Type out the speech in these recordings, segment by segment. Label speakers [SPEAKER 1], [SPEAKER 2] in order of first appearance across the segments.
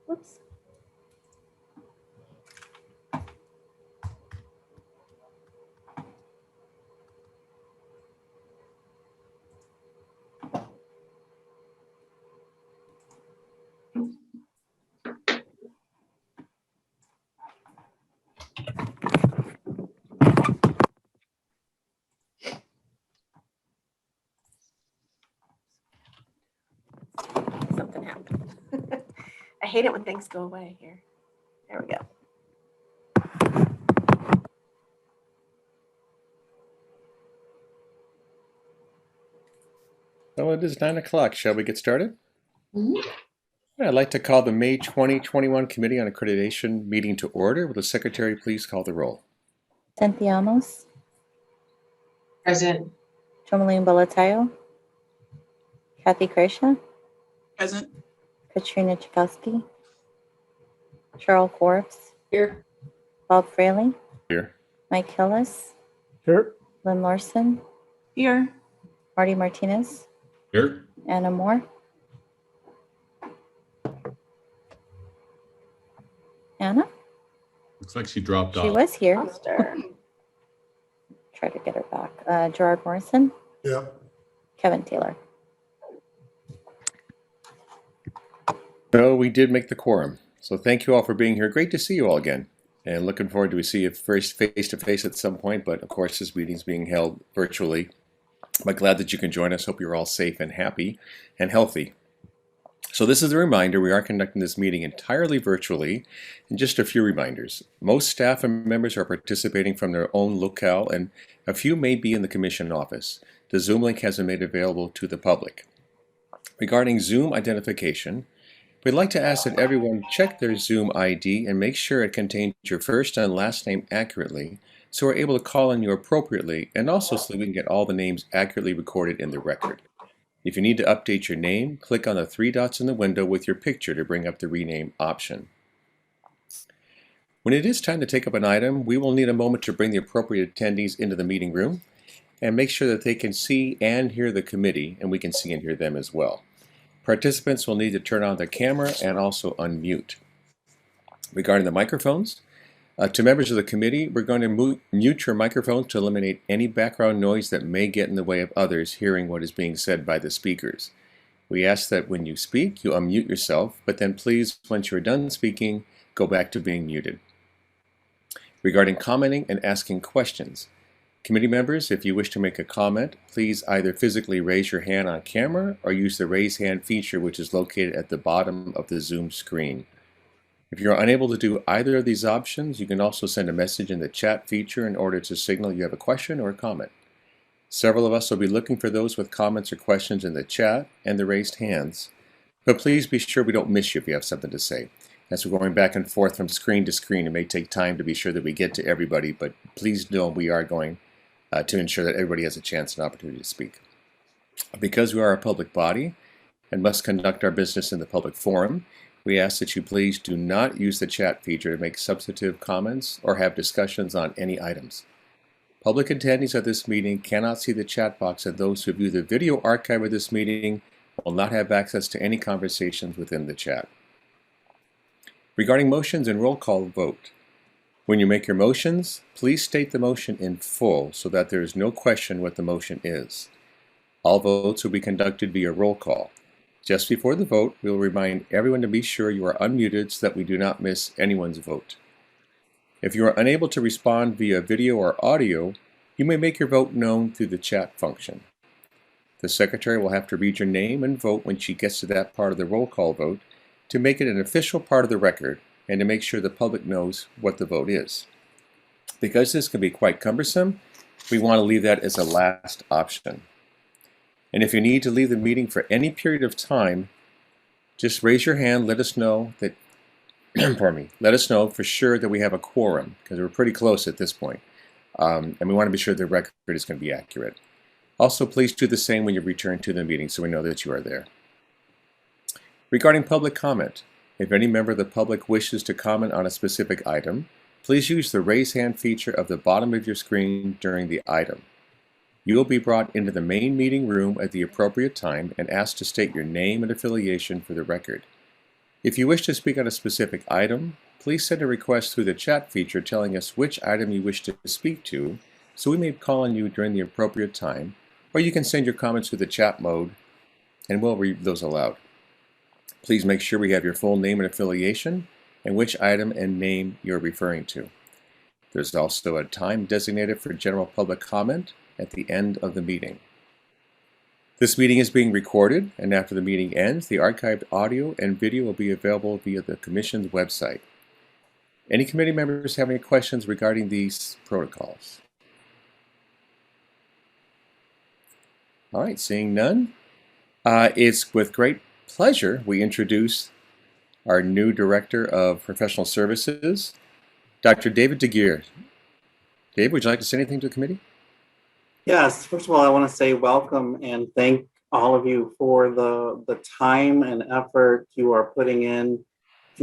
[SPEAKER 1] Whoops. Something happened. I hate it when things go away here. There we go.
[SPEAKER 2] So it is 9 o'clock. Shall we get started?
[SPEAKER 1] Mhm.
[SPEAKER 2] I'd like to call the May 2021 Committee on Accreditation meeting to order. Will the secretary please call the roll?
[SPEAKER 3] Cynthia Amos,
[SPEAKER 4] Present.
[SPEAKER 3] Tomalene Bolatayo, Kathy Krisha,
[SPEAKER 4] Present.
[SPEAKER 3] Katrina Chakowski, Cheryl Forbes,
[SPEAKER 4] Here.
[SPEAKER 3] Bob Fraley,
[SPEAKER 2] Here.
[SPEAKER 3] Mike Hillis,
[SPEAKER 5] Here.
[SPEAKER 3] Lynn Larson,
[SPEAKER 4] Here.
[SPEAKER 3] Marty Martinez,
[SPEAKER 5] Here.
[SPEAKER 3] Anna Moore. Anna?
[SPEAKER 5] Looks like she dropped
[SPEAKER 3] She
[SPEAKER 5] off.
[SPEAKER 3] was here.
[SPEAKER 1] Lost her.
[SPEAKER 3] Try to get her back. Gerard Morrison,
[SPEAKER 5] Yep.
[SPEAKER 3] Kevin Taylor.
[SPEAKER 2] So we did make the quorum. So thank you all for being here. Great to see you all again. And looking forward to see you first face-to-face at some point. But of course, this meeting is being held virtually. But glad that you can join us. Hope you're all safe and happy and healthy. So this is a reminder, we are conducting this meeting entirely virtually. And just a few reminders. Most staff and members are participating from their own locale, and a few may be in the commission office. The Zoom link has been made available to the public. Regarding Zoom identification, we'd like to ask that everyone check their Zoom ID and make sure it contains your first and last name accurately, so we're able to call on you appropriately, and also so we can get all the names accurately recorded in the record. If you need to update your name, click on the 3 dots in the window with your picture to bring up the rename option. When it is time to take up an item, we will need a moment to bring the appropriate attendees into the meeting room and make sure that they can see and hear the committee, and we can see and hear them as well. Participants will need to turn on their camera and also unmute. Regarding the microphones, to members of the committee, we're going to mute your microphone to eliminate any background noise that may get in the way of others hearing what is being said by the speakers. We ask that when you speak, you unmute yourself, but then please, once you're done speaking, go back to being muted. Regarding commenting and asking questions, committee members, if you wish to make a comment, please either physically raise your hand on camera or use the raise hand feature which is located at the bottom of the Zoom screen. If you're unable to do either of these options, you can also send a message in the chat feature in order to signal you have a question or a comment. Several of us will be looking for those with comments or questions in the chat and the raised hands, but please be sure we don't miss you if you have something to say. As we're going back and forth from screen to screen, it may take time to be sure that we get to everybody, but please know we are going to ensure that everybody has a chance and opportunity to speak. Because we are a public body and must conduct our business in the public forum, we ask that you please do not use the chat feature to make substantive comments or have discussions on any items. Public attendees at this meeting cannot see the chat box, and those who view the video archive of this meeting will not have access to any conversations within the chat. Regarding motions and roll call vote, when you make your motions, please state the motion in full so that there is no question what the motion is. All votes will be conducted via roll call. Just before the vote, we will remind everyone to be sure you are unmuted so that we do not miss anyone's vote. If you are unable to respond via video or audio, you may make your vote known through the chat function. The secretary will have to read your name and vote when she gets to that part of the roll call vote to make it an official part of the record and to make sure the public knows what the vote is. Because this can be quite cumbersome, we want to leave that as a last option. And if you need to leave the meeting for any period of time, just raise your hand. Let us know that, pardon me, let us know for sure that we have a quorum, because we're pretty close at this point. And we want to be sure the record is going to be accurate. Also, please do the same when you return to the meeting so we know that you are there. Regarding public comment, if any member of the public wishes to comment on a specific item, please use the raise hand feature of the bottom of your screen during the item. You will be brought into the main meeting room at the appropriate time and asked to state your name and affiliation for the record. If you wish to speak on a specific item, please send a request through the chat feature telling us which item you wish to speak to, so we may call on you during the appropriate time, or you can send your comments through the chat mode and we'll read those aloud. Please make sure we have your full name and affiliation and which item and name you're referring to. There's also a time designated for general public comment at the end of the meeting. This meeting is being recorded, and after the meeting ends, the archived audio and video will be available via the Commission's website. Any committee members have any questions regarding these protocols? All right, seeing none, it's with great pleasure we introduce our new Director of Professional Services, Dr. David DeGeer. Dave, would you like to say anything to the committee?
[SPEAKER 6] Yes, first of all, I want to say welcome and thank all of you for the time and effort you are putting in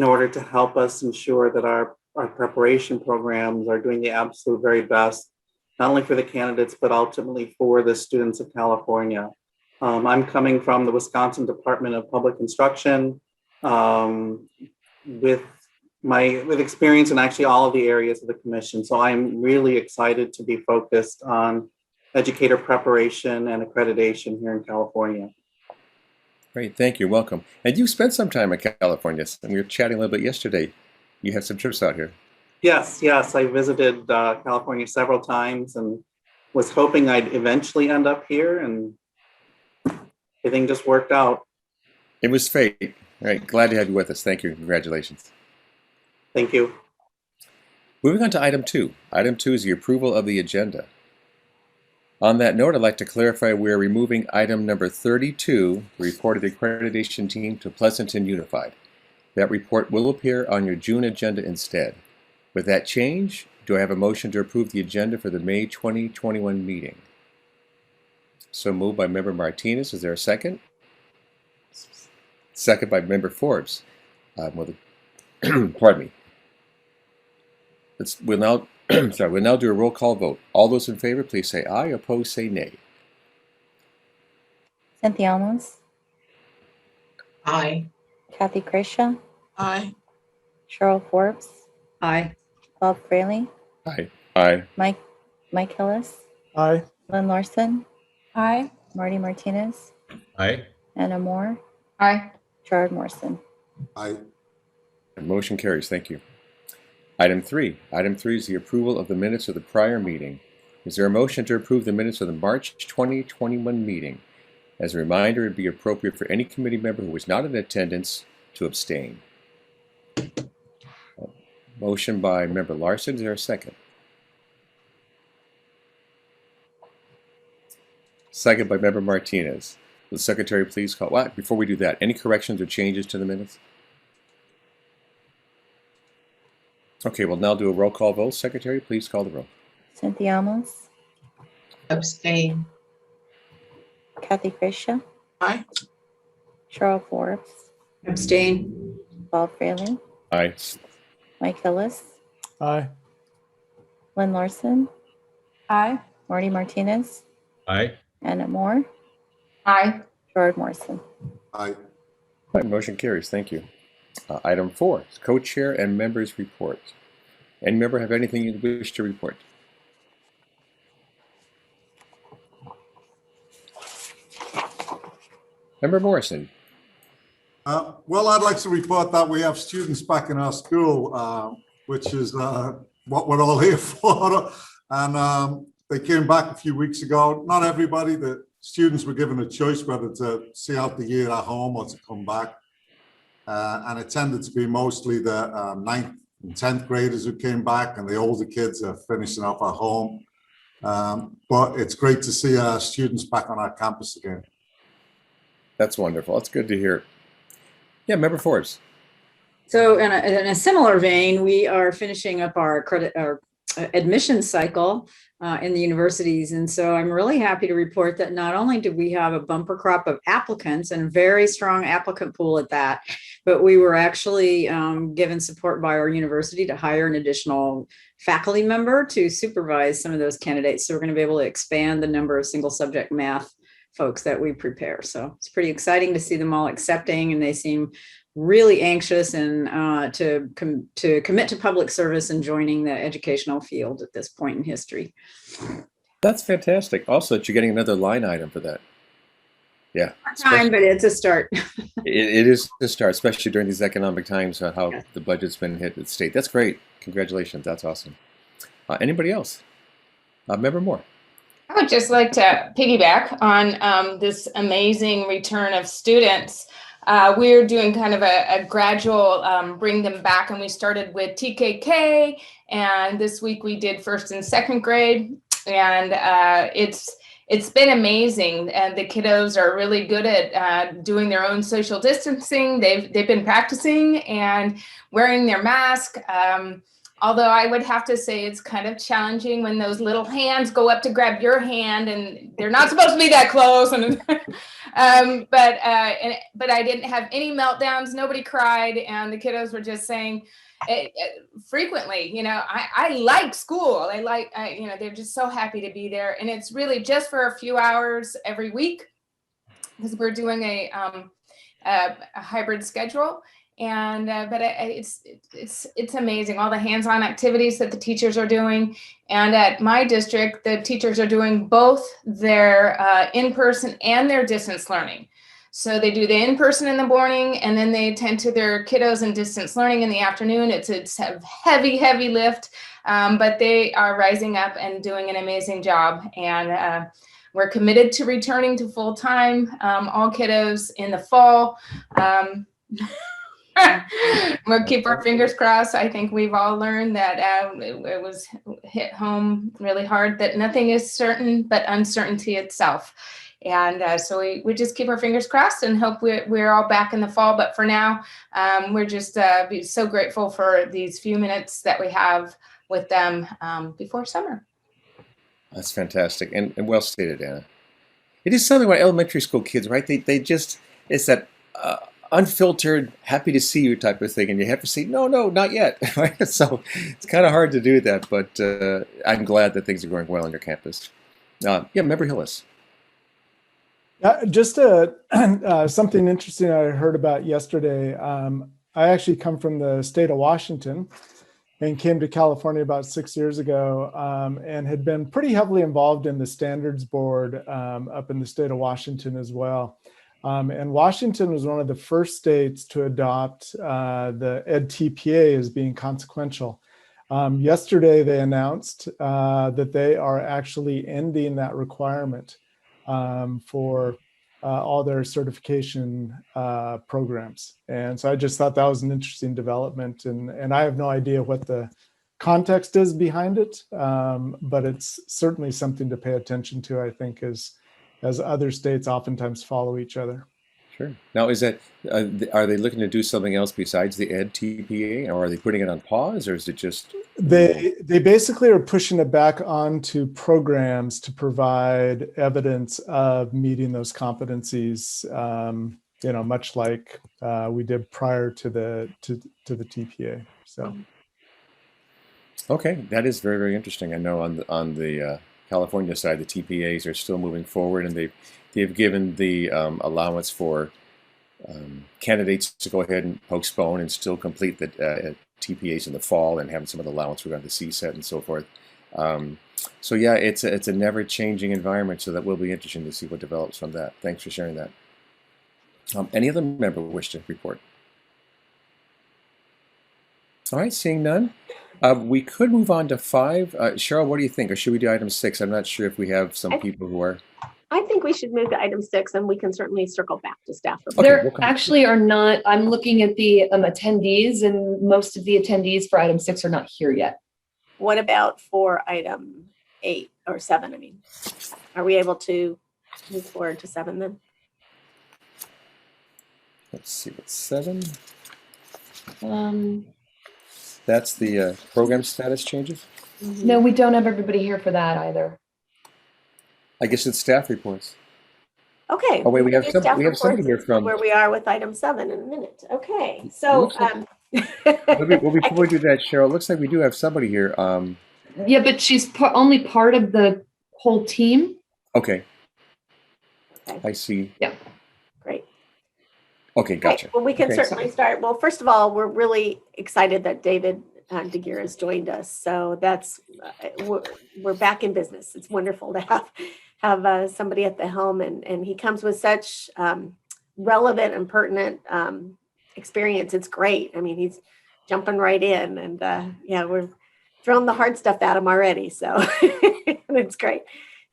[SPEAKER 6] order to help us ensure that our preparation programs are doing the absolute very best, not only for the candidates, but ultimately for the students of California. I'm coming from the Wisconsin Department of Public Instruction with experience in actually all of the areas of the commission. So I'm really excited to be focused on educator preparation and accreditation here in California.
[SPEAKER 2] Great, thank you, welcome. And you spent some time in California, and we were chatting a little bit yesterday. You had some trips out here.
[SPEAKER 6] Yes, I visited California several times and was hoping I'd eventually end up here, and everything just worked out.
[SPEAKER 2] It was fate. All right, glad to have you with us. Thank you, congratulations.
[SPEAKER 6] Thank you.
[SPEAKER 2] Moving on to item 2. Item 2 is the approval of the agenda. On that note, I'd like to clarify we are removing item number 32, the report of the accreditation team to Pleasanton Unified. That report will appear on your June agenda instead. With that change, do I have a motion to approve the agenda for the May 2021 meeting? So moved by Member Martinez. Is there a second? Second by Member Forbes. Pardon me. We'll now do a roll call vote. All those in favor, please say aye. Opposed, say nay.
[SPEAKER 3] Cynthia Almos,
[SPEAKER 4] Aye.
[SPEAKER 3] Kathy Krisha,
[SPEAKER 4] Aye.
[SPEAKER 3] Cheryl Forbes,
[SPEAKER 4] Aye.
[SPEAKER 3] Bob Fraley,
[SPEAKER 2] Aye. Aye.
[SPEAKER 3] Mike Hillis,
[SPEAKER 5] Aye.
[SPEAKER 3] Lynn Larson,
[SPEAKER 4] Aye.
[SPEAKER 3] Marty Martinez,
[SPEAKER 5] Aye.
[SPEAKER 3] Anna Moore,
[SPEAKER 4] Aye.
[SPEAKER 3] Gerard Morrison.
[SPEAKER 7] Aye.
[SPEAKER 2] Motion carries. Thank you. Item 3. Item 3 is the approval of the minutes of the prior meeting. Is there a motion to approve the minutes of the March 2021 meeting? As a reminder, it would be appropriate for any committee member who was not in attendance to abstain. Motion by Member Larson. Is there a second? Second by Member Martinez. Will the Secretary please call? Well, before we do that, any corrections or changes to the minutes? Okay, we'll now do a roll call vote. Secretary, please call the roll.
[SPEAKER 3] Cynthia Almos,
[SPEAKER 4] Abstain.
[SPEAKER 3] Kathy Krisha,
[SPEAKER 4] Aye.
[SPEAKER 3] Cheryl Forbes,
[SPEAKER 4] Abstain.
[SPEAKER 3] Bob Fraley,
[SPEAKER 2] Aye.
[SPEAKER 3] Mike Hillis,
[SPEAKER 5] Aye.
[SPEAKER 3] Lynn Larson,
[SPEAKER 4] Aye.
[SPEAKER 3] Marty Martinez,
[SPEAKER 5] Aye.
[SPEAKER 3] Anna Moore,
[SPEAKER 4] Aye.
[SPEAKER 3] Gerard Morrison.
[SPEAKER 7] Aye.
[SPEAKER 2] Right, motion carries. Thank you. Item 4, co-chair and members report. Any member have anything you wish to report? Member Morrison.
[SPEAKER 7] Well, I'd like to report that we have students back in our school, which is what we're all here for. And they came back a few weeks ago. Not everybody, the students were given a choice whether to see out the year at home or to come back. And it tended to be mostly the 9th and 10th graders who came back, and the older kids are finishing up at home. But it's great to see our students back on our campus again.
[SPEAKER 2] That's wonderful. That's good to hear. Yeah, Member Forbes.
[SPEAKER 8] So in a similar vein, we are finishing up our admissions cycle in the universities. And so I'm really happy to report that not only did we have a bumper crop of applicants and a very strong applicant pool at that, but we were actually given support by our university to hire an additional faculty member to supervise some of those candidates. So we're going to be able to expand the number of single subject math folks that we prepare. So it's pretty exciting to see them all accepting, and they seem really anxious and to commit to public service and joining the educational field at this point in history.
[SPEAKER 2] That's fantastic. Also, that you're getting another line item for that. Yeah.
[SPEAKER 8] Time, but it's a start.
[SPEAKER 2] It is a start, especially during these economic times, how the budget's been hit at the state. That's great. Congratulations. That's awesome. Anybody else? Member Moore.
[SPEAKER 9] I would just like to piggyback on this amazing return of students. We're doing kind of a gradual bring them back, and we started with TKK, and this week we did first and second grade, and it's been amazing. And the kiddos are really good at doing their own social distancing. They've been practicing and wearing their mask. Although I would have to say it's kind of challenging when those little hands go up to grab your hand, and they're not supposed to be that close. And but I didn't have any meltdowns. Nobody cried, and the kiddos were just saying frequently, I like school. They're just so happy to be there, and it's really just for a few hours every week because we're doing a hybrid schedule. And but it's amazing, all the hands-on activities that the teachers are doing. And at my district, the teachers are doing both their in-person and their distance learning. So they do the in-person in the morning, and then they attend to their kiddos in distance learning in the afternoon. It's a heavy lift, but they are rising up and doing an amazing job. And we're committed to returning to full-time, all kiddos in the fall. We'll keep our fingers crossed. I think we've all learned that it was hit home really hard that nothing is certain but uncertainty itself. And so we just keep our fingers crossed and hope we're all back in the fall. But for now, we're just so grateful for these few minutes that we have with them before summer.
[SPEAKER 2] That's fantastic and well stated, Anna. It is something about elementary school kids, right? They just, it's that unfiltered, happy to see you type of thing, and you have to say, no, not yet. Right? So it's kind of hard to do that, but I'm glad that things are going well on your campus. Member Hillis.
[SPEAKER 10] Just something interesting I heard about yesterday. I actually come from the state of Washington and came to California about 6 years ago and had been pretty heavily involved in the standards board up in the state of Washington as well. And Washington was one of the first states to adopt the EdTPA as being consequential. Yesterday, they announced that they are actually ending that requirement for all their certification programs. And so I just thought that was an interesting development. And I have no idea what the context is behind it, but it's certainly something to pay attention to, I think, as other states oftentimes follow each other.
[SPEAKER 2] Sure. Now, is that are they looking to do something else besides the EdTPA, or are they putting it on pause, or is it just
[SPEAKER 10] they basically are pushing it back onto programs to provide evidence of meeting those competencies? Much like we did prior to the TPA. So.
[SPEAKER 2] Okay, that is very, very interesting. I know on the California side, the TPAs are still moving forward, and they've given the allowance for candidates to go ahead and postpone and still complete the TPAs in the fall, and having some of the allowance regarding the CSET and so forth. So yeah, it's a never-changing environment, so that will be interesting to see what develops from that. Thanks for sharing that. Any other member wish to report? All right, seeing none. We could move on to 5. Cheryl, what do you think? Or should we do item 6? I'm not sure if we have some people who are...
[SPEAKER 1] I think we should move to item 6, and we can certainly circle back to staff report.
[SPEAKER 2] Okay,
[SPEAKER 11] There actually are not, I'm looking at the attendees, and most of the attendees for item 6 are not here yet.
[SPEAKER 1] What about for item 8 or 7? I mean, are we able to move forward to 7 then?
[SPEAKER 2] Let's see, what's 7?
[SPEAKER 11] Um,
[SPEAKER 2] That's the program status changes.
[SPEAKER 11] no, we don't have everybody here for that either.
[SPEAKER 2] I guess it's staff reports.
[SPEAKER 1] Okay.
[SPEAKER 2] Oh wait, we
[SPEAKER 1] can
[SPEAKER 2] have
[SPEAKER 1] do staff
[SPEAKER 2] somebody
[SPEAKER 1] reports
[SPEAKER 2] here from.
[SPEAKER 1] where we are with item 7 in a minute. Okay, so
[SPEAKER 2] Well, before we do that, Cheryl, it looks like we do have somebody here.
[SPEAKER 11] Yeah, but she's only part of the whole team.
[SPEAKER 2] Okay.
[SPEAKER 1] Okay.
[SPEAKER 2] I see.
[SPEAKER 11] Yeah.
[SPEAKER 1] Great.
[SPEAKER 2] Okay, gotcha.
[SPEAKER 1] Well, we can
[SPEAKER 2] Okay.
[SPEAKER 1] certainly start. Well, first of all, we're really excited that David DeGear has joined us. So that's we're back in business. It's wonderful to have somebody at the helm, and he comes with such relevant and pertinent experience. It's great. I mean, he's jumping right in, and yeah, we're throwing the hard stuff at him already. So it's great.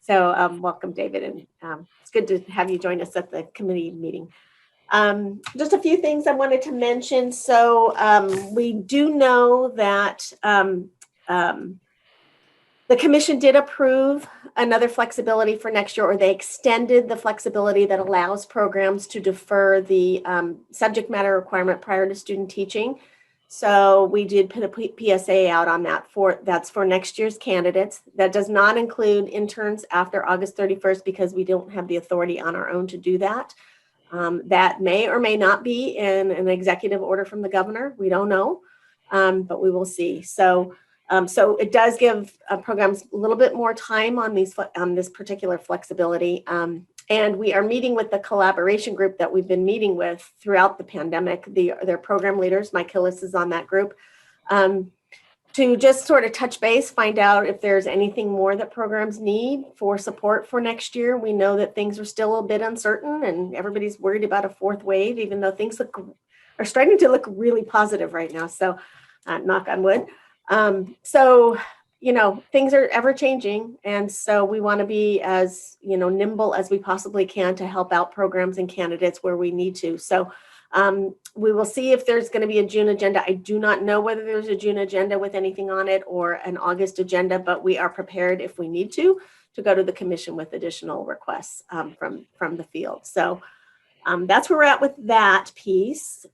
[SPEAKER 1] So welcome, David, and it's good to have you join us at the committee meeting. Just a few things I wanted to mention. So we do know that the commission did approve another flexibility for next year, or they extended the flexibility that allows programs to defer the subject matter requirement prior to student teaching. So we did put a PSA out on that that's for next year's candidates. That does not include interns after August 31st because we don't have the authority on our own to do that. That may or may not be in an executive order from the governor. We don't know, but we will see. So it does give programs a little bit more time on this particular flexibility. And we are meeting with the collaboration group that we've been meeting with throughout the pandemic. Their program leaders, Mike Hillis is on that group, to just sort of touch base, find out if there's anything more that programs need for support for next year. We know that things are still a bit uncertain and everybody's worried about a fourth wave, even though things are starting to look really positive right now. So knock on wood. So, you know, things are ever changing. And so we want to be as, you know, nimble as we possibly can to help out programs and candidates where we need to. So we will see if there's going to be a June agenda. I do not know whether there's a June agenda with anything on it or an August agenda, but we are prepared if we need to go to the commission with additional requests from the field. So that's where we're at with that piece.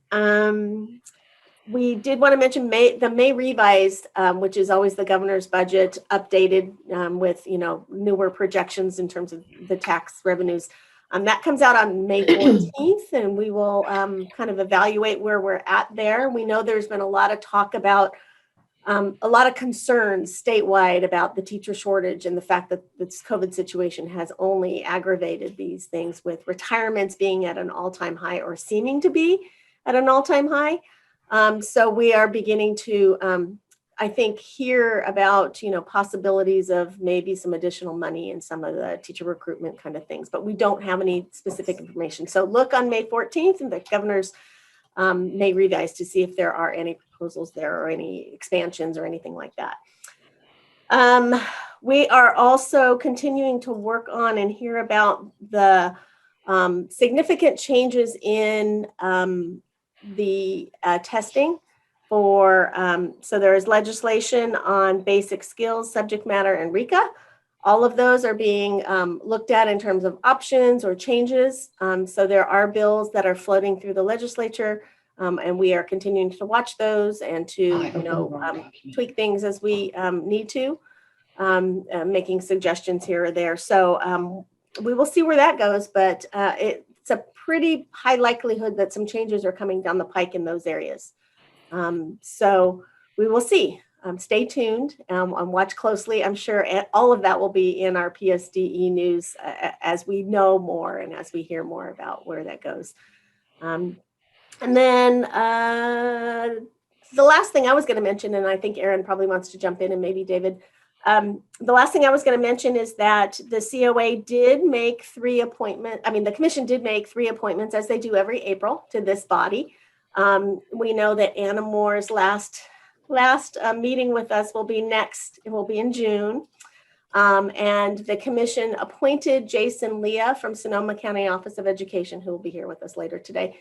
[SPEAKER 1] We did want to mention the May revised, which is always the governor's budget updated with, you know, newer projections in terms of the tax revenues. That comes out on May 14th, and we will kind of evaluate where we're at there. We know there's been a lot of talk about a lot of concerns statewide about the teacher shortage and the fact that this COVID situation has only aggravated these things, with retirements being at an all-time high or seeming to be at an all-time high. So we are beginning to, I think, hear about, you know, possibilities of maybe some additional money in some of the teacher recruitment kind of things, but we don't have any specific information. So look on May 14th and the governor's May revise to see if there are any proposals there or any expansions or anything like that. We are also continuing to work on and hear about the significant changes in the testing for, so there is legislation on basic skills, subject matter, and RECA. All of those are being looked at in terms of options or changes. So there are bills that are floating through the legislature, and we are continuing to watch those and to, you know, tweak things as we need to, making suggestions here or there. So we will see where that goes, but it's a pretty high likelihood that some changes are coming down the pike in those areas. So we will see. Stay tuned and watch closely. I'm sure all of that will be in our PSDE news as we know more and as we hear more about where that goes. And then the last thing I was going to mention, and I think Aaron probably wants to jump in, and maybe David, the last thing I was going to mention is that the COA did make 3 appointments. I mean, the commission did make 3 appointments, as they do every April, to this body. We know that Anna Moore's last meeting with us will be next. It will be in June. And the commission appointed Jason Leah from Sonoma County Office of Education, who will be here with us later today,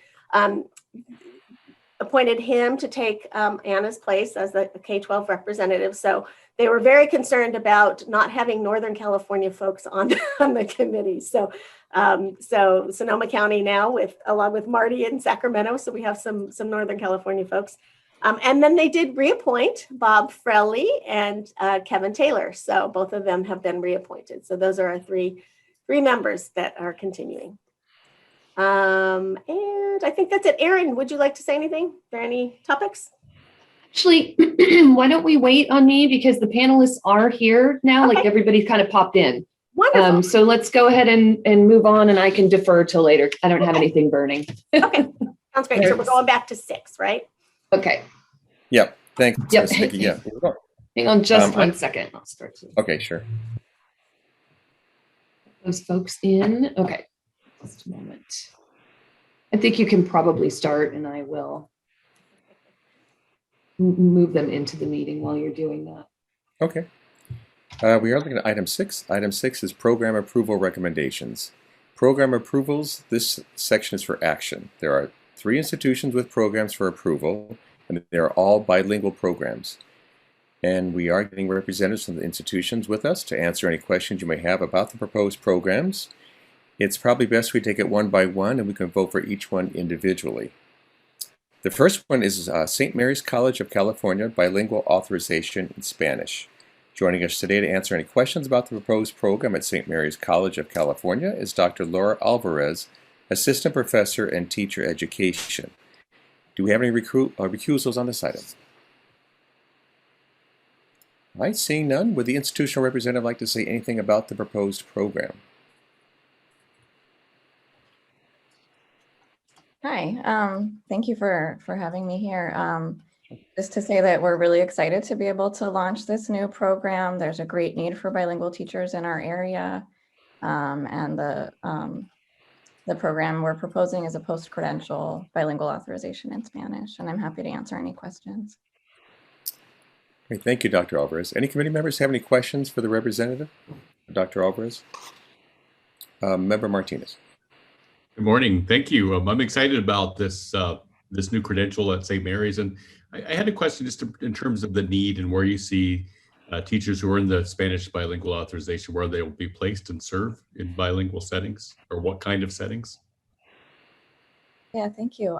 [SPEAKER 1] appointed him to take Anna's place as the K-12 representative. So they were very concerned about not having Northern California folks on the committee. So So Sonoma County now, along with Marty in Sacramento. So we have some Northern California folks. And then they did reappoint Bob Frelly and Kevin Taylor. So both of them have been reappointed. So those are our three members that are continuing. And I think that's it. Erin, would you like to say anything? Are there any topics?
[SPEAKER 11] Actually, why don't we wait on me because the panelists are here now,
[SPEAKER 1] Okay.
[SPEAKER 11] like everybody's kind of popped in.
[SPEAKER 1] Wonderful.
[SPEAKER 11] So let's go ahead and move on and I can defer till later. I don't have anything burning.
[SPEAKER 1] Okay, sounds great. So we're going back to 6, right?
[SPEAKER 11] Okay.
[SPEAKER 2] Yep. Thanks,
[SPEAKER 11] Yep.
[SPEAKER 2] Ms. Nikki. Yeah.
[SPEAKER 11] Hang on just 1 second. I'll start to
[SPEAKER 2] Okay, sure.
[SPEAKER 11] those folks in. Okay. Just a moment. I think you can probably start and I will move them into the meeting while you're doing that.
[SPEAKER 2] Okay. We are looking at item 6. Item 6 is program approval recommendations. Program approvals, this section is for action. There are 3 institutions with programs for approval, and they're all bilingual programs. And we are getting representatives from the institutions with us to answer any questions you may have about the proposed programs. It's probably best we take it one by one and we can vote for each one individually. The first one is St. Mary's College of California Bilingual Authorization in Spanish. Joining us today to answer any questions about the proposed program at St. Mary's College of California is Dr. Laura Alvarez, Assistant Professor and Teacher Education. Do we have any recusals on this item? All right, seeing none, would the institutional representative like to say anything about the proposed program?
[SPEAKER 12] Hi, thank you for having me here. Just to say that we're really excited to be able to launch this new program. There's a great need for bilingual teachers in our area. And the program we're proposing is a post-credential bilingual authorization in Spanish, and I'm happy to answer any questions.
[SPEAKER 2] Great, thank you, Dr. Alvarez. Any committee members have any questions for the representative, Dr. Alvarez? Member Martinez.
[SPEAKER 5] Good morning. Thank you. I'm excited about this this new credential at St. Mary's, and I had a question just in terms of the need and where you see teachers who are in the Spanish bilingual authorization, where they will be placed and serve in bilingual settings, or what kind of settings?
[SPEAKER 12] Yeah, thank you.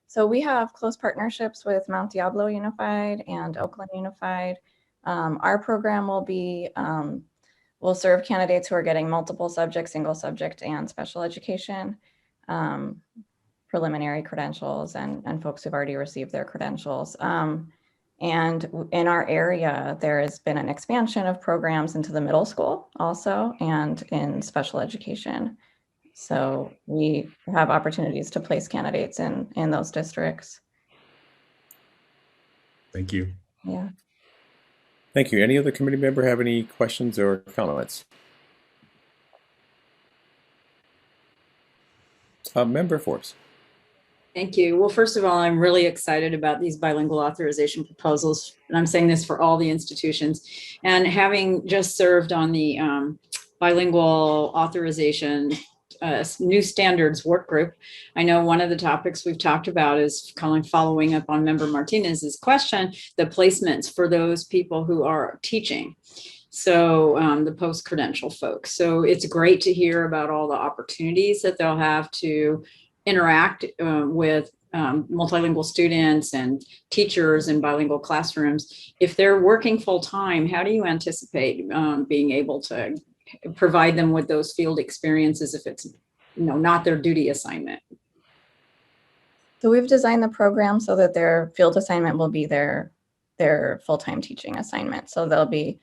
[SPEAKER 12] So we have close partnerships with Mount Diablo Unified and Oakland Unified. Our program will serve candidates who are getting multiple subjects, single subject, and special education, preliminary credentials, and folks who've already received their credentials. And in our area, there has been an expansion of programs into the middle school also, and in special education. So we have opportunities to place candidates in those districts.
[SPEAKER 5] Thank you.
[SPEAKER 12] Yeah.
[SPEAKER 2] Thank you. Any other committee member have any questions or comments? Member Forbes.
[SPEAKER 8] Thank you. Well, first of all, I'm really excited about these bilingual authorization proposals, and I'm saying this for all the institutions. And having just served on the bilingual authorization new standards work group, I know one of the topics we've talked about is following up on Member Martinez's question, the placements for those people who are teaching. So the post-credential folks. So it's great to hear about all the opportunities that they'll have to interact with multilingual students and teachers in bilingual classrooms. If they're working full-time, how do you anticipate being able to provide them with those field experiences if it's not their duty assignment?
[SPEAKER 12] So we've designed the program so that their field assignment will be their full-time teaching assignment. So they'll be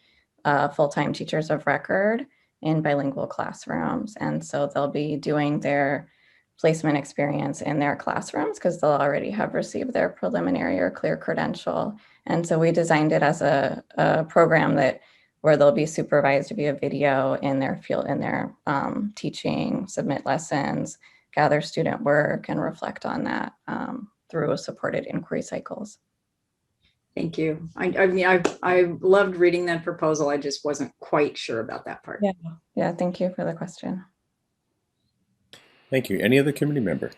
[SPEAKER 12] full-time teachers of record in bilingual classrooms. And so they'll be doing their placement experience in their classrooms because they'll already have received their preliminary or clear credential. And so we designed it as a program where they'll be supervised via video in their field, in their teaching, submit lessons, gather student work, and reflect on that through supported inquiry cycles.
[SPEAKER 8] Thank you. I mean, I loved reading that proposal. I just wasn't quite sure about that part.
[SPEAKER 12] Yeah. Thank you for the question.
[SPEAKER 2] Thank you. Any other committee member?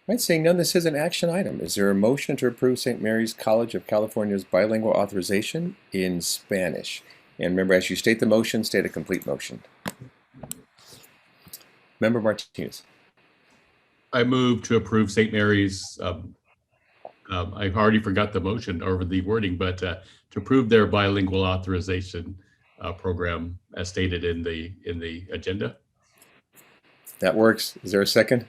[SPEAKER 2] All right, seeing none, this is an action item. Is there a motion to approve St. Mary's College of California's bilingual authorization in Spanish? And remember, as you state the motion, state a complete motion. Member Martinez.
[SPEAKER 5] I move to approve St. Mary's. I've already forgot the motion or the wording, but to approve their bilingual authorization program as stated in the agenda.
[SPEAKER 2] That works. Is there a second?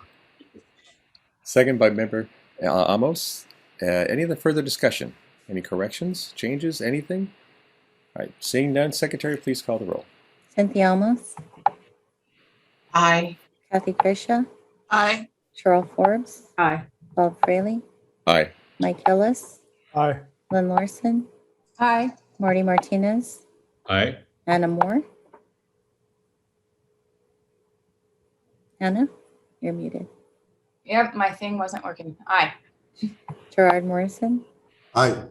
[SPEAKER 2] Second by Member Amos. Any other further discussion? Any corrections, changes, anything? All right, seeing none, Secretary, please call the roll.
[SPEAKER 3] Cynthia Almos,
[SPEAKER 4] Aye.
[SPEAKER 3] Kathy Krisha,
[SPEAKER 4] Aye.
[SPEAKER 3] Cheryl Forbes,
[SPEAKER 8] Aye.
[SPEAKER 3] Bob Fraley,
[SPEAKER 2] Aye.
[SPEAKER 3] Mike Hillis,
[SPEAKER 10] Aye.
[SPEAKER 3] Lynn Larson,
[SPEAKER 4] Aye.
[SPEAKER 3] Marty Martinez,
[SPEAKER 5] Aye.
[SPEAKER 3] Anna Moore. Anna, you're muted.
[SPEAKER 9] Yep, my thing wasn't working. Aye.
[SPEAKER 3] Gerard Morrison,
[SPEAKER 7] Aye.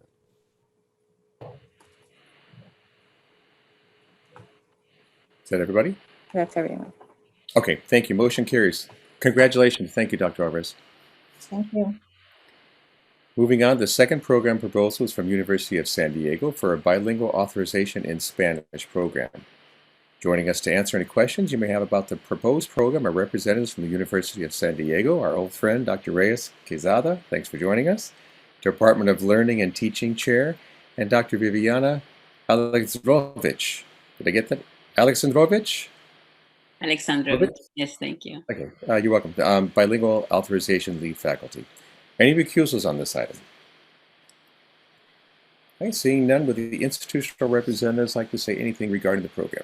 [SPEAKER 2] Is that everybody?
[SPEAKER 3] that's everyone.
[SPEAKER 2] Okay, thank you. Motion carries. Congratulations. Thank you, Dr. Alvarez.
[SPEAKER 3] Thank you.
[SPEAKER 2] Moving on, the second program proposal is from University of San Diego for a bilingual authorization in Spanish program. Joining us to answer any questions you may have about the proposed program are representatives from the University of San Diego, our old friend, Dr. Reyes Quezada. Thanks for joining us. Department of Learning and Teaching Chair, and Dr. Viviana Alexandrovich. Did I get that? Alexandrovich?
[SPEAKER 13] Alexandrovich. Yes, thank you.
[SPEAKER 2] Okay, you're welcome. Bilingual authorization lead faculty. Any recusals on this item? Okay, seeing none, would the institutional representatives like to say anything regarding the program?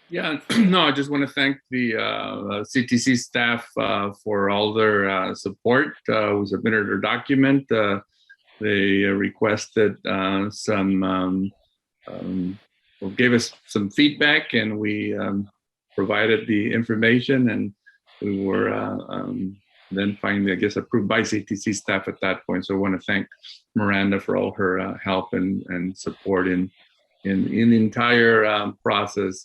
[SPEAKER 14] Yeah, no, I just want to thank the CTC staff for all their support. We submitted our document. They requested gave us some feedback, and we provided the information, and we were then finally, I guess, approved by CTC staff at that point. So I want to thank Miranda for all her help and support in the entire process.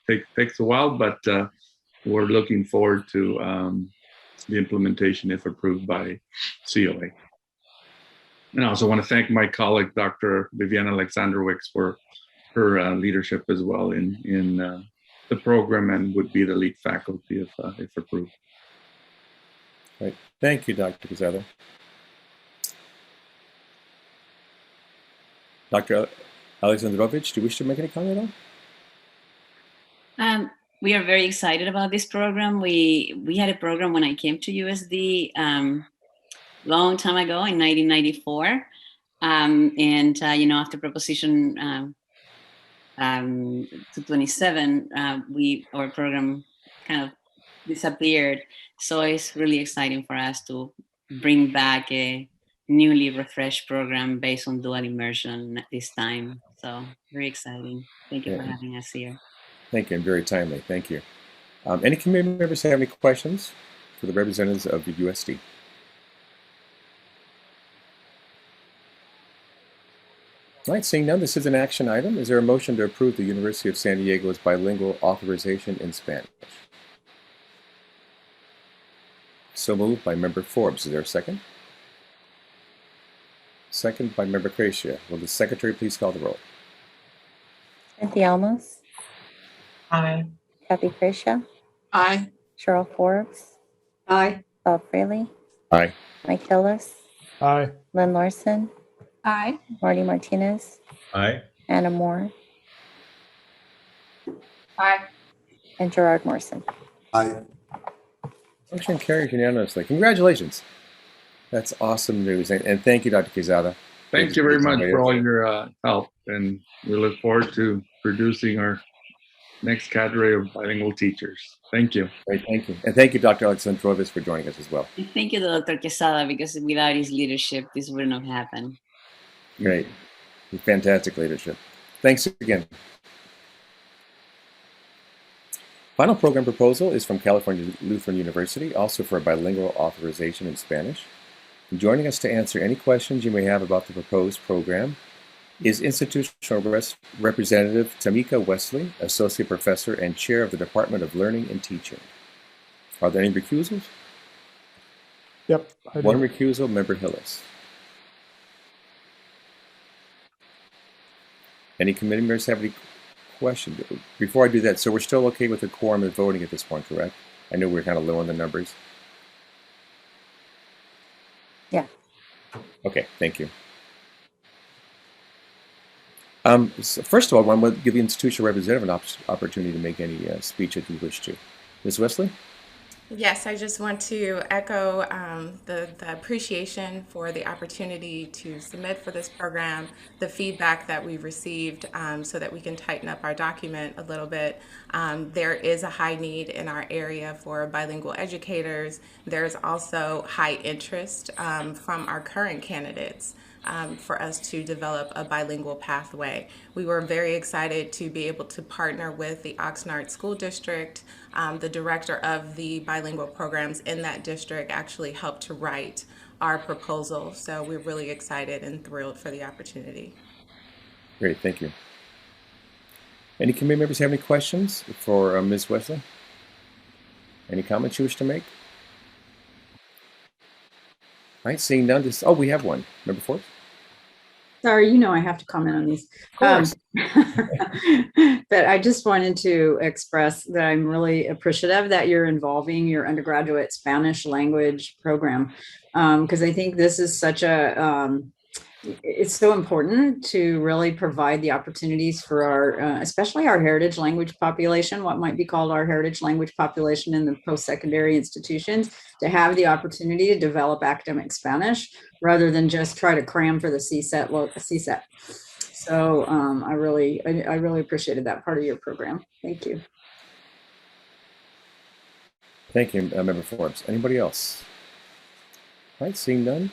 [SPEAKER 14] It takes a while, but we're looking forward to the implementation if approved by COA. And I also want to thank my colleague, Dr. Viviana Alexandrovich, for her leadership as well in the program, and would be the lead faculty if approved.
[SPEAKER 2] Right. Thank you, Dr. Quezada. Dr. Alexandrovich, do you wish to make any comment on?
[SPEAKER 13] We are very excited about this program. We had a program when I came to USD long time ago in 1994, and after Proposition 227, our program kind of disappeared. So it's really exciting for us to bring back a newly refreshed program based on dual immersion this time. So very exciting. Thank you for having us here.
[SPEAKER 2] Thank you, and very timely. Thank you. Any committee members have any questions for the representatives of the USD? All right, seeing none, this is an action item. Is there a motion to approve the University of San Diego's bilingual authorization in Spanish? So moved by Member Forbes. Is there a second? Second by Member Cracia. Will the Secretary please call the roll?
[SPEAKER 3] Cynthia Almos,
[SPEAKER 4] Aye.
[SPEAKER 3] Kathy Krisha,
[SPEAKER 4] Aye.
[SPEAKER 3] Cheryl Forbes,
[SPEAKER 8] Aye.
[SPEAKER 3] Bob Fraley,
[SPEAKER 2] Aye.
[SPEAKER 3] Mike Hillis,
[SPEAKER 10] Aye.
[SPEAKER 3] Lynn Larson,
[SPEAKER 4] Aye.
[SPEAKER 3] Marty Martinez,
[SPEAKER 5] Aye.
[SPEAKER 3] Anna Moore,
[SPEAKER 9] Aye.
[SPEAKER 3] and Gerard Morrison.
[SPEAKER 7] Aye.
[SPEAKER 2] Motion carries unanimously. Congratulations. That's awesome news. And thank you, Dr. Quezada.
[SPEAKER 14] Thank you very much for all your help, and we look forward to producing our next cadre of bilingual teachers. Thank you.
[SPEAKER 2] Great, thank you. And thank you, Dr. Alexandrovich, for joining us as well.
[SPEAKER 13] And thank you to Dr. Quesada, because without his leadership, this would not happen.
[SPEAKER 2] Great. Fantastic leadership. Thanks again. Final program proposal is from California Lutheran University, also for a bilingual authorization in Spanish. Joining us to answer any questions you may have about the proposed program is Institutional Representative Tamika Wesley, Associate Professor and Chair of the Department of Learning and Teaching. Are there any recusals?
[SPEAKER 10] Yep. I do.
[SPEAKER 2] One recusal, Member Hillis. Any committee members have any questions? Before I do that, so we're still okay with the quorum and voting at this point, correct? I know we're kind of low on the numbers.
[SPEAKER 3] Yeah.
[SPEAKER 2] Okay, thank you. So first of all, I want to give the institutional representative an opportunity to make any speech if you wish to. Ms. Wesley?
[SPEAKER 15] Yes, I just want to echo the appreciation for the opportunity to submit for this program, the feedback that we've received so that we can tighten up our document a little bit. There is a high need in our area for bilingual educators. There's also high interest from our current candidates for us to develop a bilingual pathway. We were very excited to be able to partner with the Oxnard School District. The director of the bilingual programs in that district actually helped to write our proposal. So we're really excited and thrilled for the opportunity.
[SPEAKER 2] Great, thank you. Any committee members have any questions for Ms. Wesley? Any comments you wish to make? All right, seeing none, we have one. Number 4.
[SPEAKER 8] Sorry, I have to comment on these.
[SPEAKER 2] Of course.
[SPEAKER 8] But I just wanted to express that I'm really appreciative that you're involving your undergraduate Spanish language program, because I think this is such it's so important to really provide the opportunities for our, especially our heritage language population, what might be called our heritage language population in the post-secondary institutions, to have the opportunity to develop academic Spanish rather than just try to cram for the CSET. So I really appreciated that part of your program. Thank you.
[SPEAKER 2] Thank you, Member Forbes. Anybody else? All right, seeing none,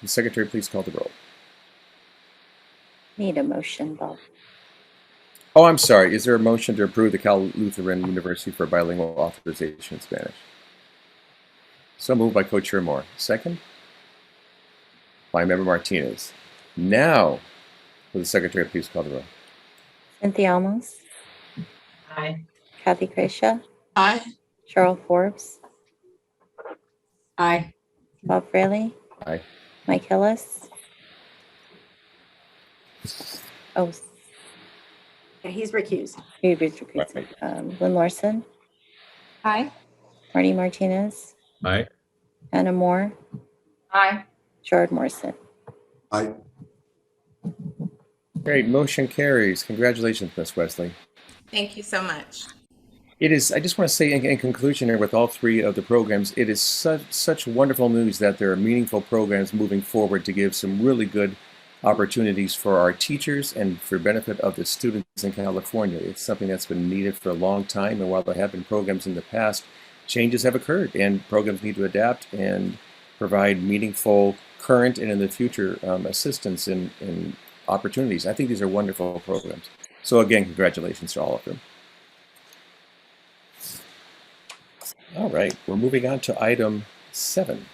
[SPEAKER 2] the Secretary, please call the roll.
[SPEAKER 3] Need a motion, Bob.
[SPEAKER 2] Oh, I'm sorry. Is there a motion to approve the Cal Lutheran University for bilingual authorization in Spanish? So moved by Co-Chair Moore. Second? By Member Martinez. Now, will the Secretary please call the roll?
[SPEAKER 3] Cynthia Almos.
[SPEAKER 4] Aye.
[SPEAKER 3] Kathy Gracia.
[SPEAKER 4] Aye.
[SPEAKER 3] Cheryl Forbes.
[SPEAKER 8] Aye.
[SPEAKER 3] Bob Fraley.
[SPEAKER 2] Aye.
[SPEAKER 3] Mike Hillis. Oh,
[SPEAKER 1] Yeah, he's recused.
[SPEAKER 2] Right.
[SPEAKER 3] Lynn Larson.
[SPEAKER 4] Aye.
[SPEAKER 3] Marty Martinez.
[SPEAKER 5] Aye.
[SPEAKER 3] Anna Moore.
[SPEAKER 9] Aye.
[SPEAKER 3] Gerard Morrison.
[SPEAKER 7] Aye.
[SPEAKER 2] Great, motion carries. Congratulations, Ms. Wesley.
[SPEAKER 15] Thank you so much.
[SPEAKER 2] It is, I just want to say in conclusion here with all 3 of the programs, it is such wonderful news that there are meaningful programs moving forward to give some really good opportunities for our teachers and for benefit of the students in California. It's something that's been needed for a long time, and while there have been programs in the past, changes have occurred and programs need to adapt and provide meaningful current and in the future assistance in opportunities. I think these are wonderful programs. So again, congratulations to all of them. All right, we're moving on to item 7.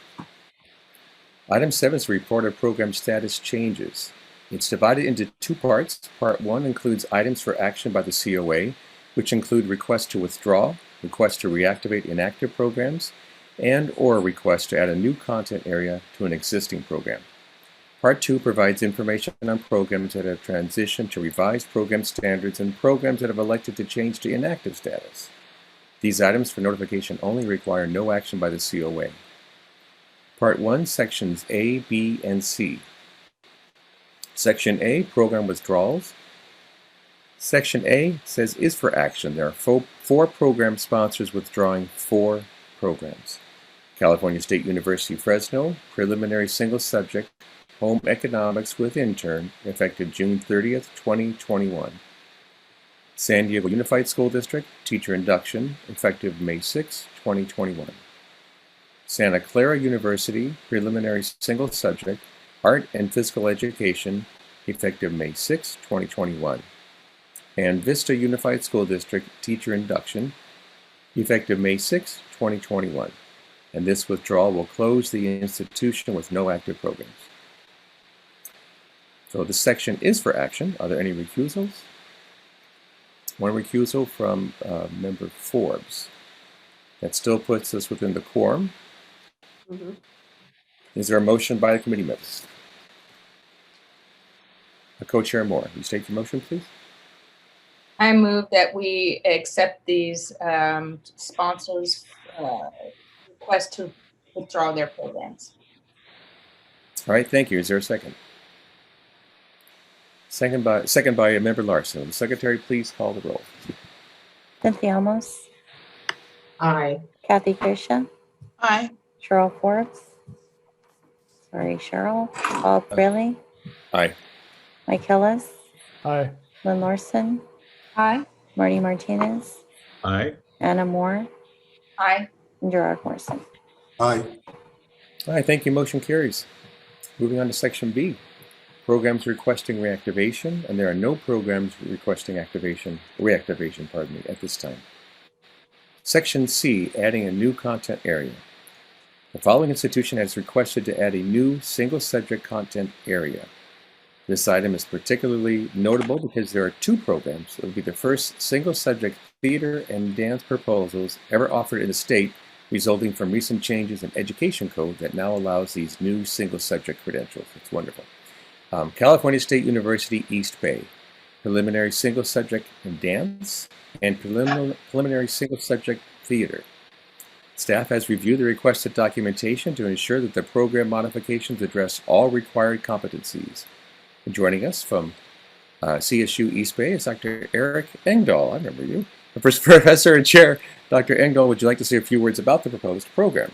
[SPEAKER 2] Item 7 is a report of program status changes. It's divided into 2 parts. Part 1 includes items for action by the COA, which include requests to withdraw, requests to reactivate inactive programs, and/or requests to add a new content area to an existing program. Part 2 provides information on programs that have transitioned to revised program standards and programs that have elected to change to inactive status. These items for notification only require no action by the COA. Part 1, Sections A, B, and C. Section A, Program Withdrawals. Section A says is for action. There are 4 program sponsors withdrawing 4 programs. California State University, Fresno, Preliminary Single Subject, Home Economics with Intern, effective June 30th, 2021. San Diego Unified School District, Teacher Induction, effective May 6, 2021. Santa Clara University, Preliminary Single Subject, Art and Physical Education, effective May 6, 2021. And Vista Unified School District, Teacher Induction, effective May 6, 2021. And this withdrawal will close the institution with no active programs. So this section is for action. Are there any recusals? One recusal from Member Forbes. That still puts us within the quorum. Is there a motion by the committee members? Co-Chair Moore, will you state your motion, please?
[SPEAKER 9] I move that we accept these sponsors' request to withdraw their programs.
[SPEAKER 2] All right, thank you. Is there a second? Second by Member Larson. Will the Secretary please call the roll?
[SPEAKER 3] Cynthia Almos,
[SPEAKER 4] Aye.
[SPEAKER 3] Kathy Krisha,
[SPEAKER 4] Aye.
[SPEAKER 3] Cheryl Forbes. Sorry, Cheryl. Paul Fraley,
[SPEAKER 2] Aye.
[SPEAKER 3] Mike Hillis,
[SPEAKER 10] Aye.
[SPEAKER 3] Lynn Larson,
[SPEAKER 4] Aye.
[SPEAKER 3] Marty Martinez,
[SPEAKER 5] Aye.
[SPEAKER 3] Anna Moore,
[SPEAKER 9] Aye.
[SPEAKER 3] and Gerard Morrison.
[SPEAKER 7] Aye.
[SPEAKER 2] All right, thank you. Motion carries. Moving on to Section B. Programs requesting reactivation, and there are no programs requesting reactivation, at this time. Section C, adding a new content area. The following institution has requested to add a new single subject content area. This item is particularly notable because there are two programs. It will be the first single subject theater and dance proposals ever offered in the state, resulting from recent changes in education code that now allows these new single subject credentials. It's wonderful. California State University East Bay, preliminary single subject in dance and preliminary single subject theater. Staff has reviewed the requested documentation to ensure that the program modifications address all required competencies. And joining us from CSU East Bay is Dr. Eric Engdahl. I remember you. Professor and Chair, Dr. Engdahl, would you like to say a few words about the proposed program?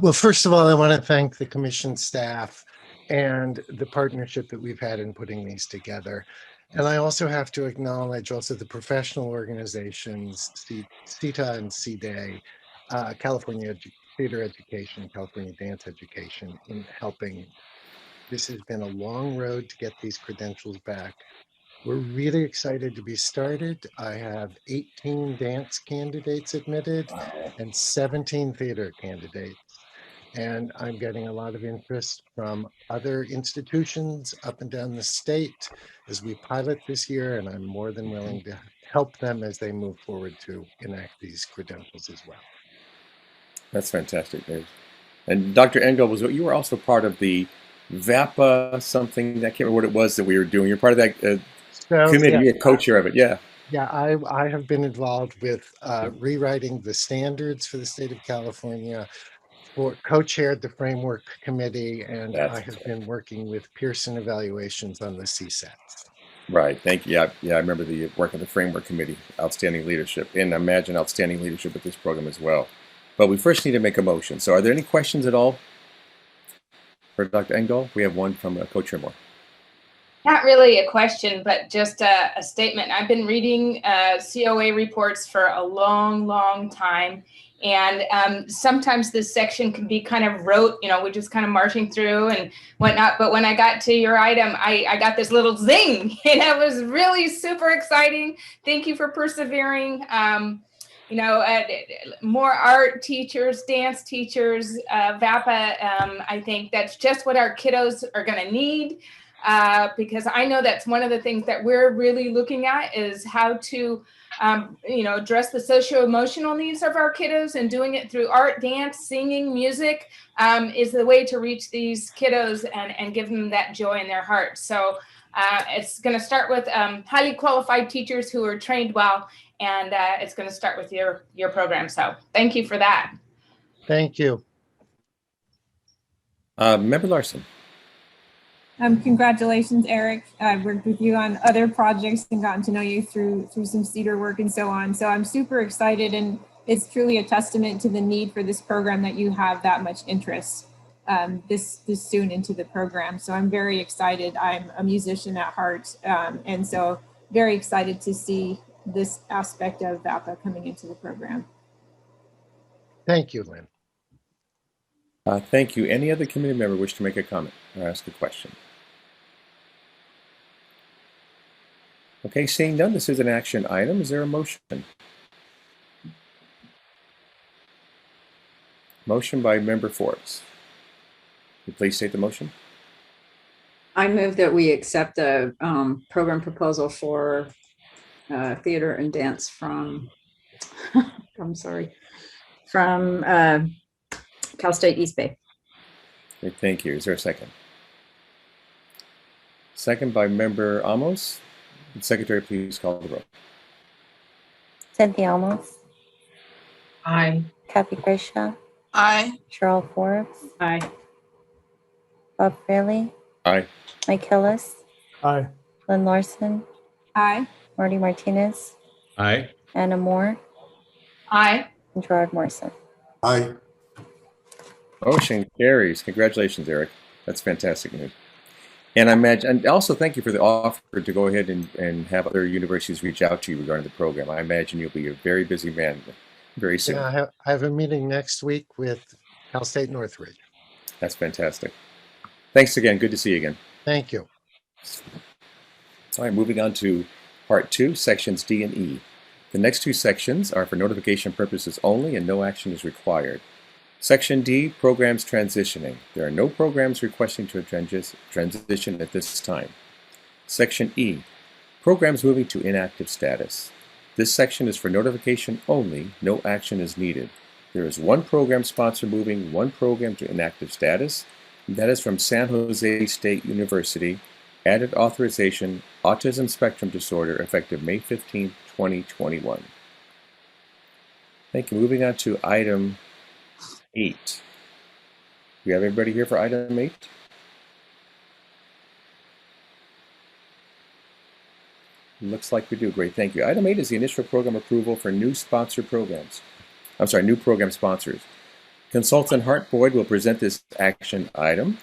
[SPEAKER 16] Well, first of all, I want to thank the commission staff and the partnership that we've had in putting these together. And I also have to acknowledge also the professional organizations, CETA and CDA, California Theater Education, California Dance Education, in helping. This has been a long road to get these credentials back. We're really excited to be started. I have 18 dance candidates admitted and 17 theater candidates. And I'm getting a lot of interest from other institutions up and down the state as we pilot this year, and I'm more than willing to help them as they move forward to enact these credentials as well.
[SPEAKER 2] That's fantastic, Dave. And Dr. Engdahl, you were also part of the VAPA something, I can't remember what it was that we were doing. You're part of that committee, a co-chair of it, yeah.
[SPEAKER 16] Yeah, I have been involved with rewriting the standards for the state of California, co-chaired the framework committee, and I have been working with Pearson Evaluations on the CSATs.
[SPEAKER 2] Right, thank you. Yeah, I remember the work of the framework committee, outstanding leadership, and I imagine outstanding leadership with this program as well. But we first need to make a motion. So are there any questions at all for Dr. Engdahl? We have one from Co-Chair Moore.
[SPEAKER 9] Not really a question, but just a statement. I've been reading COA reports for a long, long time. And sometimes this section can be kind of rote, we're just kind of marching through and whatnot. But when I got to your item, I got this little zing, and it was really super exciting. Thank you for persevering. More art teachers, dance teachers, VAPA. I think that's just what our kiddos are going to need. Because I know that's one of the things that we're really looking at is how to, address the socio-emotional needs of our kiddos, and doing it through art, dance, singing, music is the way to reach these kiddos and give them that joy in their heart. So it's going to start with highly qualified teachers who are trained well, and it's going to start with your program. So thank you for that.
[SPEAKER 16] Thank you.
[SPEAKER 2] Member Larson.
[SPEAKER 17] Congratulations, Eric. I've worked with you on other projects and gotten to know you through some CEDAR work and so on. So I'm super excited, and it's truly a testament to the need for this program that you have that much interest this soon into the program. So I'm very excited. I'm a musician at heart, and so very excited to see this aspect of VAPA coming into the program.
[SPEAKER 16] Thank you, Lynn.
[SPEAKER 2] Thank you. Any other committee member wish to make a comment or ask a question? Okay, seeing none, this is an action item. Is there a motion? Motion by Member Forbes. Will you please state the motion?
[SPEAKER 8] I move that we accept the program proposal for theater and dance from, from Cal State East Bay.
[SPEAKER 2] Okay, thank you. Is there a second? Second by Member Amos. Secretary, please call the roll.
[SPEAKER 3] Cynthia Almos,
[SPEAKER 4] Aye.
[SPEAKER 3] Kathy Grisha,
[SPEAKER 4] Aye.
[SPEAKER 3] Cheryl Forbes,
[SPEAKER 8] Aye.
[SPEAKER 3] Bob Fairley,
[SPEAKER 2] Aye.
[SPEAKER 3] Mike Hillis,
[SPEAKER 10] Aye.
[SPEAKER 3] Lynn Larson,
[SPEAKER 17] Aye.
[SPEAKER 3] Marty Martinez,
[SPEAKER 5] Aye.
[SPEAKER 3] Anna Moore,
[SPEAKER 9] Aye.
[SPEAKER 3] and Gerard Morrison.
[SPEAKER 7] Aye.
[SPEAKER 2] Motion carries. Congratulations, Eric. That's fantastic news. And I imagine, and also thank you for the offer to go ahead and have other universities reach out to you regarding the program. I imagine you'll be a very busy man very soon.
[SPEAKER 16] Yeah, I have a meeting next week with Cal State Northridge.
[SPEAKER 2] That's fantastic. Thanks again. Good to see you again.
[SPEAKER 16] Thank you.
[SPEAKER 2] All right, moving on to part 2, sections D and E. The next 2 sections are for notification purposes only and no action is required. Section D, programs transitioning. There are no programs requesting to transition at this time. Section E, programs moving to inactive status. This section is for notification only, no action is needed. There is 1 program sponsor moving 1 program to inactive status, and that is from San Jose State University, added authorization, autism spectrum disorder, effective May 15, 2021. Thank you. Moving on to item 8. We have everybody here for item 8? Looks like we do. Great, thank you. Item 8 is the initial program approval for new sponsor programs. New program sponsors. Consultant Hart Boyd will present this action item.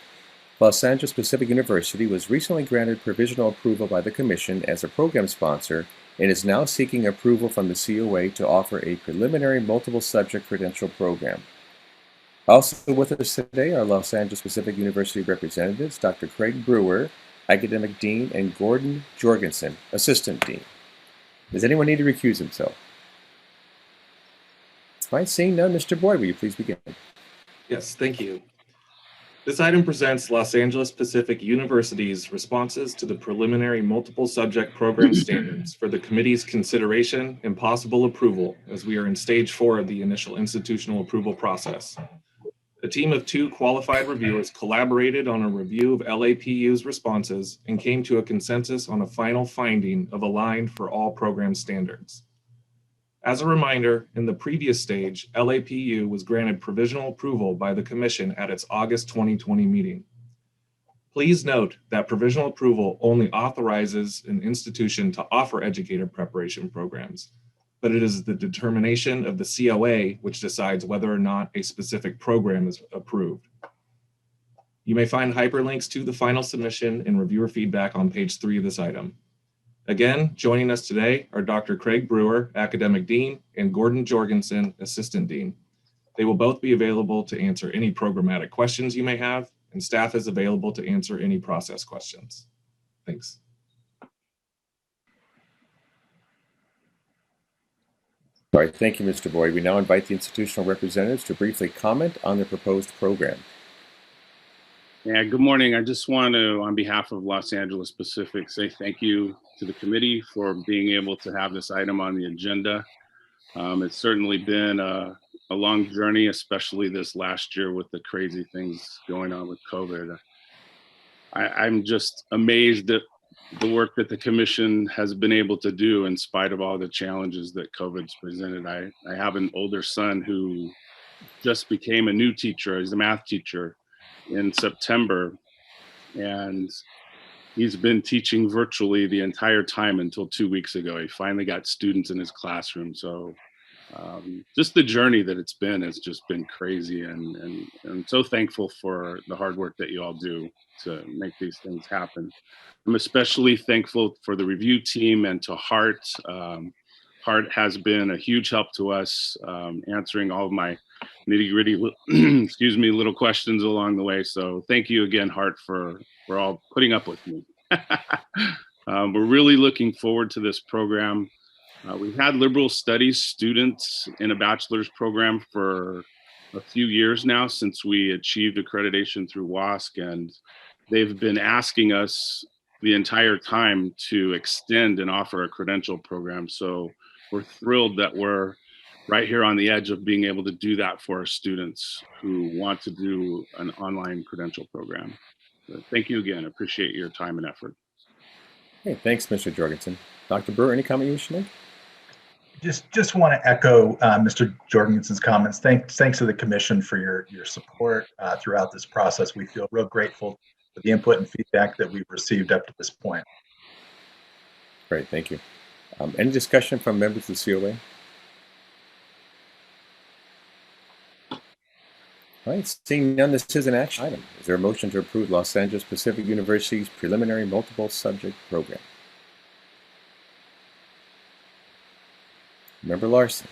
[SPEAKER 2] Los Angeles Pacific University was recently granted provisional approval by the Commission as a program sponsor and is now seeking approval from the COA to offer a preliminary multiple subject credential program. Also with us today are Los Angeles Pacific University representatives, Dr. Craig Brewer, Academic Dean, and Gordon Jorgensen, Assistant Dean. Does anyone need to recuse himself? All right, seeing none, Mr. Boyd, will you please begin?
[SPEAKER 18] Yes, thank you. This item presents Los Angeles Pacific University's responses to the preliminary multiple subject program standards for the committee's consideration and possible approval, as we are in stage 4 of the initial institutional approval process. A team of 2 qualified reviewers collaborated on a review of LAPU's responses and came to a consensus on a final finding of aligned for all program standards. As a reminder, in the previous stage, LAPU was granted provisional approval by the Commission at its August 2020 meeting. Please note that provisional approval only authorizes an institution to offer educator preparation programs, but it is the determination of the COA which decides whether or not a specific program is approved. You may find hyperlinks to the final submission and reviewer feedback on page 3 of this item. Again, joining us today are Dr. Craig Brewer, Academic Dean, and Gordon Jorgensen, Assistant Dean. They will both be available to answer any programmatic questions you may have, and staff is available to answer any process questions. Thanks.
[SPEAKER 2] All right, thank you, Mr. Boyd. We now invite the institutional representatives to briefly comment on the proposed program.
[SPEAKER 19] Yeah, good morning. I just want to, on behalf of Los Angeles Pacific, say thank you to the committee for being able to have this item on the agenda. It's certainly been a long journey, especially this last year with the crazy things going on with COVID. I'm just amazed at the work that the commission has been able to do in spite of all the challenges that COVID's presented. I have an older son who just became a new teacher. He's a math teacher in September, and he's been teaching virtually the entire time until 2 weeks ago. He finally got students in his classroom. So just the journey that it's been has just been crazy, and I'm so thankful for the hard work that you all do to make these things happen. I'm especially thankful for the review team and to Hart. Hart has been a huge help to us, answering all of my nitty-gritty, excuse me, little questions along the way. So thank you again, Hart, for all putting up with me. We're really looking forward to this program. We've had liberal studies students in a bachelor's program for a few years now since we achieved accreditation through WASC, and they've been asking us the entire time to extend and offer a credential program. So we're thrilled that we're right here on the edge of being able to do that for our students who want to do an online credential program. So thank you again. Appreciate your time and effort.
[SPEAKER 2] Hey, thanks, Mr. Jorgensen. Dr. Burr, any comment you wish to make?
[SPEAKER 20] Just want to echo Mr. Jorgensen's comments. Thanks to the commission for your support throughout this process. We feel real grateful for the input and feedback that we've received up to this point.
[SPEAKER 2] Great, thank you. Any discussion from members of the COA? All right, seeing none, this is an action item. Is there a motion to approve Los Angeles Pacific University's preliminary multiple subject program? Member Larson.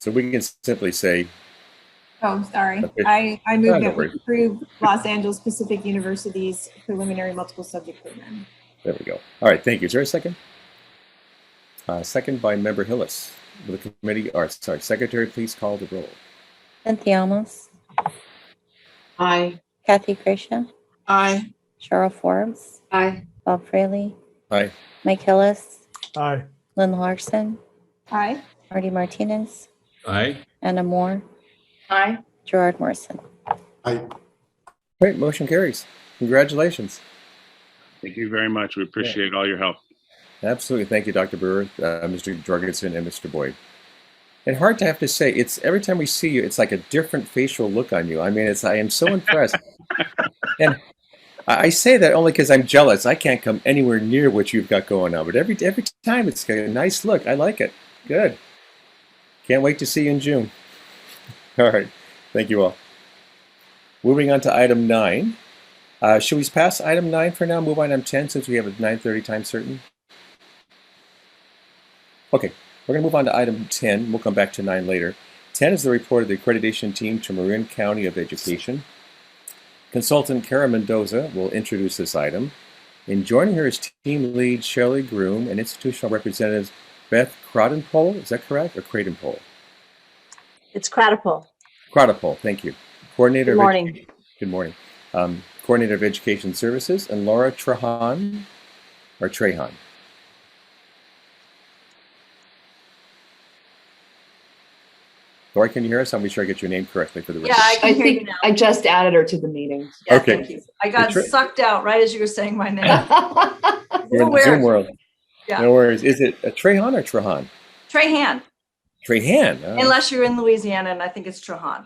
[SPEAKER 2] So we can simply say,
[SPEAKER 17] Oh, sorry.
[SPEAKER 2] Okay.
[SPEAKER 17] I move
[SPEAKER 2] No
[SPEAKER 17] that we
[SPEAKER 2] worries.
[SPEAKER 17] approve Los Angeles Pacific University's preliminary multiple subject program.
[SPEAKER 2] there we go. All right, thank you. Is there a second? Second by Member Hillis. Will the committee, or sorry, Secretary, please call the roll.
[SPEAKER 3] Cynthia Almos,
[SPEAKER 4] Aye.
[SPEAKER 3] Kathy Gratian,
[SPEAKER 4] Aye.
[SPEAKER 3] Cheryl Forbes,
[SPEAKER 8] Aye.
[SPEAKER 3] Bob Fraley,
[SPEAKER 2] Aye.
[SPEAKER 3] Mike Hillis,
[SPEAKER 10] Aye.
[SPEAKER 3] Lynn Larson,
[SPEAKER 17] Aye.
[SPEAKER 3] Marty Martinez,
[SPEAKER 5] Aye.
[SPEAKER 3] Anna Moore,
[SPEAKER 9] Aye.
[SPEAKER 3] Gerard Morrison.
[SPEAKER 2] Great, motion carries. Congratulations.
[SPEAKER 19] Thank you very much. We appreciate all your help.
[SPEAKER 2] Absolutely. Thank you, Dr. Brewer, Mr. Jorgensen, and Mr. Boyd. And hard to have to say, it's every time we see you, it's like a different facial look on you. I mean, I am so impressed. And I say that only because I'm jealous. I can't come anywhere near what you've got going on. But every time it's got a nice look. I like it. Good. Can't wait to see you in June. All right. Thank you all. Moving on to item 9. Should we pass item 9 for now? Move on to item 10 since we have a 9:30 time certain. Okay. We're going to move on to item 10. We'll come back to 9 later. 10 is the report of the accreditation team to Marin County of Education. Consultant Kara Mendoza will introduce this item. And joining her is team lead Shelley Groom and institutional representatives Beth Cradenpole. Is that correct? Or Cradenpole?
[SPEAKER 21] It's Cradipole.
[SPEAKER 2] Cradenpole, thank you. Coordinator.
[SPEAKER 21] Good morning.
[SPEAKER 2] Good morning. Coordinator of Education Services, and Laura Trahan, or Trahan. Laura, can you hear us? I'll be sure I get your name correctly for the record.
[SPEAKER 21] Yeah, I can hear you
[SPEAKER 11] think
[SPEAKER 21] now.
[SPEAKER 11] I just added her to the meeting.
[SPEAKER 21] Yeah,
[SPEAKER 2] Okay.
[SPEAKER 21] thank you. I got
[SPEAKER 2] It's
[SPEAKER 21] sucked out right as you were saying my name.
[SPEAKER 2] You're in the Zoom world.
[SPEAKER 21] Yeah.
[SPEAKER 2] No worries. Is it a Trahan or Trahan?
[SPEAKER 21] Trahan,
[SPEAKER 2] Trahan. Oh,
[SPEAKER 21] unless you're in Louisiana, and I think it's Trahan.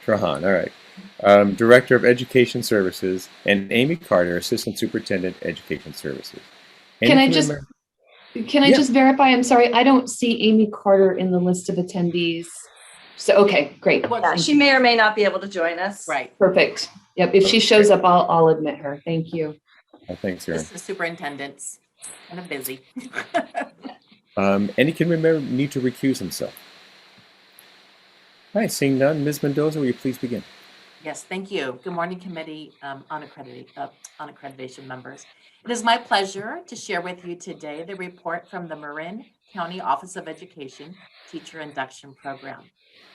[SPEAKER 2] Trahan, all right. Director of Education Services, and Amy Carter, Assistant Superintendent, Education Services.
[SPEAKER 11] Can I
[SPEAKER 2] Amy,
[SPEAKER 11] just
[SPEAKER 2] remember-
[SPEAKER 11] Can I just verify? I'm sorry, I don't see Amy Carter in the list of attendees. So, okay, great.
[SPEAKER 21] Yeah, she may or may not be able to join us.
[SPEAKER 22] Right.
[SPEAKER 11] Perfect. Yep, if she shows up, I'll admit her. Thank you.
[SPEAKER 2] Thanks, Erin.
[SPEAKER 22] Just the superintendent's kind of busy.
[SPEAKER 2] Any can remember need to recuse himself. All right, seeing none, Ms. Mendoza, will you please begin?
[SPEAKER 22] Yes, thank you. Good morning, committee on accreditation members. It is my pleasure to share with you today the report from the Marin County Office of Education Teacher Induction Program,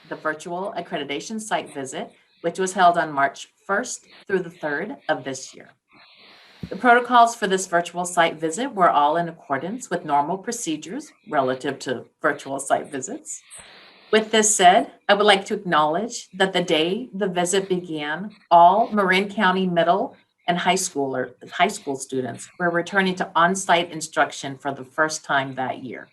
[SPEAKER 22] the virtual accreditation site visit, which was held on March 1st through the 3rd of this year. The protocols for this virtual site visit were all in accordance with normal procedures relative to virtual site visits. With this said, I would like to acknowledge that the day the visit began, all Marin County middle and high school students were returning to on-site instruction for the first time that year.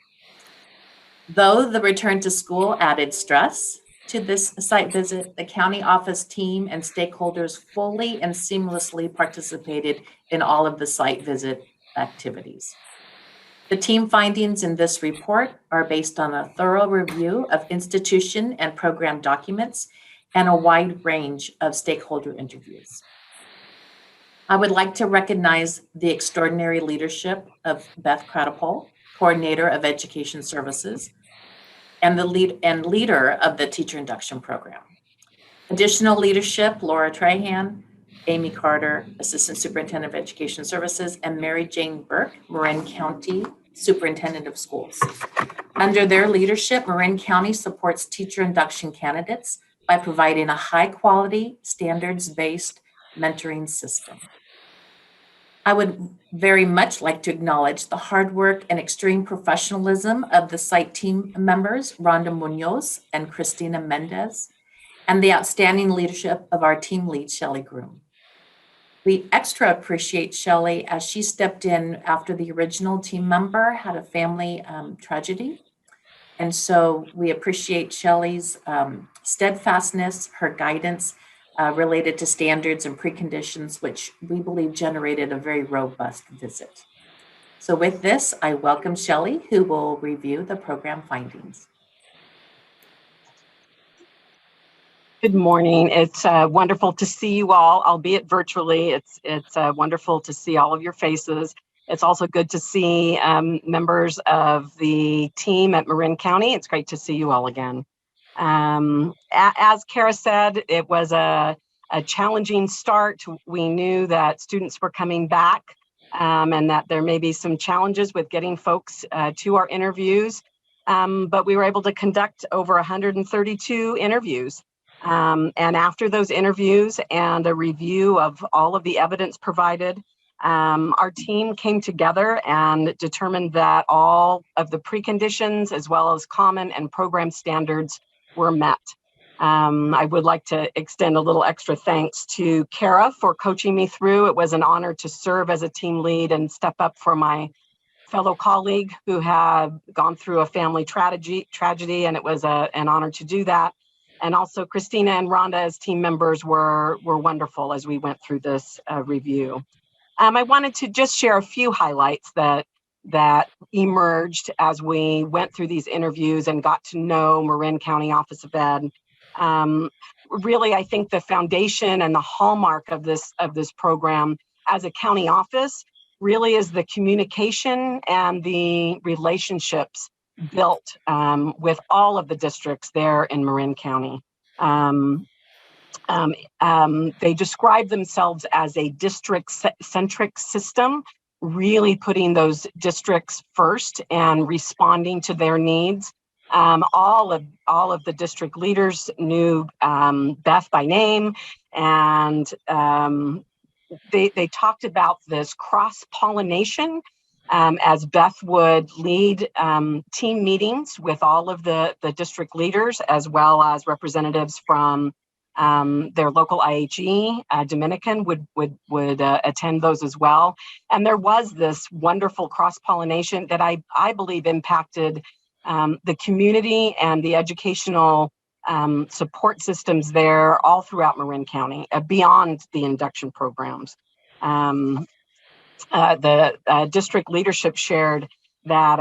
[SPEAKER 22] Though the return to school added stress to this site visit, the county office team and stakeholders fully and seamlessly participated in all of the site visit activities. The team findings in this report are based on a thorough review of institution and program documents and a wide range of stakeholder interviews. I would like to recognize the extraordinary leadership of Beth Cradipole, Coordinator of Education Services, and the leader of the Teacher Induction Program. Additional leadership, Laura Trahan, Amy Carter, Assistant Superintendent of Education Services, and Mary Jane Burke, Marin County Superintendent of Schools. Under their leadership, Marin County supports teacher induction candidates by providing a high-quality, standards-based mentoring system. I would very much like to acknowledge the hard work and extreme professionalism of the site team members, Rhonda Munoz and Christina Mendez, and the outstanding leadership of our team lead, Shelley Groom. We extra appreciate Shelley as she stepped in after the original team member had a family tragedy. And so we appreciate Shelley's steadfastness, her guidance related to standards and preconditions, which we believe generated a very robust visit. So with this, I welcome Shelley, who will review the program findings.
[SPEAKER 6] Good morning. It's wonderful to see you all, albeit virtually. It's wonderful to see all of your faces. It's also good to see members of the team at Marin County. It's great to see you all again. As Kara said, it was a challenging start. We knew that students were coming back and that there may be some challenges with getting folks to our interviews, but we were able to conduct over 132 interviews. And after those interviews and a review of all of the evidence provided, our team came together and determined that all of the preconditions as well as common and program standards were met. I would like to extend a little extra thanks to Kara for coaching me through. It was an honor to serve as a team lead and step up for my fellow colleague who had gone through a family tragedy, and it was an honor to do that. And also Christina and Rhonda as team members were wonderful as we went through this review. I wanted to just share a few highlights that emerged as we went through these interviews and got to know Marin County Office of Ed. Really, I think the foundation and the hallmark of this program as a county office really is the communication and the relationships built with all of the districts there in Marin County. They describe themselves as a district-centric system, really putting those districts first and responding to their needs. All of the district leaders knew Beth by name, and they talked about this cross-pollination as Beth would lead team meetings with all of the district leaders, as well as representatives from their local IHE. Dominican would attend those as well. And there was this wonderful cross-pollination that I believe impacted the community and the educational support systems there all throughout Marin County, beyond the induction programs. The district leadership shared that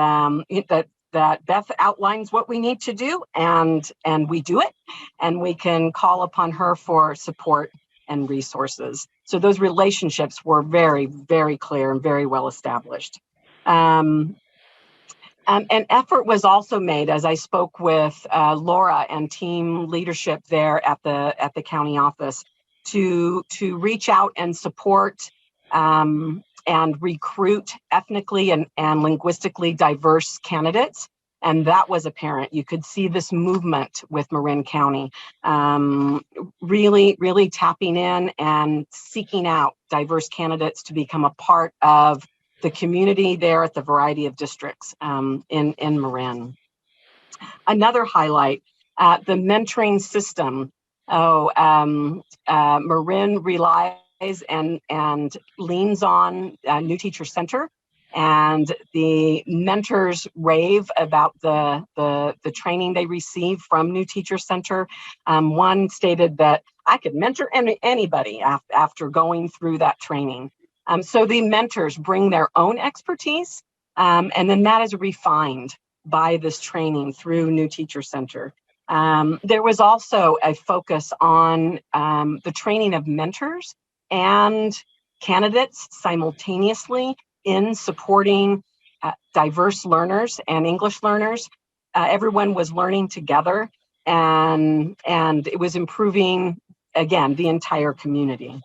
[SPEAKER 6] that Beth outlines what we need to do, and we do it, and we can call upon her for support and resources. So those relationships were very, very clear and very well established. An effort was also made as I spoke with Laura and team leadership there at the county office to reach out and support and recruit ethnically and linguistically diverse candidates. And that was apparent. You could see this movement with Marin County, really tapping in and seeking out diverse candidates to become a part of the community there at the variety of districts in Marin. Another highlight, the mentoring system. Marin relies and leans on New Teacher Center, and the mentors rave about the training they receive from New Teacher Center. One stated that I could mentor anybody after going through that training. So the mentors bring their own expertise, and then that is refined by this training through New Teacher Center. There was also a focus on the training of mentors and candidates simultaneously in supporting diverse learners and English learners. Everyone was learning together, and it was improving, again, the entire community.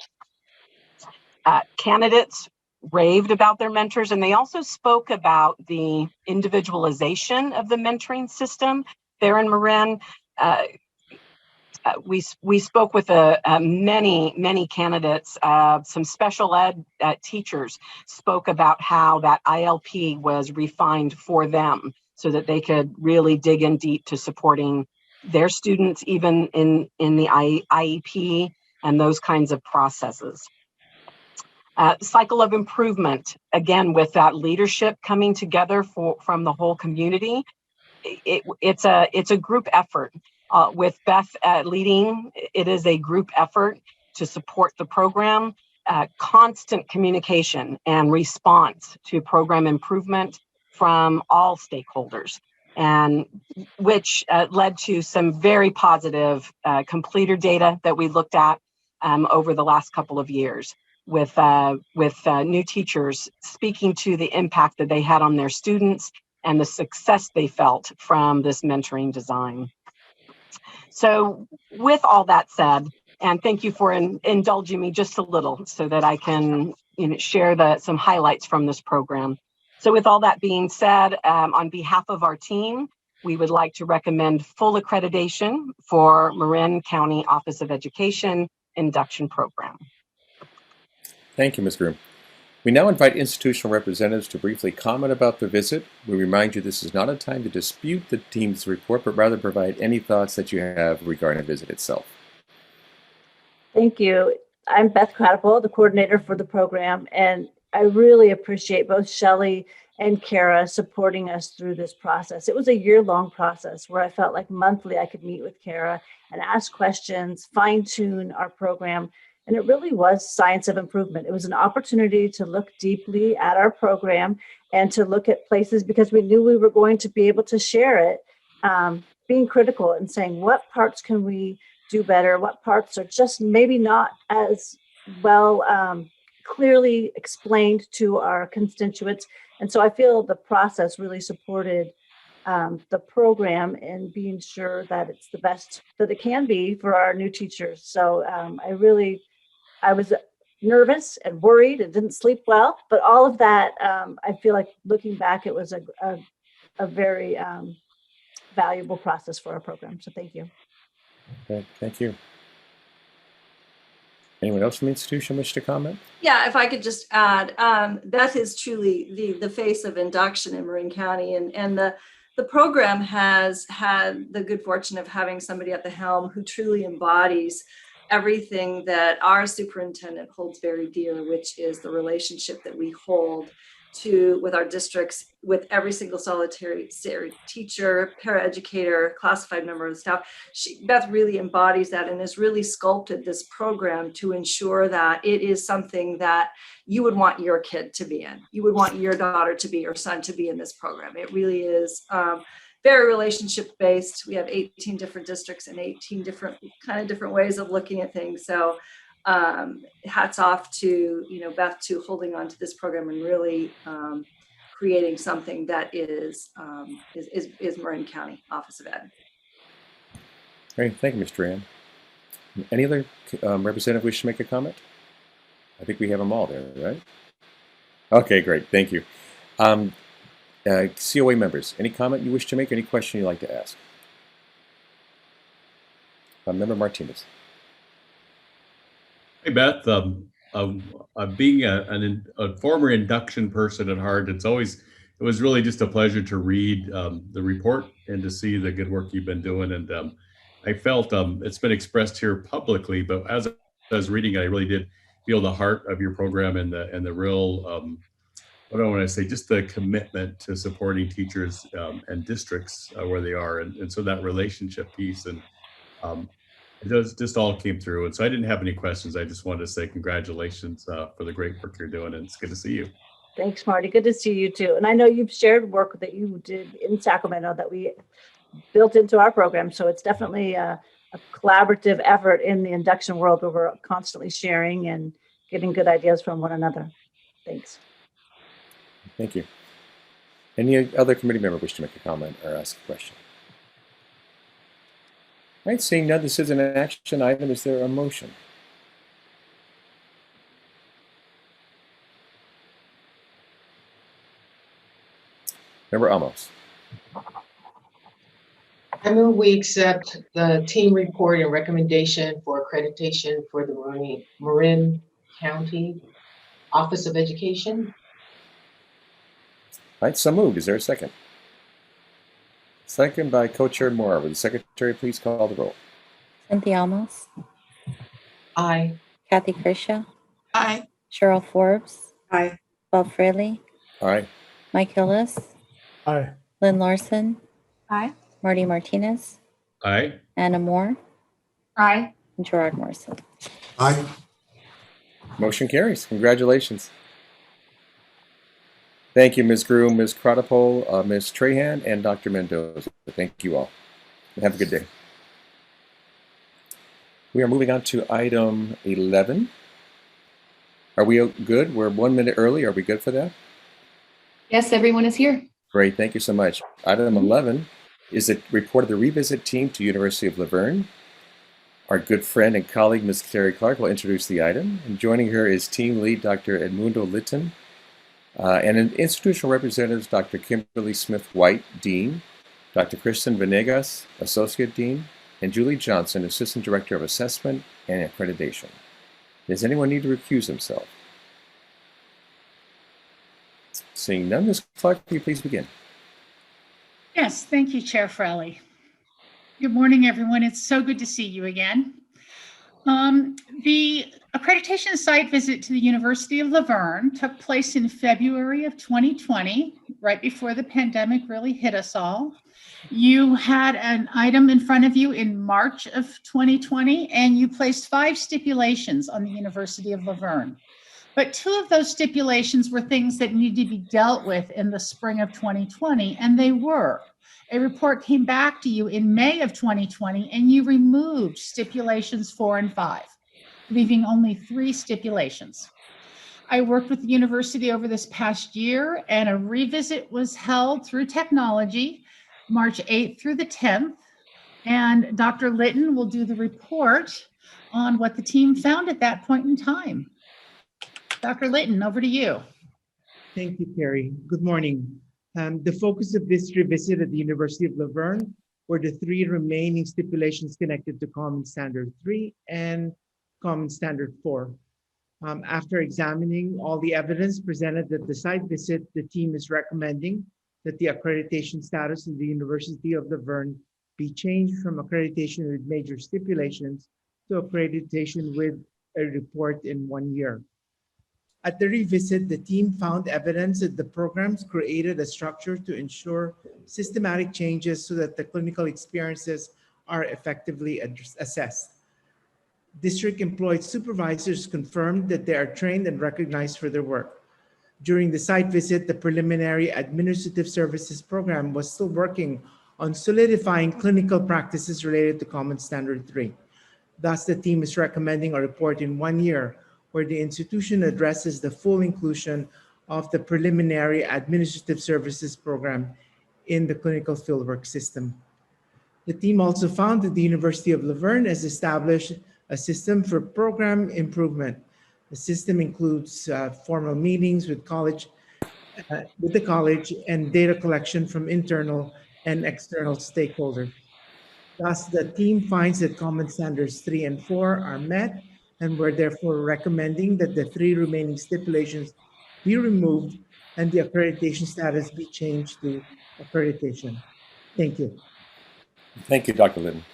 [SPEAKER 6] Candidates raved about their mentors, and they also spoke about the individualization of the mentoring system there in Marin. We spoke with many candidates. Some special ed teachers spoke about how that ILP was refined for them so that they could really dig in deep to supporting their students, even in the IEP and those kinds of processes. Cycle of improvement, again, with that leadership coming together from the whole community. It's a group effort. With Beth leading, it is a group effort to support the program. Constant communication and response to program improvement from all stakeholders, and which led to some very positive completer data that we looked at over the last couple of years, with new teachers speaking to the impact that they had on their students and the success they felt from this mentoring design. So with all that said, and thank you for indulging me just a little so that I can share some highlights from this program. So with all that being said, on behalf of our team, we would like to recommend full accreditation for Marin County Office of Education induction program.
[SPEAKER 2] Thank you, Ms. Groom. We now invite institutional representatives to briefly comment about the visit. We remind you this is not a time to dispute the team's report, but rather provide any thoughts that you have regarding the visit itself.
[SPEAKER 12] Thank you. I'm Beth Cradipole, the coordinator for the program, and I really appreciate both Shelley and Kara supporting us through this process. It was a year-long process where I felt like monthly I could meet with Kara and ask questions, fine-tune our program, and it really was science of improvement. It was an opportunity to look deeply at our program and to look at places, because we knew we were going to be able to share it, being critical and saying what parts can we do better, what parts are just maybe not as well clearly explained to our constituents. And so I feel the process really supported the program in being sure that it's the best that it can be for our new teachers. So I was nervous and worried and didn't sleep well, but all of that, I feel like looking back, it was a very valuable process for our program. So thank you.
[SPEAKER 2] Okay, thank you. Anyone else from the institution wish to comment?
[SPEAKER 21] Yeah, if I could just add, Beth is truly the face of induction in Marin County, and the program has had the good fortune of having somebody at the helm who truly embodies everything that our superintendent holds very dear, which is the relationship that we hold with our districts, with every single solitary teacher, paraeducator, classified member of the staff. Beth really embodies that and has really sculpted this program to ensure that it is something that you would want your kid to be in. You would want your daughter to be, or son to be in this program. It really is very relationship based. We have 18 different districts and 18 different ways of looking at things. So hats off to Beth to holding on to this program and really creating something that is Marin County Office of Ed.
[SPEAKER 2] Great, thank you, Mr. Ann. Any other representative wish to make a comment? I think we have them all there, right? Okay, great, thank you. COA members, any comment you wish to make? Any question you'd like to ask? Member Martinez.
[SPEAKER 5] Hey, Beth, being a former induction person at heart, it was really just a pleasure to read the report and to see the good work you've been doing. And I felt it's been expressed here publicly, but as I was reading it, I really did feel the heart of your program and the real, what do I want to say, just the commitment to supporting teachers and districts where they are. And so that relationship piece and it just all came through. And so I didn't have any questions. I just wanted to say congratulations for the great work you're doing, and it's good to see you.
[SPEAKER 12] Thanks, Marty. Good to see you too. And I know you've shared work that you did in Sacramento that we built into our program. So it's definitely a collaborative effort in the induction world where we're constantly sharing and getting good ideas from one another. Thanks.
[SPEAKER 2] Thank you. Any other committee member wish to make a comment or ask a question? All right, seeing none, this is an action item. Is there a motion? Member Amos.
[SPEAKER 14] I move we accept the team report and recommendation for accreditation for the Marin County Office of Education.
[SPEAKER 2] All right, so moved. Is there a second? Second by Co-Chair Moore. Would the Secretary please call the roll?
[SPEAKER 3] Cynthia Almos.
[SPEAKER 14] Aye.
[SPEAKER 3] Kathy Kershaw.
[SPEAKER 4] Aye.
[SPEAKER 3] Cheryl Forbes,
[SPEAKER 4] Aye.
[SPEAKER 3] Bob Fraley,
[SPEAKER 2] Aye.
[SPEAKER 3] Mike Hillis,
[SPEAKER 10] Aye.
[SPEAKER 3] Lynn Larson,
[SPEAKER 17] Aye.
[SPEAKER 3] Marty Martinez,
[SPEAKER 5] Aye.
[SPEAKER 3] Anna Moore,
[SPEAKER 22] Aye.
[SPEAKER 3] and Gerard Morrison.
[SPEAKER 7] Aye.
[SPEAKER 2] Motion carries. Congratulations. Thank you, Ms. Groom, Ms. Crodipole, Ms. Trahan, and Dr. Mendoza. Thank you all. And have a good day. We are moving on to item 11. Are we good? We're 1 minute early. Are we good for that?
[SPEAKER 11] Yes, everyone is here.
[SPEAKER 2] Great. Thank you so much. Item 11 is the report of the Revisit team to University of Laverne. Our good friend and colleague, Ms. Terry Clark, will introduce the item. And joining her is team lead Dr. Edmundo Litton, and institutional representatives Dr. Kimberly Smith-White, Dean, Dr. Kristen Venegas, Associate Dean, and Julie Johnson, Assistant Director of Assessment and Accreditation. Does anyone need to recuse himself? Seeing none, Ms. Clark, will you please begin?
[SPEAKER 1] Yes, thank you, Chair Fraley. Good morning, everyone. It's so good to see you again. The accreditation site visit to the University of Laverne took place in February of 2020, right before the pandemic really hit us all. You had an item in front of you in March of 2020, and you placed 5 stipulations on the University of Laverne. But 2 of those stipulations were things that needed to be dealt with in the spring of 2020, and they were. A report came back to you in May of 2020, and you removed stipulations 4 and 5, leaving only 3 stipulations. I worked with the university over this past year, and a revisit was held through technology, March 8th through the 10th, and Dr. Litton will do the report on what the team found at that point in time. Dr. Litton, over to you.
[SPEAKER 13] Thank you, Terry. Good morning. The focus of this revisit at the University of Laverne were the 3 remaining stipulations connected to Common Standard 3 and Common Standard 4. After examining all the evidence presented at the site visit, the team is recommending that the accreditation status of the University of Laverne be changed from accreditation with major stipulations to accreditation with a report in 1 year. At the revisit, the team found evidence that the programs created a structure to ensure systematic changes so that the clinical experiences are effectively assessed. District employed supervisors confirmed that they are trained and recognized for their work. During the site visit, the preliminary administrative services program was still working on solidifying clinical practices related to Common Standard 3. Thus, the team is recommending a report in 1 year where the institution addresses the full inclusion of the preliminary administrative services program in the clinical fieldwork system. The team also found that the University of Laverne has established a system for program improvement. The system includes formal meetings with the college and data collection from internal and external stakeholders. Thus, the team finds that Common Standards 3 and 4 are met, and we're therefore recommending that the 3 remaining stipulations be removed and the accreditation status be changed to accreditation. Thank you.
[SPEAKER 2] Thank you, Dr. Litton.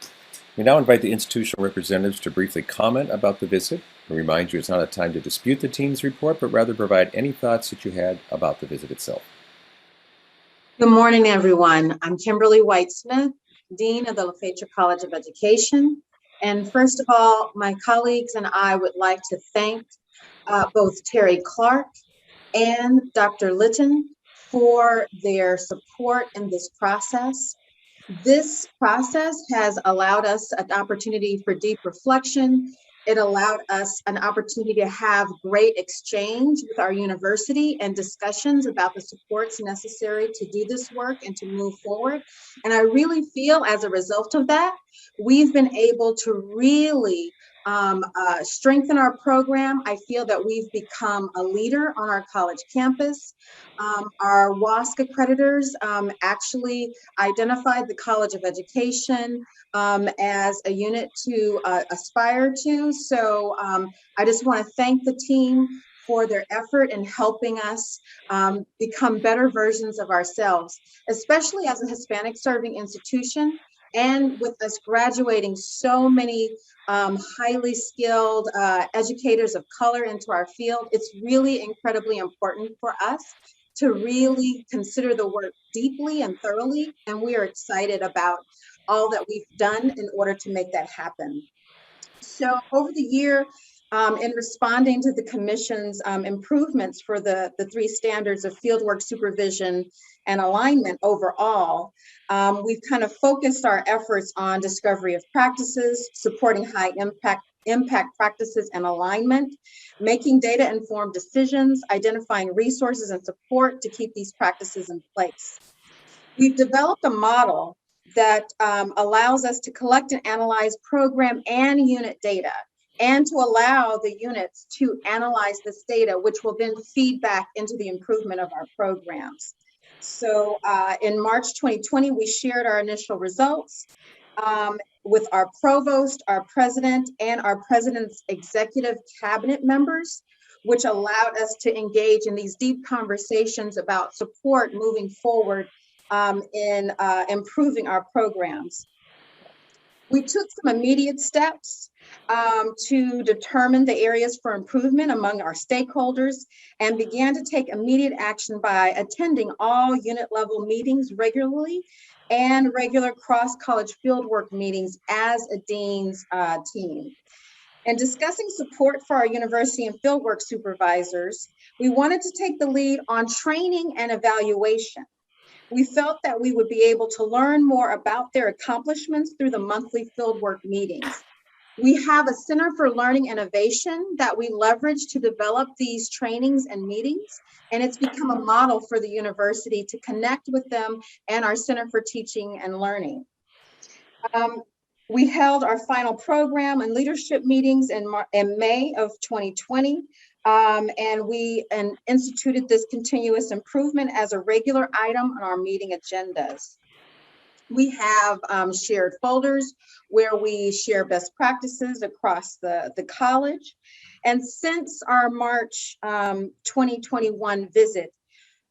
[SPEAKER 2] We now invite the institutional representatives to briefly comment about the visit. I remind you it's not a time to dispute the team's report, but rather provide any thoughts that you had about the visit itself.
[SPEAKER 23] Good morning, everyone. I'm Kimberly White-Smith, Dean of the Lafayette College of Education. And first of all, my colleagues and I would like to thank both Terry Clark and Dr. Litton for their support in this process. This process has allowed us an opportunity for deep reflection. It allowed us an opportunity to have great exchange with our university and discussions about the supports necessary to do this work and to move forward. And I really feel as a result of that, we've been able to really strengthen our program. I feel that we've become a leader on our college campus. Our WASC accreditors actually identified the College of Education as a unit to aspire to. So I just want to thank the team for their effort in helping us become better versions of ourselves, especially as a Hispanic serving institution. And with us graduating so many highly skilled educators of color into our field, it's really incredibly important for us to really consider the work deeply and thoroughly. And we are excited about all that we've done in order to make that happen. So over the year, in responding to the Commission's improvements for the 3 standards of fieldwork supervision and alignment overall, we've kind of focused our efforts on discovery of practices, supporting high impact practices and alignment, making data-informed decisions, identifying resources and support to keep these practices in place. We've developed a model that allows us to collect and analyze program and unit data, and to allow the units to analyze this data, which will then feed back into the improvement of our programs. So in March 2020, we shared our initial results with our provost, our president, and our president's executive cabinet members, which allowed us to engage in these deep conversations about support moving forward in improving our programs. We took some immediate steps to determine the areas for improvement among our stakeholders and began to take immediate action by attending all unit level meetings regularly and regular cross-college fieldwork meetings as a dean's team. And discussing support for our university and fieldwork supervisors, we wanted to take the lead on training and evaluation. We felt that we would be able to learn more about their accomplishments through the monthly fieldwork meetings. We have a Center for Learning Innovation that we leverage to develop these trainings and meetings, and it's become a model for the university to connect with them and our Center for Teaching and Learning. We held our final program and leadership meetings in May of 2020. And we instituted this continuous improvement as a regular item on our meeting agendas. We have shared folders where we share best practices across the college. And since our March 2021 visit,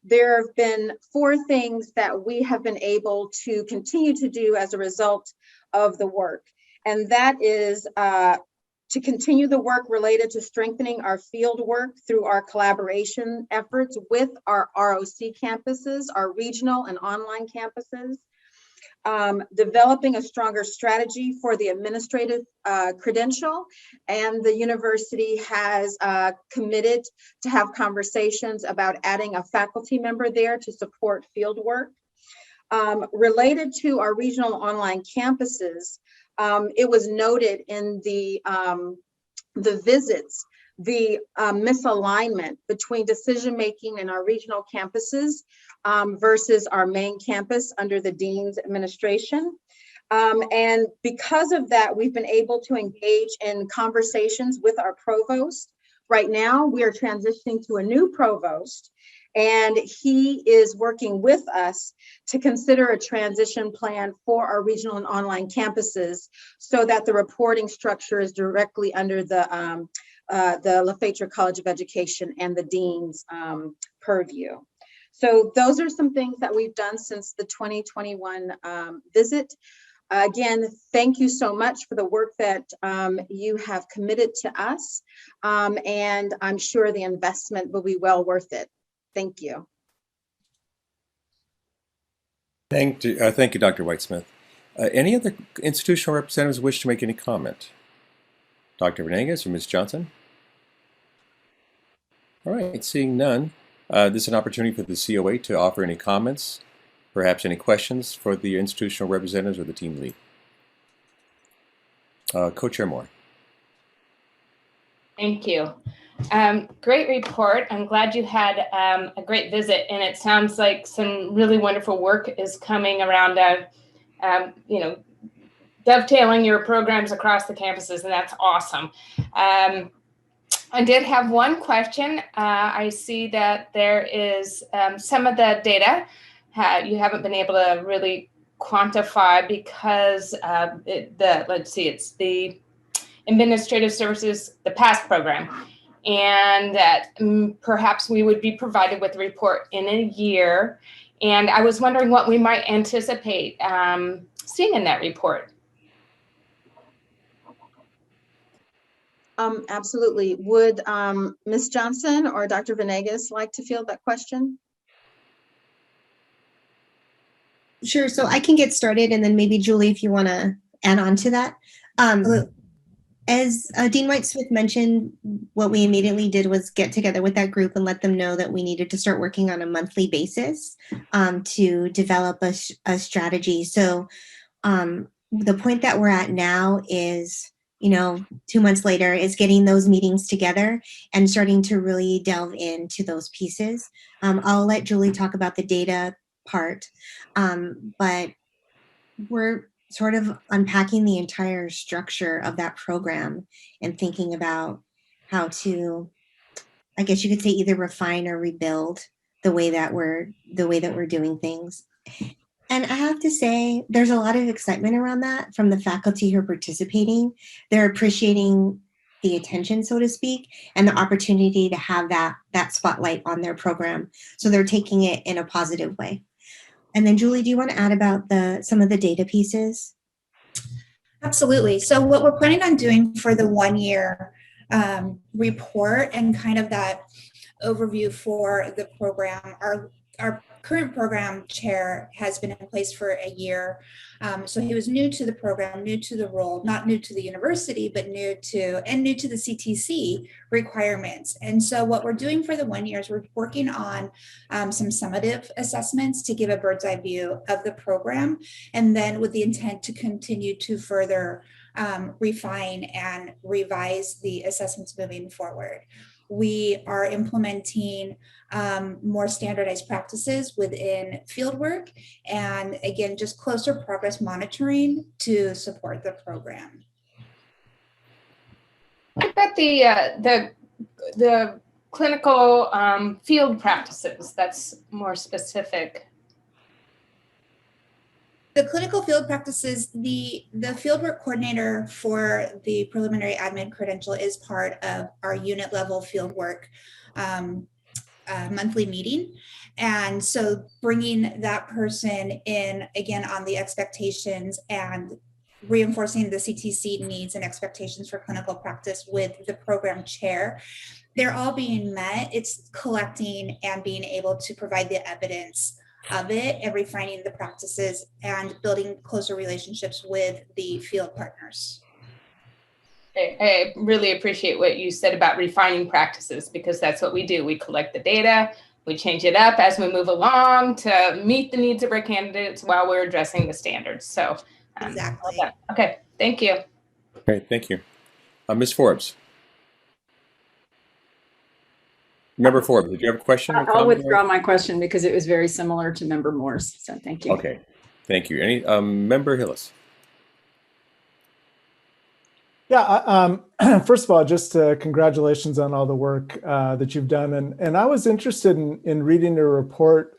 [SPEAKER 23] there have been 4 things that we have been able to continue to do as a result of the work. And that is to continue the work related to strengthening our field work through our collaboration efforts with our ROC campuses, our regional and online campuses, developing a stronger strategy for the administrative credential, and the university has committed to have conversations about adding a faculty member there to support field work. Related to our regional online campuses, it was noted in the visits, the misalignment between decision-making in our regional campuses versus our main campus under the dean's administration. And because of that, we've been able to engage in conversations with our provost. Right now, we are transitioning to a new provost, and he is working with us to consider a transition plan for our regional and online campuses so that the reporting structure is directly under the Lefebvre College of Education and the dean's purview. So those are some things that we've done since the 2021 visit. Again, thank you so much for the work that you have committed to us, and I'm sure the investment will be well worth it. Thank you.
[SPEAKER 2] Thank you, Dr. Whitesmith. Any other institutional representatives wish to make any comment? Dr. Venegas or Ms. Johnson? All right, seeing none, this is an opportunity for the COA to offer any comments, perhaps any questions for the institutional representatives or the team lead. Co-Chair Moore.
[SPEAKER 9] Thank you. Great report. I'm glad you had a great visit, and it sounds like some really wonderful work is coming around, dovetailing your programs across the campuses, and that's awesome. I did have one question. I see that there is some of the data you haven't been able to really quantify because it's the administrative services, the PASS program, and that perhaps we would be provided with a report in a year. And I was wondering what we might anticipate seeing in that report.
[SPEAKER 23] Absolutely. Would Ms. Johnson or Dr. Venegas like to field that question?
[SPEAKER 15] Sure. So I can get started, and then maybe Julie, if you want to add on to that. As Dean White-Smith mentioned, what we immediately did was get together with that group and let them know that we needed to start working on a monthly basis to develop a strategy. So the point that we're at now is, 2 months later, is getting those meetings together and starting to really delve into those pieces. I'll let Julie talk about the data part, but we're sort of unpacking the entire structure of that program and thinking about how to, I guess you could say, either refine or rebuild the way that we're doing things. And I have to say, there's a lot of excitement around that from the faculty who are participating. They're appreciating the attention, so to speak, and the opportunity to have that spotlight on their program. So they're taking it in a positive way. And then Julie, do you want to add about some of the data pieces?
[SPEAKER 16] Absolutely. So what we're planning on doing for the 1 year report and kind of that overview for the program, our current program chair has been in place for a year. So he was new to the program, new to the role, not new to the university, but new to the CTC requirements. And so what we're doing for the 1 year is we're working on some summative assessments to give a bird's eye view of the program, and then with the intent to continue to further refine and revise the assessments moving forward. We are implementing more standardized practices within fieldwork, and again, just closer progress monitoring to support the program.
[SPEAKER 9] What about the clinical field practices? That's more specific.
[SPEAKER 16] The clinical field practices, the fieldwork coordinator for the preliminary admin credential is part of our unit level fieldwork monthly meeting. And so bringing that person in again on the expectations and reinforcing the CTC needs and expectations for clinical practice with the program chair, they're all being met. It's collecting and being able to provide the evidence of it and refining the practices and building closer relationships with the field partners.
[SPEAKER 9] I really appreciate what you said about refining practices, because that's what we do. We collect the data, we change it up as we move along to meet the needs of our candidates while we're addressing the standards. So
[SPEAKER 16] exactly.
[SPEAKER 9] Well, okay, thank you.
[SPEAKER 2] Okay, thank you. Ms. Forbes. Member Forbes, did you have a question?
[SPEAKER 8] I'll withdraw my question because it was very similar to Member Moore's. So thank you.
[SPEAKER 2] Okay, thank you. Any Member Hillis?
[SPEAKER 10] Yeah, first of all, just congratulations on all the work that you've done. And I was interested in reading your report,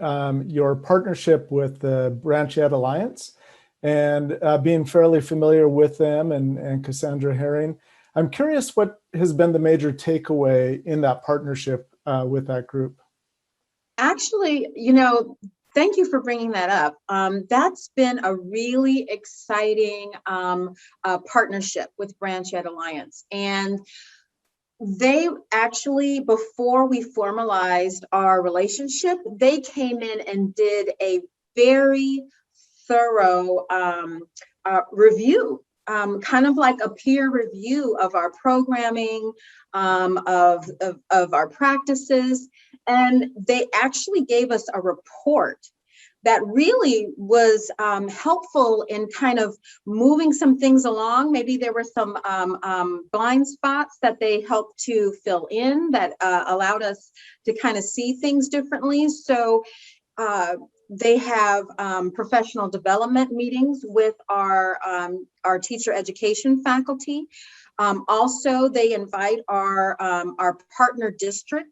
[SPEAKER 10] your partnership with the Branch Ed Alliance, and being fairly familiar with them and Cassandra Herring. I'm curious what has been the major takeaway in that partnership with that group.
[SPEAKER 23] Actually, thank you for bringing that up. That's been a really exciting partnership with Branch Ed Alliance. And they actually, before we formalized our relationship, they came in and did a very thorough review, kind of like a peer review of our programming, of our practices. And they actually gave us a report that really was helpful in kind of moving some things along. Maybe there were some blind spots that they helped to fill in that allowed us to kind of see things differently. So they have professional development meetings with our teacher education faculty. Also, they invite our partner district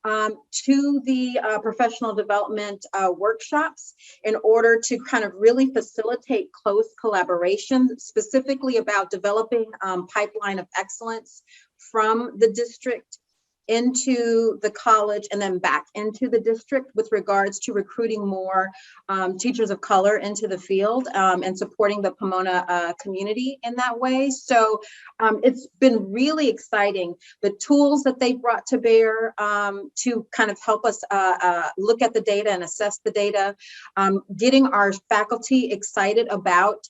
[SPEAKER 23] to the professional development workshops in order to kind of really facilitate close collaboration, specifically about developing pipeline of excellence from the district into the college and then back into the district with regards to recruiting more teachers of color into the field and supporting the Pomona community in that way. So it's been really exciting. The tools that they brought to bear to kind of help us look at the data and assess the data, getting our faculty excited about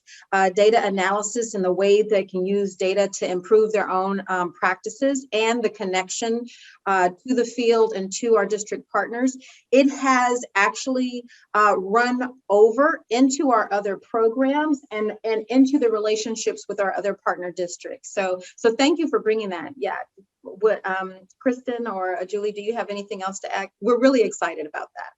[SPEAKER 23] data analysis and the way they can use data to improve their own practices, and the connection to the field and to our district partners. It has actually run over into our other programs and into the relationships with our other partner districts. So thank you for bringing that. Yeah. What, Kristen or Julie, do you have anything else to add? We're really excited about that.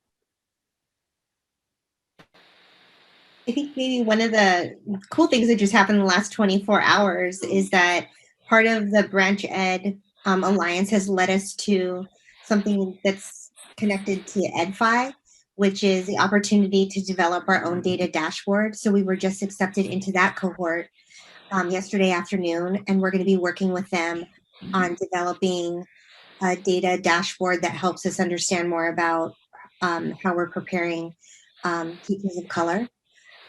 [SPEAKER 15] I think maybe one of the cool things that just happened in the last 24 hours is that part of the Branch Ed Alliance has led us to something that's connected to EdFi, which is the opportunity to develop our own data dashboard. So we were just accepted into that cohort yesterday afternoon, and we're going to be working with them on developing a data dashboard that helps us understand more about how we're preparing teachers of color.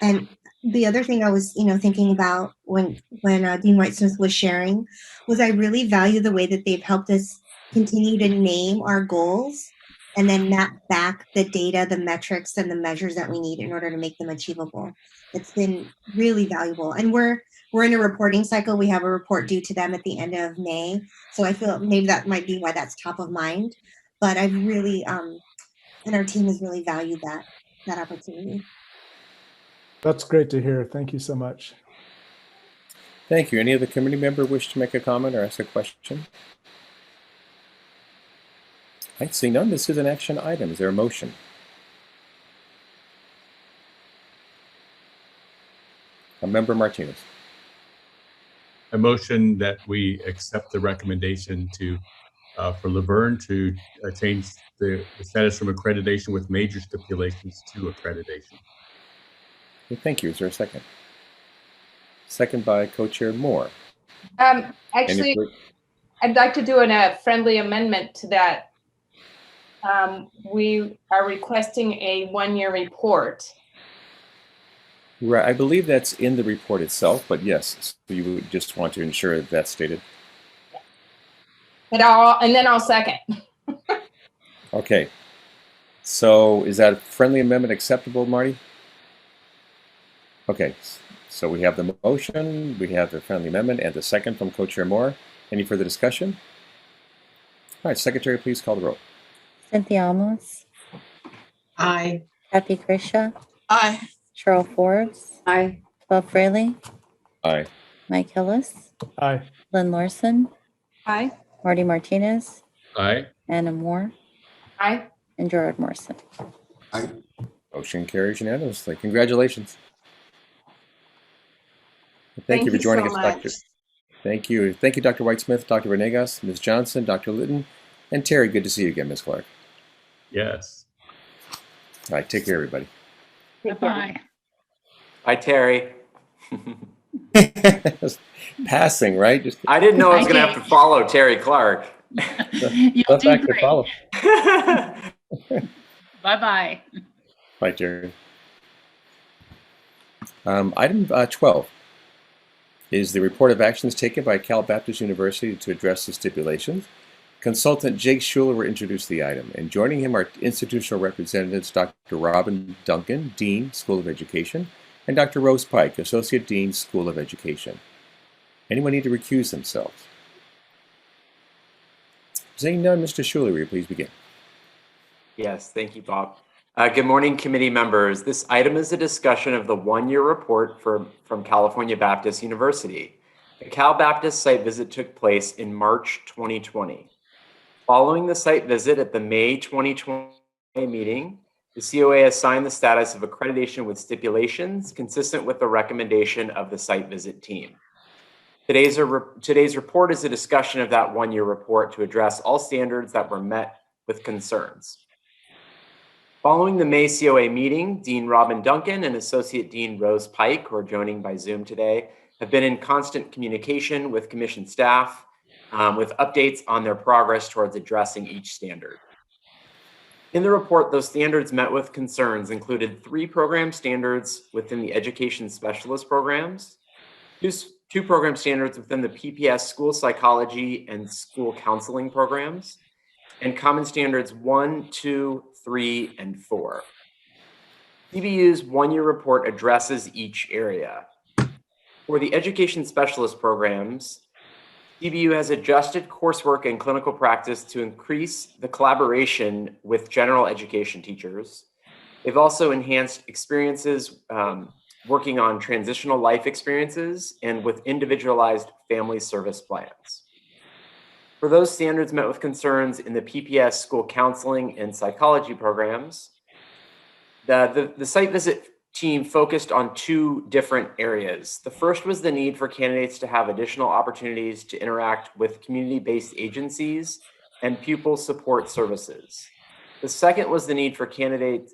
[SPEAKER 15] And the other thing I was, thinking about when Dean Whitesmith was sharing was I really value the way that they've helped us continue to name our goals and then map back the data, the metrics, and the measures that we need in order to make them achievable. It's been really valuable. And we're in a reporting cycle. We have a report due to them at the end of May. So I feel maybe that might be why that's top of mind. But I've really, and our team has really valued that opportunity.
[SPEAKER 10] That's great to hear. Thank you so much.
[SPEAKER 2] Thank you. Any other committee member wish to make a comment or ask a question? I see none. This is an action item. Is there a motion? Member Martinez.
[SPEAKER 5] I motion that we accept the recommendation for Laverne to change the status from accreditation with major stipulations to accreditation.
[SPEAKER 2] Okay, thank you. Is there a second? Second by Co-Chair Moore.
[SPEAKER 9] Actually, I'd like to do a friendly amendment to that. We are requesting a one-year report.
[SPEAKER 2] Right, I believe that's in the report itself, but yes, so you would just want to ensure that that's stated.
[SPEAKER 9] And then I'll second.
[SPEAKER 2] Okay. So is that friendly amendment acceptable, Marty? Okay, so we have the motion, we have the friendly amendment, and the second from Co-Chair Moore. Any further discussion? All right, Secretary, please call the roll.
[SPEAKER 3] Cynthia Almos.
[SPEAKER 14] Aye.
[SPEAKER 3] Kathy Grisha.
[SPEAKER 4] Aye.
[SPEAKER 3] Cheryl Forbes.
[SPEAKER 8] Aye.
[SPEAKER 3] Bob Fraley.
[SPEAKER 2] Aye.
[SPEAKER 3] Mike Hillis.
[SPEAKER 10] Aye.
[SPEAKER 3] Lynn Larson.
[SPEAKER 17] Aye.
[SPEAKER 3] Marty Martinez.
[SPEAKER 5] Aye.
[SPEAKER 3] Anna Moore.
[SPEAKER 9] Aye.
[SPEAKER 3] And Gerard Morrison.
[SPEAKER 7] Aye.
[SPEAKER 2] Motion carries unanimously. Congratulations. Thank you for joining us, Doctor. Thank you. Thank you, Dr. Whitesmith, Dr. Venegas, Ms. Johnson, Dr. Litton, and Terry. Good to see you again, Ms. Clark.
[SPEAKER 5] Yes.
[SPEAKER 2] All right, take care, everybody.
[SPEAKER 1] Bye.
[SPEAKER 18] Hi, Terry.
[SPEAKER 2] Passing, right? Just
[SPEAKER 18] I didn't know I was going to have to follow Terry Clark.
[SPEAKER 1] You'll do great.
[SPEAKER 2] Follow.
[SPEAKER 1] Bye-bye.
[SPEAKER 2] Bye, Terry. Item 12 is the report of actions taken by Cal Baptist University to address the stipulations. Consultant Jake Schuler will introduce the item, and joining him are institutional representatives Dr. Robin Duncan, Dean, School of Education, and Dr. Rose Pike, Associate Dean, School of Education. Anyone need to recuse themselves? Seeing none, Mr. Schuler, will you please begin?
[SPEAKER 18] Yes, thank you, Bob. Good morning, committee members. This item is a discussion of the one-year report from California Baptist University. The Cal Baptist site visit took place in March 2020. Following the site visit at the May 2020 meeting, the COA assigned the status of accreditation with stipulations consistent with the recommendation of the site visit team. Today's report is a discussion of that one-year report to address all standards that were met with concerns. Following the May COA meeting, Dean Robin Duncan and Associate Dean Rose Pike, who are joining by Zoom today, have been in constant communication with commission staff with updates on their progress towards addressing each standard. In the report, those standards met with concerns included 3 program standards within the education specialist programs, 2 program standards within the PPS school psychology and school counseling programs, and common standards 1, 2, 3, and 4. CBU's one-year report addresses each area. For the education specialist programs, CBU has adjusted coursework and clinical practice to increase the collaboration with general education teachers. They've also enhanced experiences working on transitional life experiences and with individualized family service plans. For those standards met with concerns in the PPS school counseling and psychology programs, the site visit team focused on 2 different areas. The first was the need for candidates to have additional opportunities to interact with community-based agencies and pupil support services. The second was the need for candidates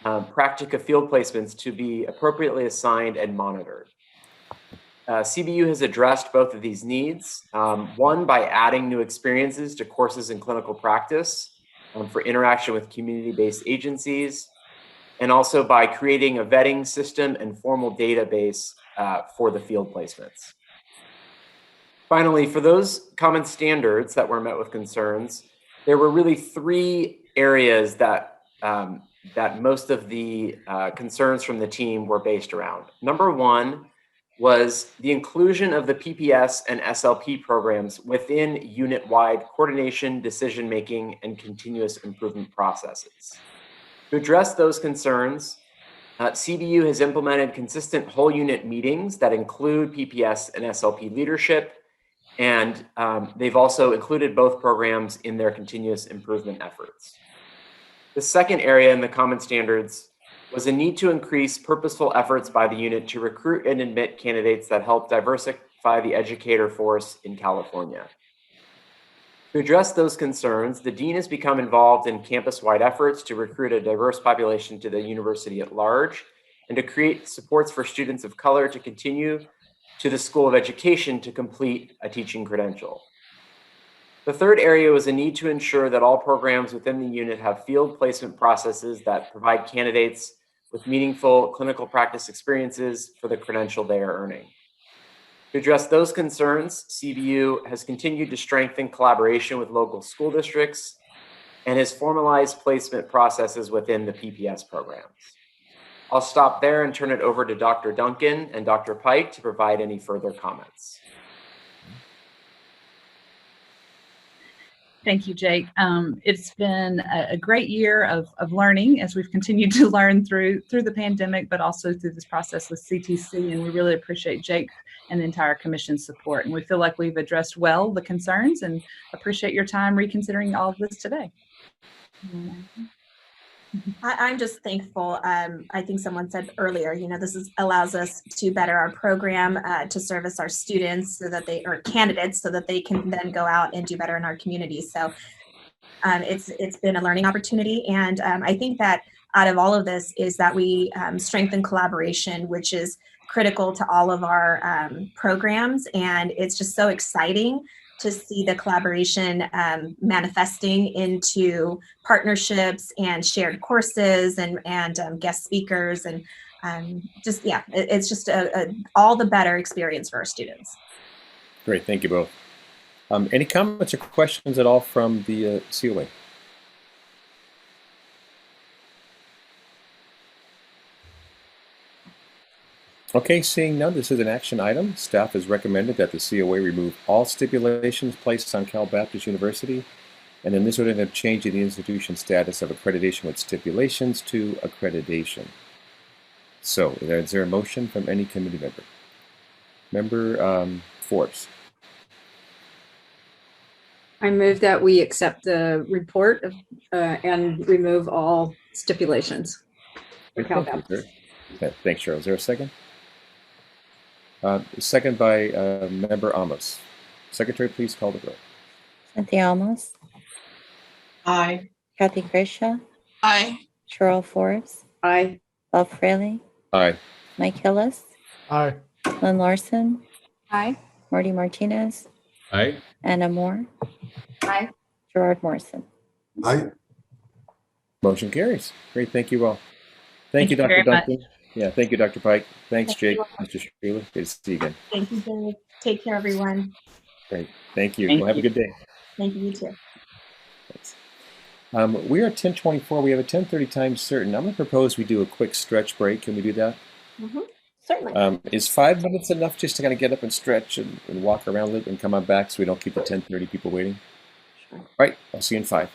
[SPEAKER 18] practica field placements to be appropriately assigned and monitored. CBU has addressed both of these needs, one by adding new experiences to courses in clinical practice for interaction with community-based agencies, and also by creating a vetting system and formal database for the field placements. Finally, for those common standards that were met with concerns, there were really 3 areas that most of the concerns from the team were based around. Number 1 was the inclusion of the PPS and SLP programs within unit-wide coordination, decision-making, and continuous improvement processes. To address those concerns, CBU has implemented consistent whole unit meetings that include PPS and SLP leadership, and they've also included both programs in their continuous improvement efforts. The second area in the common standards was a need to increase purposeful efforts by the unit to recruit and admit candidates that help diversify the educator force in California. To address those concerns, the dean has become involved in campus-wide efforts to recruit a diverse population to the university at large and to create supports for students of color to continue to the School of Education to complete a teaching credential. The third area was a need to ensure that all programs within the unit have field placement processes that provide candidates with meaningful clinical practice experiences for the credential they are earning. To address those concerns, CBU has continued to strengthen collaboration with local school districts and has formalized placement processes within the PPS programs. I'll stop there and turn it over to Dr. Duncan and Dr. Pike to provide any further comments.
[SPEAKER 6] Thank you, Jake. It's been a great year of learning as we've continued to learn through the pandemic, but also through this process with CTC. And we really appreciate Jake and the entire commission's support. And we feel like we've addressed well the concerns and appreciate your time reconsidering all of this today.
[SPEAKER 19] I'm just thankful. I think someone said earlier, this allows us to better our program, to service our students so that they are candidates so that they can then go out and do better in our community. So it's been a learning opportunity. And I think that out of all of this is that we strengthen collaboration, which is critical to all of our programs. And it's just so exciting to see the collaboration manifesting into partnerships and shared courses and guest speakers and it's just all the better experience for our students.
[SPEAKER 2] Great, thank you both. Any comments or questions at all from the COA? Okay, seeing none, this is an action item. Staff has recommended that the COA remove all stipulations placed on Cal Baptist University, and in this order, have changed the institution status of accreditation with stipulations to accreditation. So, is there a motion from any committee member? Member Forbes.
[SPEAKER 8] I move that we accept the report and remove all stipulations.
[SPEAKER 2] Thanks, Cheryl. Is there a second? Second by Member Amos. Secretary, please call the roll.
[SPEAKER 3] Cynthia Almos.
[SPEAKER 4] Aye.
[SPEAKER 3] Kathy Grisha.
[SPEAKER 4] Aye.
[SPEAKER 3] Cheryl Forbes.
[SPEAKER 8] Aye.
[SPEAKER 3] Bob Fraley.
[SPEAKER 2] Aye.
[SPEAKER 3] Mike Hillis.
[SPEAKER 10] Aye.
[SPEAKER 3] Lynn Larson.
[SPEAKER 17] Aye.
[SPEAKER 3] Marty Martinez.
[SPEAKER 5] Aye.
[SPEAKER 3] Anna Moore,
[SPEAKER 11] Aye.
[SPEAKER 3] Gerard Morrison.
[SPEAKER 7] Aye.
[SPEAKER 2] Motion carries. Great. Thank you all. Thank you,
[SPEAKER 6] you
[SPEAKER 2] Dr.
[SPEAKER 6] very much.
[SPEAKER 2] Duncan. Yeah, thank you, Dr. Pike. Thanks,
[SPEAKER 19] Thank you
[SPEAKER 2] Jake,
[SPEAKER 19] all.
[SPEAKER 2] Mr. Streeler. Good to see you again.
[SPEAKER 19] Thank you, Dave. Take care, everyone.
[SPEAKER 2] Great. Thank you.
[SPEAKER 6] Thank
[SPEAKER 2] Well, have
[SPEAKER 6] you.
[SPEAKER 2] a good day.
[SPEAKER 19] Thank you, you too.
[SPEAKER 2] Thanks. We are at 10:24. We have a 10:30 time certain. I'm going to propose we do a quick stretch break. Can we do that?
[SPEAKER 19] Certainly.
[SPEAKER 2] Is 5 minutes enough just to kind of get up and stretch and walk around a little and come on back so we don't keep the 10:30 people waiting? All right. I'll see you in 5.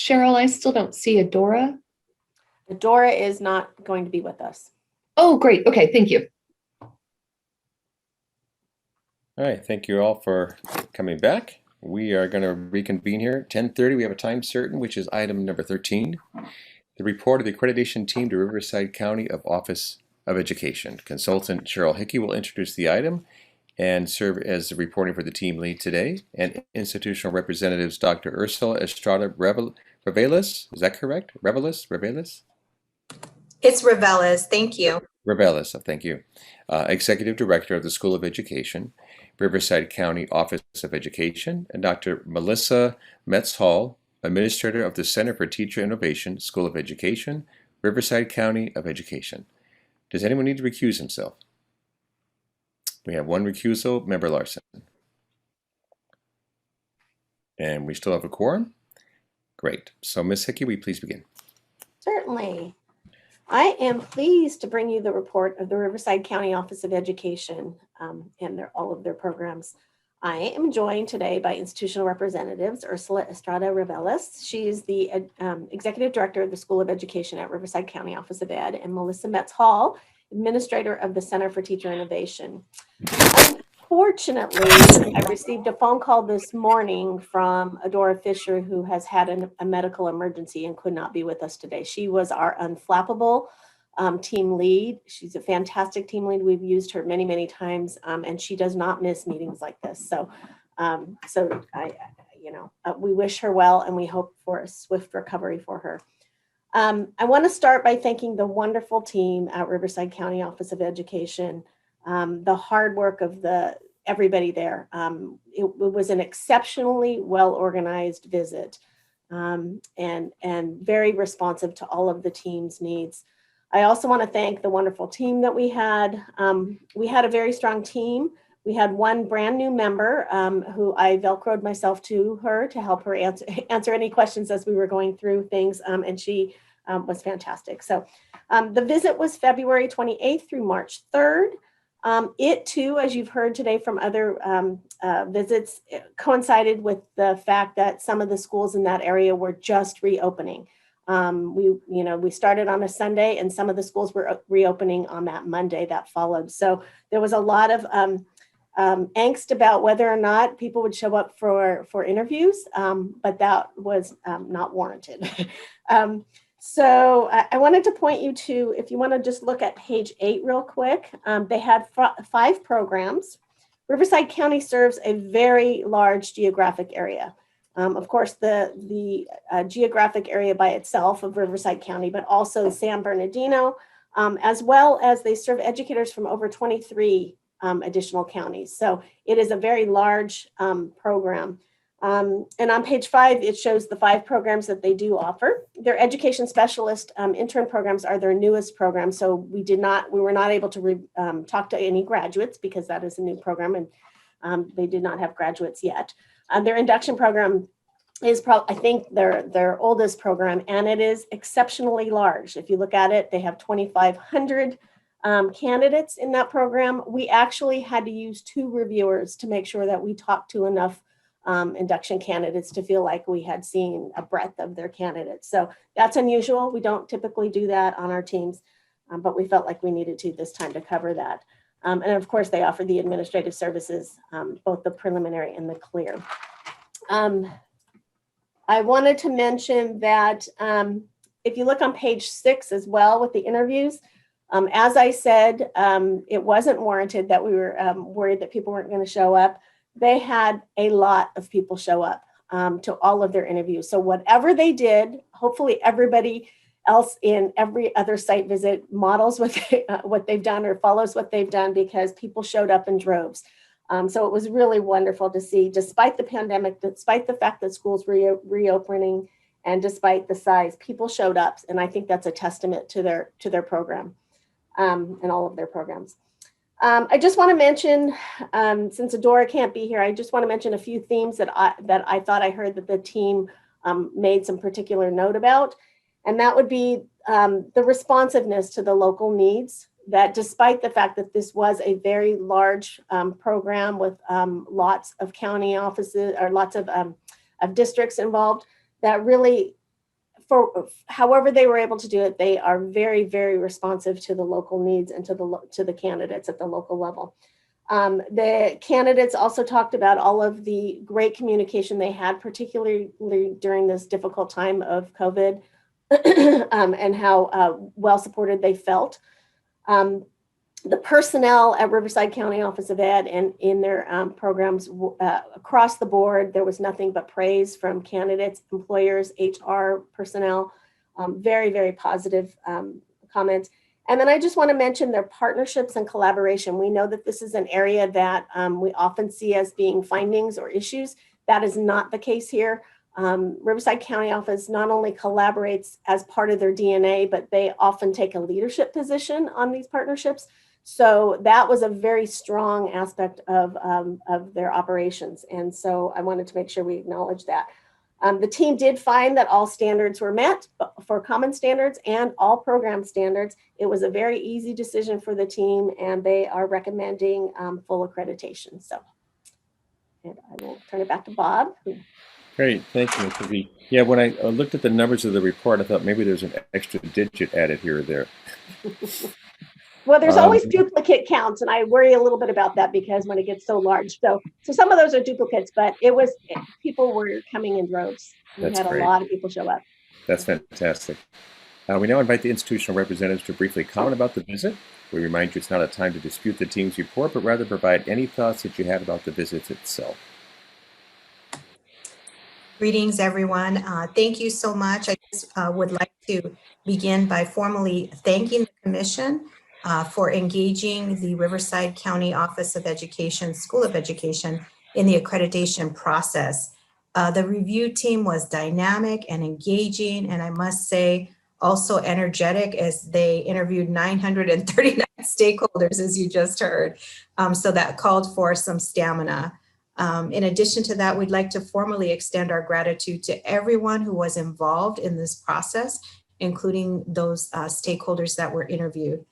[SPEAKER 11] Cheryl, I still don't see Adora.
[SPEAKER 19] Adora is not going to be with us.
[SPEAKER 11] Oh, great. Okay, thank you.
[SPEAKER 2] All right, thank you all for coming back. We are going to reconvene here at 10:30. We have a time certain, which is item number 13, the report of the accreditation team to Riverside County Office of Education. Consultant Cheryl Hickey will introduce the item and serve as the reporting for the team lead today, and institutional representatives Dr. Ursula Estrada Reveles, is that correct? Reveles?
[SPEAKER 12] It's Reveles, thank you.
[SPEAKER 2] Reveles, thank you. Executive Director of the School of Education, Riverside County Office of Education, and Dr. Melissa Metz-Hall, Administrator of the Center for Teacher Innovation, School of Education, Riverside County of Education. Does anyone need to recuse himself? We have one recusal, Member Larson. And we still have a quorum? Great. So Ms. Hickey, will you please begin?
[SPEAKER 19] Certainly. I am pleased to bring you the report of the Riverside County Office of Education and all of their programs. I am joined today by institutional representatives, Ursula Estrada Reveles. She's the Executive Director of the School of Education at Riverside County Office of Ed, and Melissa Metz-Hall, Administrator of the Center for Teacher Innovation. Unfortunately, I received a phone call this morning from Adora Fisher, who has had a medical emergency and could not be with us today. She was our unflappable team lead. She's a fantastic team lead. We've used her many, many times, and she does not miss meetings like this. So, we wish her well, and we hope for a swift recovery for her. I want to start by thanking the wonderful team at Riverside County Office of Education. The hard work of everybody there. It was an exceptionally well-organized visit and very responsive to all of the team's needs. I also want to thank the wonderful team that we had. We had a very strong team. We had one brand new member who I Velcroed myself to her to help her answer any questions as we were going through things, and she was fantastic. So the visit was February 28th through March 3rd. It too, as you've heard today from other visits, coincided with the fact that some of the schools in that area were just reopening. We started on a Sunday, and some of the schools were reopening on that Monday that followed. So there was a lot of angst about whether or not people would show up for interviews, but that was not warranted. So I wanted to point you to, if you want to just look at page 8 real quick, they had 5 programs. Riverside County serves a very large geographic area. Of course, the geographic area by itself of Riverside County, but also San Bernardino, as well as they serve educators from over 23 additional counties. So it is a very large program. And on page 5, it shows the 5 programs that they do offer. Their education specialist intern programs are their newest program. So we were not able to talk to any graduates because that is a new program, and they did not have graduates yet. Their induction program is I think their oldest program, and it is exceptionally large. If you look at it, they have 2,500 candidates in that program. We actually had to use 2 reviewers to make sure that we talked to enough induction candidates to feel like we had seen a breadth of their candidates. So that's unusual. We don't typically do that on our teams, but we felt like we needed to this time to cover that. And of course, they offer the administrative services, both the preliminary and the clear. I wanted to mention that if you look on page 6 as well with the interviews, as I said, it wasn't warranted that we were worried that people weren't going to show up. They had a lot of people show up to all of their interviews. So whatever they did, hopefully everybody else in every other site visit models what they've done or follows what they've done, because people showed up in droves. So it was really wonderful to see, despite the pandemic, despite the fact that schools were reopening, and despite the size, people showed up. And I think that's a testament to their program and all of their programs. I just want to mention, since Adora can't be here, I just want to mention a few themes that I thought I heard that the team made some particular note about. And that would be the responsiveness to the local needs, that despite the fact that this was a very large program with lots of county offices or lots of districts involved, that really
[SPEAKER 20] for however they were able to do it, they are very, very responsive to the local needs and to the candidates at the local level. The candidates also talked about all of the great communication they had, particularly during this difficult time of COVID, and how well supported they felt. The personnel at Riverside County Office of Ed and in their programs across the board, there was nothing but praise from candidates, employers, HR personnel, very, very positive comments. And then I just want to mention their partnerships and collaboration. We know that this is an area that we often see as being findings or issues. That is not the case here. Riverside County Office not only collaborates as part of their DNA, but they often take a leadership position on these partnerships. So that was a very strong aspect of their operations. And so I wanted to make sure we acknowledge that. The team did find that all standards were met for common standards and all program standards. It was a very easy decision for the team, and they are recommending full accreditation. So, and I will turn it back to Bob.
[SPEAKER 2] Great, thank you, Mr. V. Yeah, when I looked at the numbers of the report, I thought maybe there's an extra digit added here or there.
[SPEAKER 20] Well, there's always duplicate counts, and I worry a little bit about that because when it gets so large. So some of those are duplicates, but people were coming in droves. We
[SPEAKER 2] That's
[SPEAKER 20] had
[SPEAKER 2] great.
[SPEAKER 20] a lot of people show up.
[SPEAKER 2] That's fantastic. We now invite the institutional representatives to briefly comment about the visit. We remind you it's not a time to dispute the team's report, but rather provide any thoughts that you had about the visit itself.
[SPEAKER 12] Greetings, everyone. Thank you so much. I just would like to begin by formally thanking the Commission for engaging the Riverside County Office of Education, School of Education in the accreditation process. The review team was dynamic and engaging, and I must say also energetic as they interviewed 939 stakeholders, as you just heard. So that called for some stamina. In addition to that, we'd like to formally extend our gratitude to everyone who was involved in this process, including those stakeholders that were interviewed.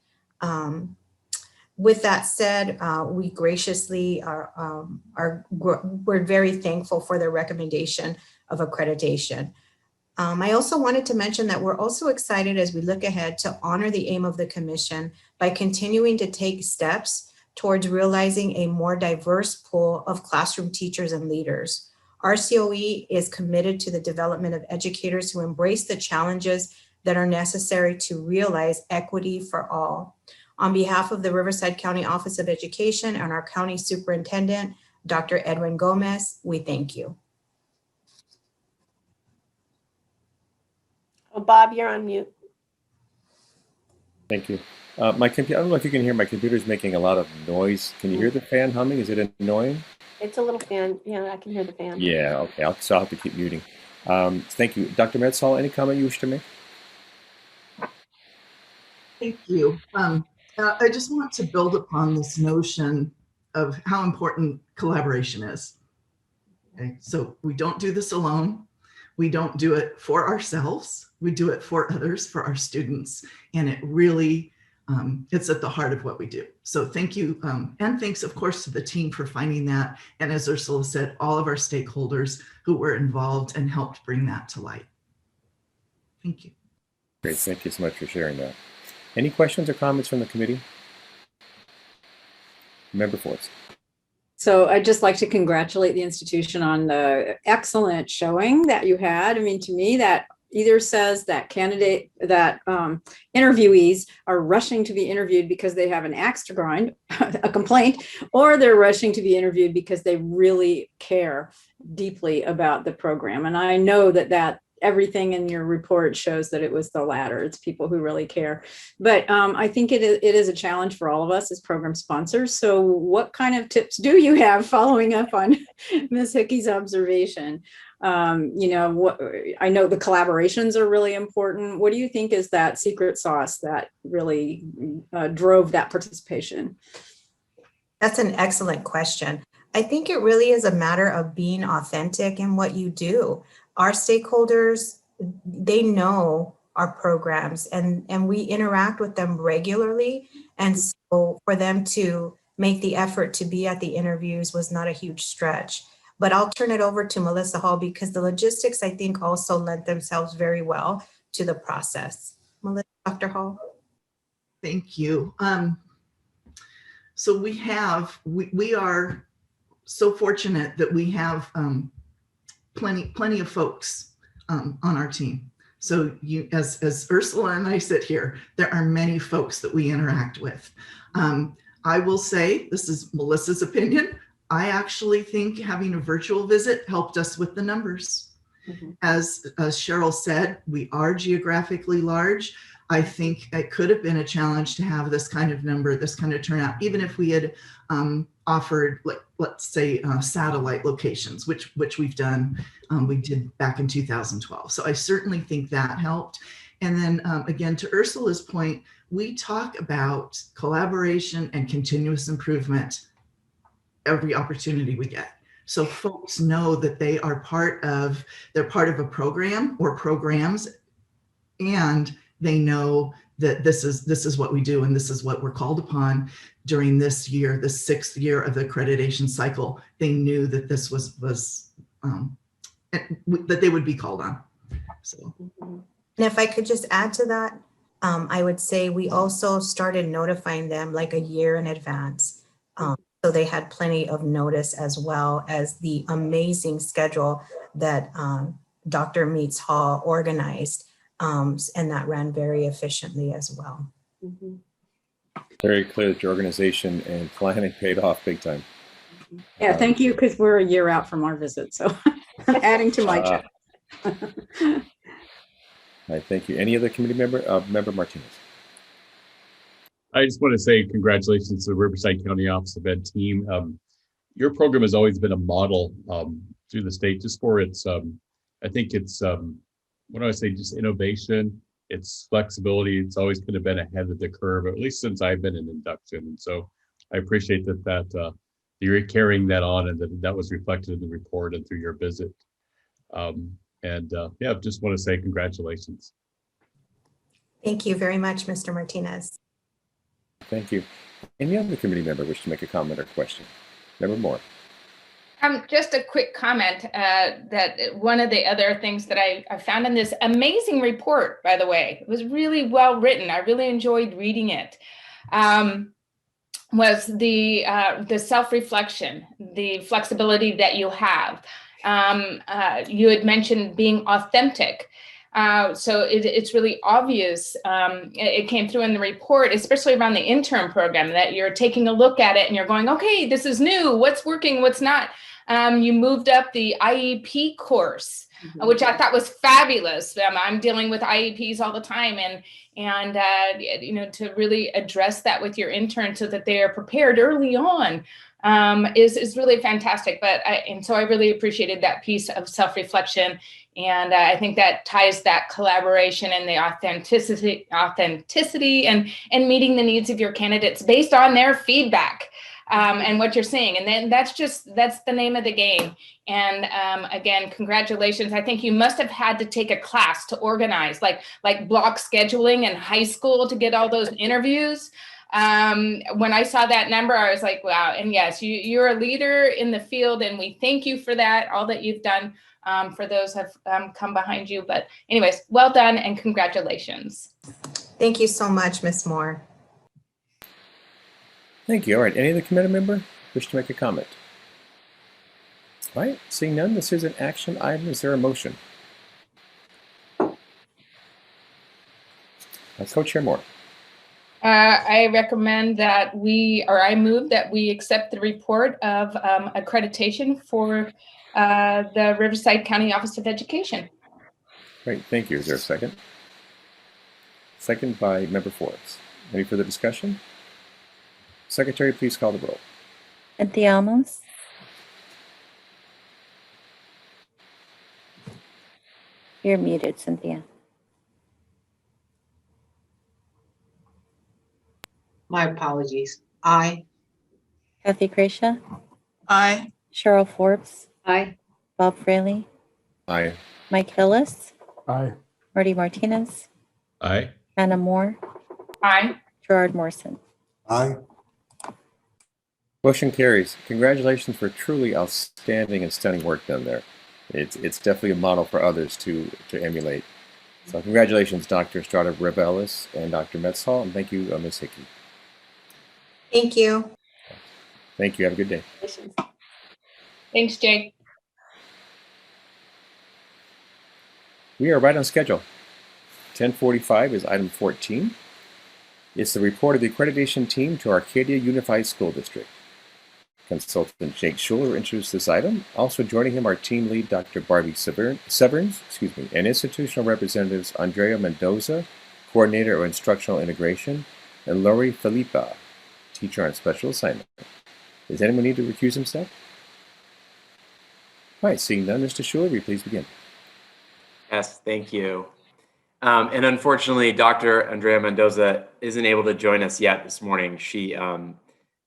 [SPEAKER 12] With that said, we graciously we're very thankful for the recommendation of accreditation. I also wanted to mention that we're also excited as we look ahead to honor the aim of the Commission by continuing to take steps towards realizing a more diverse pool of classroom teachers and leaders. RCOE is committed to the development of educators who embrace the challenges that are necessary to realize equity for all. On behalf of the Riverside County Office of Education and our County Superintendent, Dr. Edwin Gomez, we thank you.
[SPEAKER 20] Oh, Bob, you're on mute.
[SPEAKER 2] Thank you. My computer, I don't know if you can hear, my computer's making a lot of noise. Can you hear the fan humming? Is it annoying?
[SPEAKER 20] It's a little fan. Yeah, I can hear the fan.
[SPEAKER 2] Yeah, okay. So I'll have to keep muting. Thank you. Dr. Metzall, any comment you wish to make?
[SPEAKER 21] Thank you. I just want to build upon this notion of how important collaboration is. Okay, so we don't do this alone. We don't do it for ourselves. We do it for others, for our students. And it really, it's at the heart of what we do. So thank you. And thanks, of course, to the team for finding that. And as Ursula said, all of our stakeholders who were involved and helped bring that to light. Thank you.
[SPEAKER 2] Great. Thank you so much for sharing that. Any questions or comments from the committee? Member Forts.
[SPEAKER 8] So I'd just like to congratulate the institution on the excellent showing that you had. I mean, to me, that either says that interviewees are rushing to be interviewed because they have an axe to grind, a complaint, or they're rushing to be interviewed because they really care deeply about the program. And I know that everything in your report shows that it was the latter. It's people who really care. But I think it is a challenge for all of us as program sponsors. So what kind of tips do you have following up on Ms. Hickey's observation? I know the collaborations are really important. What do you think is that secret sauce that really drove that participation?
[SPEAKER 12] That's an excellent question. I think it really is a matter of being authentic in what you do. Our stakeholders, they know our programs and we interact with them regularly. And so for them to make the effort to be at the interviews was not a huge stretch. But I'll turn it over to Melissa Hall because the logistics, I think, also lend themselves very well to the process. Melissa, Dr. Hall.
[SPEAKER 21] Thank you. So we are so fortunate that we have plenty of folks on our team. So you, as Ursula and I sit here, there are many folks that we interact with. I will say, this is Melissa's opinion, I actually think having a virtual visit helped us with the numbers. As Cheryl said, we are geographically large. I think it could have been a challenge to have this kind of number, this kind of turnout, even if we had offered, like, let's say, satellite locations, which we've done. We did back in 2012. So I certainly think that helped. And then again, to Ursula's point, we talk about collaboration and continuous improvement every opportunity we get. So folks know that they're part of a program or programs, and they know that this is what we do and this is what we're called upon during this year, the 6th year of the accreditation cycle. They knew that this was that they would be called on. So,
[SPEAKER 12] and if I could just add to that, I would say we also started notifying them like a year in advance. So they had plenty of notice, as well as the amazing schedule that Dr. Meets Hall organized, and that ran very efficiently as well.
[SPEAKER 2] Very clear that your organization and planning paid off big time.
[SPEAKER 8] Yeah, thank you, because we're a year out from our visit, so adding to my check.
[SPEAKER 2] All right, thank you. Any other committee member? Member Martinez.
[SPEAKER 5] I just want to say congratulations to the Riverside County Office of Ed team. Your program has always been a model through the state, just for its, I think it's, what do I say, just innovation, its flexibility. It's always kind of been ahead of the curve, at least since I've been in induction. And so I appreciate that you're carrying that on, and that was reflected in the report and through your visit. Yeah, just want to say congratulations.
[SPEAKER 12] Thank you very much, Mr. Martinez.
[SPEAKER 2] Thank you. Any other committee member wish to make a comment or question? Member Moore.
[SPEAKER 9] Just a quick comment that one of the other things that I found in this amazing report, by the way, it was really well written. I really enjoyed reading it. Was the self-reflection, the flexibility that you have. You had mentioned being authentic. So it's really obvious. It came through in the report, especially around the intern program, that you're taking a look at it and you're going, okay, this is new. What's working? What's not? You moved up the IEP course, which I thought was fabulous. I'm dealing with IEPs all the time, and you know, to really address that with your intern so that they are prepared early on is really fantastic. And so I really appreciated that piece of self-reflection. And I think that ties that collaboration and the authenticity and meeting the needs of your candidates based on their feedback and what you're seeing. And then that's the name of the game. And again, congratulations. I think you must have had to take a class to organize, like block scheduling in high school to get all those interviews. When I saw that number, I was like, wow. And yes, you're a leader in the field, and we thank you for that, all that you've done for those who have come behind you. But anyways, well done and congratulations.
[SPEAKER 12] Thank you so much, Ms. Moore.
[SPEAKER 2] Thank you. All right, any other committee member wish to make a comment? All right, seeing none, this is an action item. Is there a motion? Co-Chair Moore.
[SPEAKER 9] I recommend that I move that we accept the report of accreditation for the Riverside County Office of Education.
[SPEAKER 2] Great, thank you. Is there a second? Second by Member Forbes. Any further discussion? Secretary, please call the roll.
[SPEAKER 3] Cynthia Almos. You're muted, Cynthia.
[SPEAKER 14] My apologies. Aye.
[SPEAKER 3] Kathy Gracia.
[SPEAKER 4] Aye.
[SPEAKER 3] Cheryl Forbes.
[SPEAKER 8] Aye.
[SPEAKER 3] Bob Fraley.
[SPEAKER 2] Aye.
[SPEAKER 3] Mike Hillis.
[SPEAKER 10] Aye.
[SPEAKER 3] Marty Martinez.
[SPEAKER 5] Aye.
[SPEAKER 3] Anna Moore.
[SPEAKER 9] Aye.
[SPEAKER 3] Gerard Morrison.
[SPEAKER 7] Aye.
[SPEAKER 2] Motion carries. Congratulations for truly outstanding and stunning work done there. It's definitely a model for others to emulate. So congratulations, Dr. Estrada Rebelis and Dr. Metzhall, and thank you, Ms. Hickey.
[SPEAKER 12] Thank you.
[SPEAKER 2] Thank you. Have a good day.
[SPEAKER 9] Thanks, Jake.
[SPEAKER 2] We are right on schedule. 10:45 is item 14. It's the report of the accreditation team to Arcadia Unified School District. Consultant Jake Schuler will introduce this item. Also joining him are team lead Dr. Barbie Severns, and institutional representatives Andrea Mendoza, coordinator of instructional integration, and Lori Felipa, teacher on special assignment. Does anyone need to recuse himself? All right, seeing none, Mr. Schuler, will you please begin?
[SPEAKER 18] Yes, thank you. And unfortunately, Dr. Andrea Mendoza isn't able to join us yet this morning. She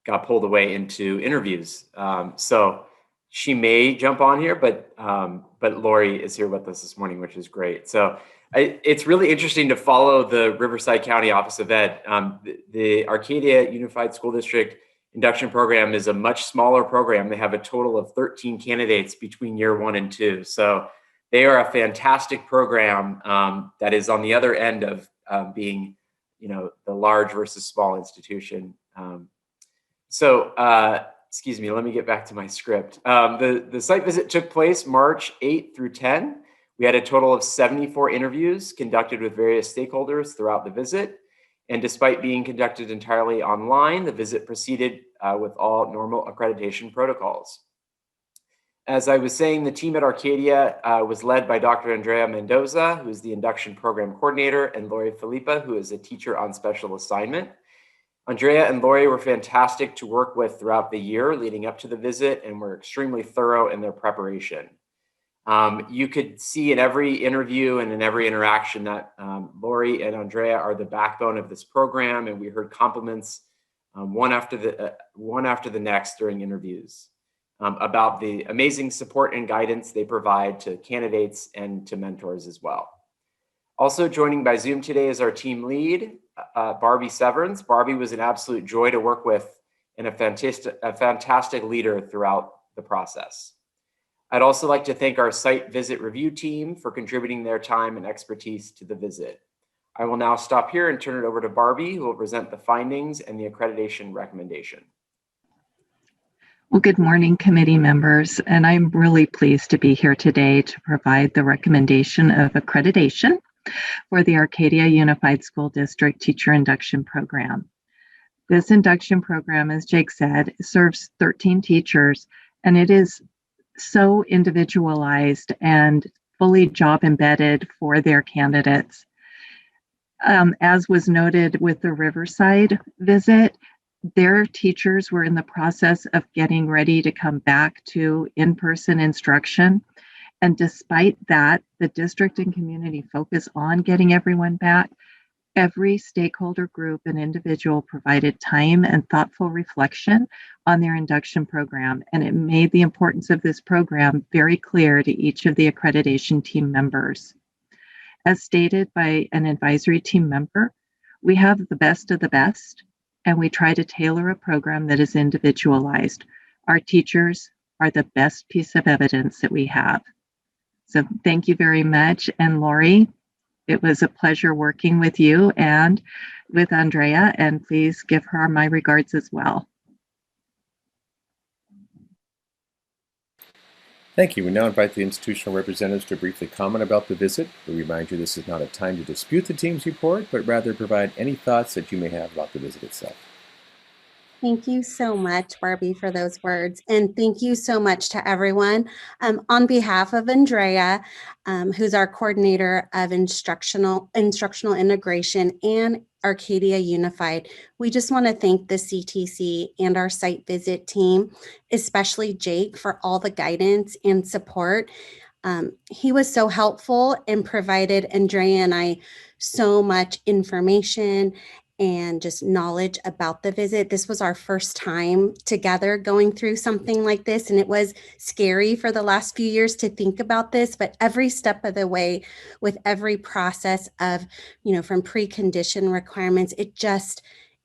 [SPEAKER 18] got pulled away into interviews. So she may jump on here, but Lori is here with us this morning, which is great. So it's really interesting to follow the Riverside County Office of Ed. The Arcadia Unified School District induction program is a much smaller program. They have a total of 13 candidates between year 1 and 2. So they are a fantastic program that is on the other end of being, the large versus small institution. Excuse me, let me get back to my script. The site visit took place March 8 through 10. We had a total of 74 interviews conducted with various stakeholders throughout the visit. And despite being conducted entirely online, the visit proceeded with all normal accreditation protocols. As I was saying, the team at Arcadia was led by Dr. Andrea Mendoza, who is the induction program coordinator, and Lori Felipa, who is a teacher on special assignment. Andrea and Lori were fantastic to work with throughout the year leading up to the visit and were extremely thorough in their preparation. You could see in every interview and in every interaction that Lori and Andrea are the backbone of this program, and we heard compliments one after the next during interviews about the amazing support and guidance they provide to candidates and to mentors as well. Also joining by Zoom today is our team lead, Barbie Severns. Barbie was an absolute joy to work with and a fantastic leader throughout the process. I'd also like to thank our site visit review team for contributing their time and expertise to the visit. I will now stop here and turn it over to Barbie, who will present the findings and the accreditation recommendation.
[SPEAKER 13] Well, good morning, committee members, and I'm really pleased to be here today to provide the recommendation of accreditation for the Arcadia Unified School District Teacher Induction Program. This induction program, as Jake said, serves 13 teachers, and it is so individualized and fully job embedded for their candidates. As was noted with the Riverside visit, their teachers were in the process of getting ready to come back to in-person instruction. And despite that, the district and community focus on getting everyone back. Every stakeholder group and individual provided time and thoughtful reflection on their induction program, and it made the importance of this program very clear to each of the accreditation team members. As stated by an advisory team member, we have the best of the best, and we try to tailor a program that is individualized. Our teachers are the best piece of evidence that we have. So thank you very much. And Lori, it was a pleasure working with you and with Andrea, and please give her my regards as well.
[SPEAKER 2] Thank you. We now invite the institutional representatives to briefly comment about the visit. We remind you this is not a time to dispute the team's report, but rather provide any thoughts that you may have about the visit itself.
[SPEAKER 16] Thank you so much, Barbie, for those words. And thank you so much to everyone. On behalf of Andrea, who's our coordinator of instructional integration and Arcadia Unified, we just want to thank the CTC and our site visit team, especially Jake, for all the guidance and support. He was so helpful and provided Andrea and I so much information and just knowledge about the visit. This was our first time together going through something like this, and it was scary for the last few years to think about this, but every step of the way with every process of, from precondition requirements,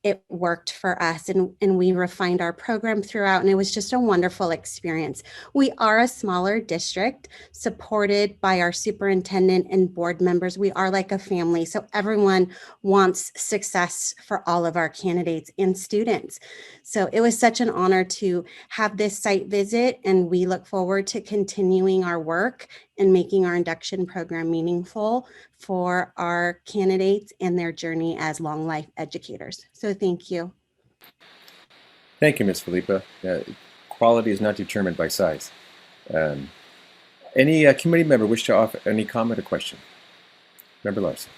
[SPEAKER 16] it worked for us, and we refined our program throughout, and it was just a wonderful experience. We are a smaller district supported by our superintendent and board members. We are like a family, so everyone wants success for all of our candidates and students. So it was such an honor to have this site visit, and we look forward to continuing our work and making our induction program meaningful for our candidates and their journey as long life educators. So thank you.
[SPEAKER 2] Thank you, Ms. Philippa. Quality is not determined by size. Any committee member wish to offer any comment or question? Member Larson.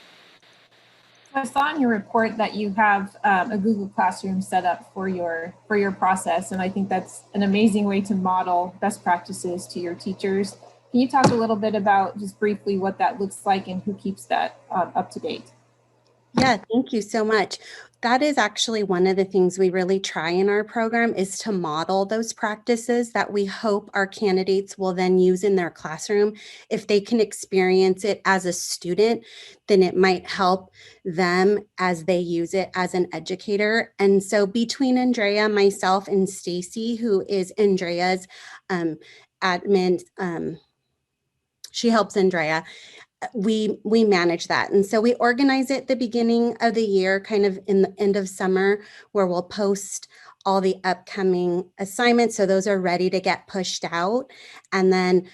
[SPEAKER 17] I saw in your report that you have a Google Classroom set up for your process, and I think that's an amazing way to model best practices to your teachers. Can you talk a little bit about just briefly what that looks like and who keeps that up to date?
[SPEAKER 16] Yeah, thank you so much. That is actually one of the things we really try in our program, is to model those practices that we hope our candidates will then use in their classroom. If they can experience it as a student, then it might help them as they use it as an educator. And so between Andrea, myself, and Stacy, who is Andrea's admin, she helps Andrea. We manage that. And so we organize it at the beginning of the year, kind of in the end of summer, where we'll post all the upcoming assignments. So those are ready to get pushed out. And then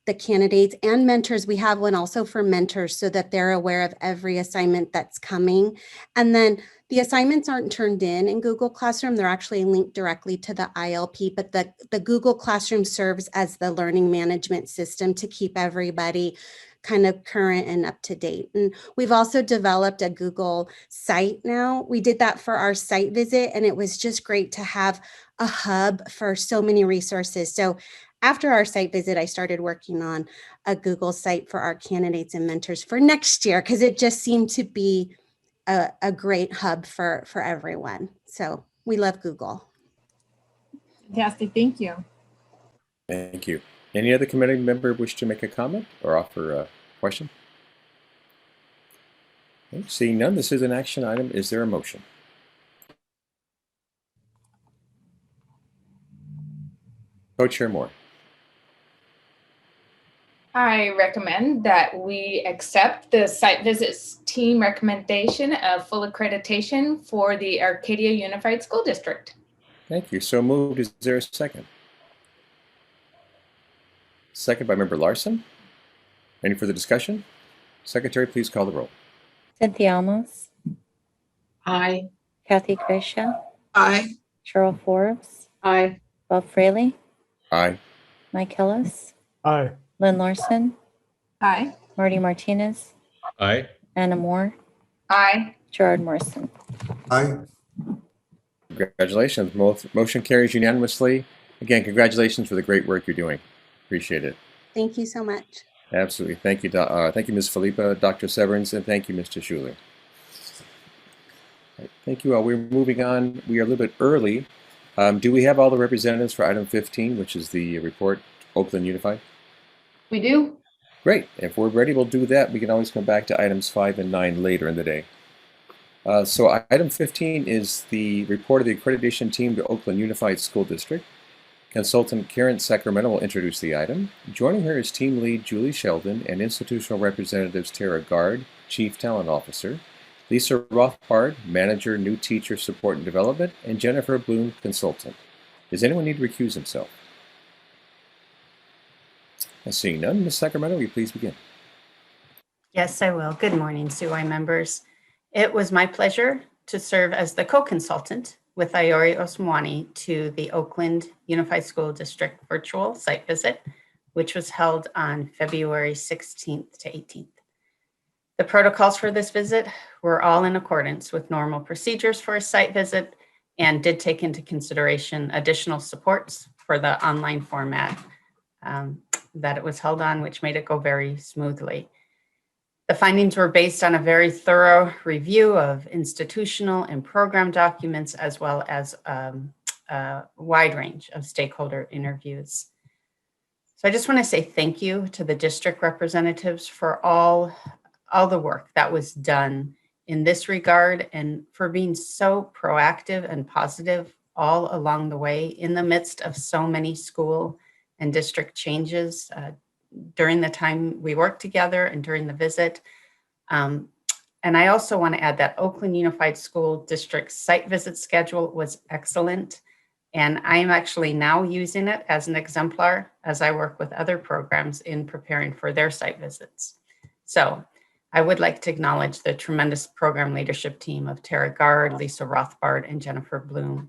[SPEAKER 16] the candidates and mentors, we have one also for mentors so that they're aware of every assignment that's coming. And then the assignments aren't turned in Google Classroom. They're actually linked directly to the ILP, but the Google Classroom serves as the learning management system to keep everybody kind of current and up to date. And we've also developed a Google site now. We did that for our site visit, and it was just great to have a hub for so many resources. So after our site visit, I started working on a Google site for our candidates and mentors for next year, because it just seemed to be a great hub for everyone. So we love Google.
[SPEAKER 17] Fantastic, thank you.
[SPEAKER 2] Thank you. Any other committee member wish to make a comment or offer a question? Okay, seeing none, this is an action item. Is there a motion? Co-Chair Moore.
[SPEAKER 9] I recommend that we accept the site visits team recommendation of full accreditation for the Arcadia Unified School District.
[SPEAKER 2] Thank you. So moved. Is there a second? Second by Member Larson. Any further discussion? Secretary, please call the roll.
[SPEAKER 3] Cynthia Almos.
[SPEAKER 14] Aye.
[SPEAKER 3] Kathy Grisha.
[SPEAKER 4] Aye.
[SPEAKER 3] Cheryl Forbes.
[SPEAKER 8] Aye.
[SPEAKER 3] Bob Fraley.
[SPEAKER 2] Aye.
[SPEAKER 3] Mike Hillis.
[SPEAKER 10] Aye.
[SPEAKER 3] Lynn Larson.
[SPEAKER 17] Aye.
[SPEAKER 3] Marty Martinez.
[SPEAKER 5] Aye.
[SPEAKER 3] Anna Moore.
[SPEAKER 9] Aye.
[SPEAKER 3] Gerard Morrison.
[SPEAKER 7] Aye.
[SPEAKER 2] Congratulations. Motion carries unanimously. Again, congratulations for the great work you're doing. Appreciate it.
[SPEAKER 16] Thank you so much.
[SPEAKER 2] Absolutely. Thank you, thank you, Ms. Philippa, Dr. Severance, and thank you, Mr. Schuler. Right, thank you all. We're moving on. We are a little bit early. Do we have all the representatives for item 15, which is the report, Oakland Unified?
[SPEAKER 9] We do.
[SPEAKER 2] Great. If we're ready, we'll do that. We can always come back to items 5 and 9 later in the day. So item 15 is the report of the accreditation team to Oakland Unified School District. Consultant Karen Sacramento will introduce the item. Joining her is team lead Julie Sheldon and institutional representatives Tara Gard, Chief Talent Officer, Lisa Rothbard, Manager, New Teacher Support and Development, and Jennifer Bloom, Consultant. Does anyone need to recuse himself? Seeing none, Ms. Sacramento, will you please begin?
[SPEAKER 15] Yes, I will. Good morning, SUI members. It was my pleasure to serve as the co-consultant with Iori Osmwani to the Oakland Unified School District virtual site visit, which was held on February 16th to 18th. The protocols for this visit were all in accordance with normal procedures for a site visit and did take into consideration additional supports for the online format that it was held on, which made it go very smoothly. The findings were based on a very thorough review of institutional and program documents, as well as a wide range of stakeholder interviews. So I just want to say thank you to the district representatives for all the work that was done in this regard and for being so proactive and positive all along the way in the midst of so many school and district changes during the time we worked together and during the visit. And I also want to add that Oakland Unified School District site visit schedule was excellent. And I'm actually now using it as an exemplar as I work with other programs in preparing for their site visits. So I would like to acknowledge the tremendous program leadership team of Tara Gard, Lisa Rothbard, and Jennifer Bloom.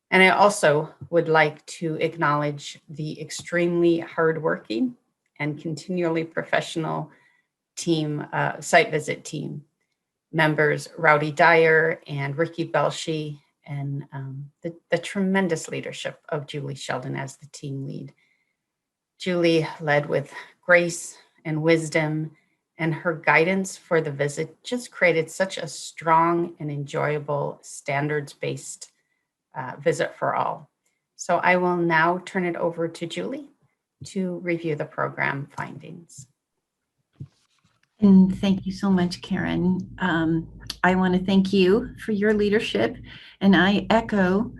[SPEAKER 15] And I also would like to acknowledge the extremely hardworking and continually professional team, site visit team members, Rowdy Dyer and Ricky Belshi, and the tremendous leadership of Julie Sheldon as the team lead. Julie led with grace and wisdom, and her guidance for the visit just created such a strong and enjoyable standards-based visit for all. So I will now turn it over to Julie to review the program findings.
[SPEAKER 1] And thank you so much, Karen. I want to thank you for your leadership, and I echo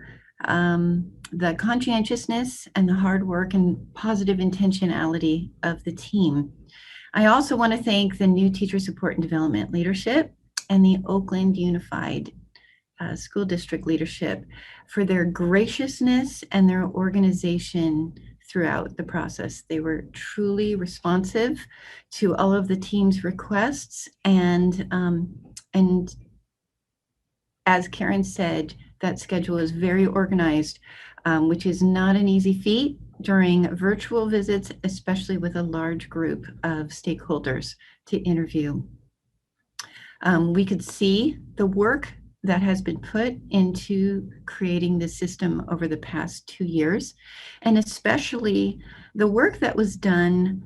[SPEAKER 1] the conscientiousness and the hard work and positive intentionality of the team. I also want to thank the new teacher support and development leadership and the Oakland Unified School District leadership for their graciousness and their organization throughout the process. They were truly responsive to all of the team's requests, and as Karen said, that schedule is very organized, which is not an easy feat during virtual visits, especially with a large group of stakeholders to interview. We could see the work that has been put into creating the system over the past 2 years, and especially the work that was done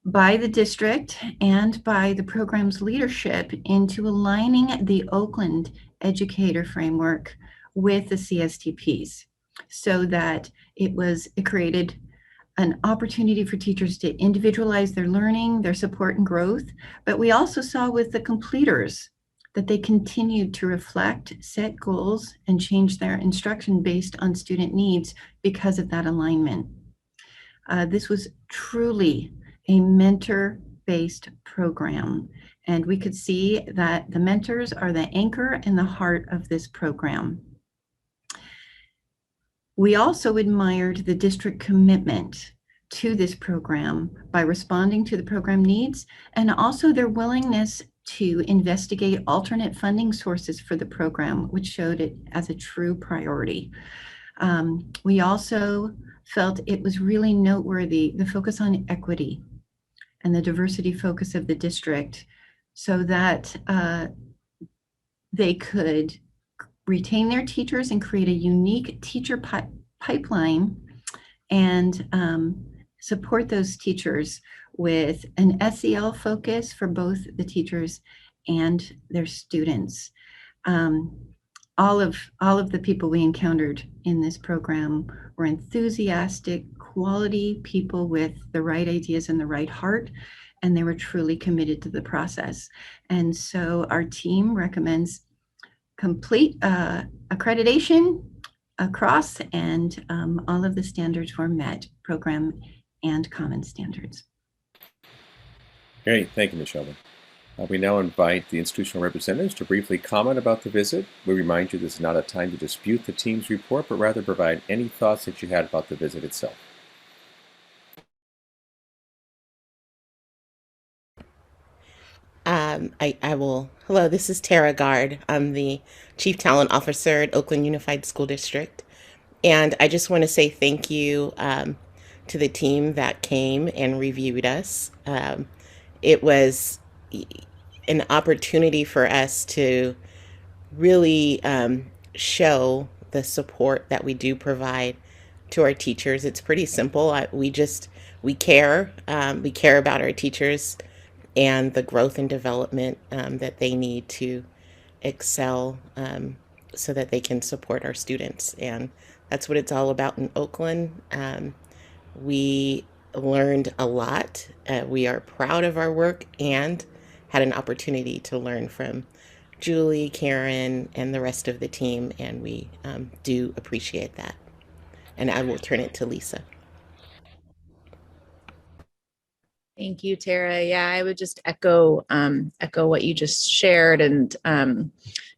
[SPEAKER 1] by the district and by the program's leadership into aligning the Oakland educator framework with the CSTPs, so that it created an opportunity for teachers to individualize their learning, their support and growth. But we also saw with the completers that they continued to reflect, set goals, and change their instruction based on student needs because of that alignment. This was truly a mentor-based program, and we could see that the mentors are the anchor and the heart of this program. We also admired the district commitment to this program by responding to the program needs, and also their willingness to investigate alternate funding sources for the program, which showed it as a true priority. We also felt it was really noteworthy, the focus on equity and the diversity focus of the district, so that they could retain their teachers and create a unique teacher pipeline and support those teachers with an SEL focus for both the teachers and their students. All of the people we encountered in this program were enthusiastic, quality people with the right ideas and the right heart, and they were truly committed to the process. And so our team recommends complete accreditation across, and all of the standards were met, program and common standards.
[SPEAKER 2] Great, thank you, Ms. Sheldon. We now invite the institutional representatives to briefly comment about the visit. We remind you this is not a time to dispute the team's report, but rather provide any thoughts that you had about the visit itself.
[SPEAKER 22] I will. Hello, this is Tara Gard. I'm the Chief Talent Officer at Oakland Unified School District. And I just want to say thank you to the team that came and reviewed us. It was an opportunity for us to really show the support that we do provide to our teachers. It's pretty simple. We care. We care about our teachers and the growth and development that they need to excel so that they can support our students. And that's what it's all about in Oakland. We learned a lot. We are proud of our work and had an opportunity to learn from Julie, Karen, and the rest of the team, and we do appreciate that. And I will turn it to Lisa.
[SPEAKER 6] Thank you, Tara. Yeah, I would just echo what you just shared, and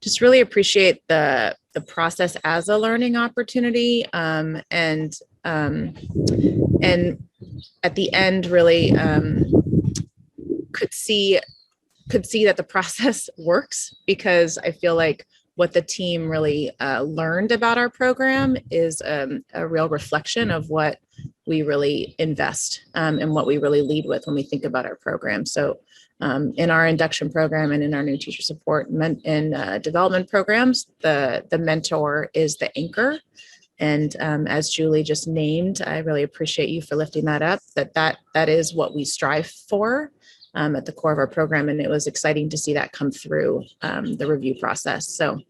[SPEAKER 6] just really appreciate the process as a learning opportunity, and at the end really could see that the process works, because I feel like what the team really learned about our program is a real reflection of what we really invest and what we really lead with when we think about our program. So in our induction program and in our new teacher support and development programs, the mentor is the anchor. And as Julie just named, I really appreciate you for lifting that up, that is what we strive for at the core of our program. And it was exciting to see that come through the review process. So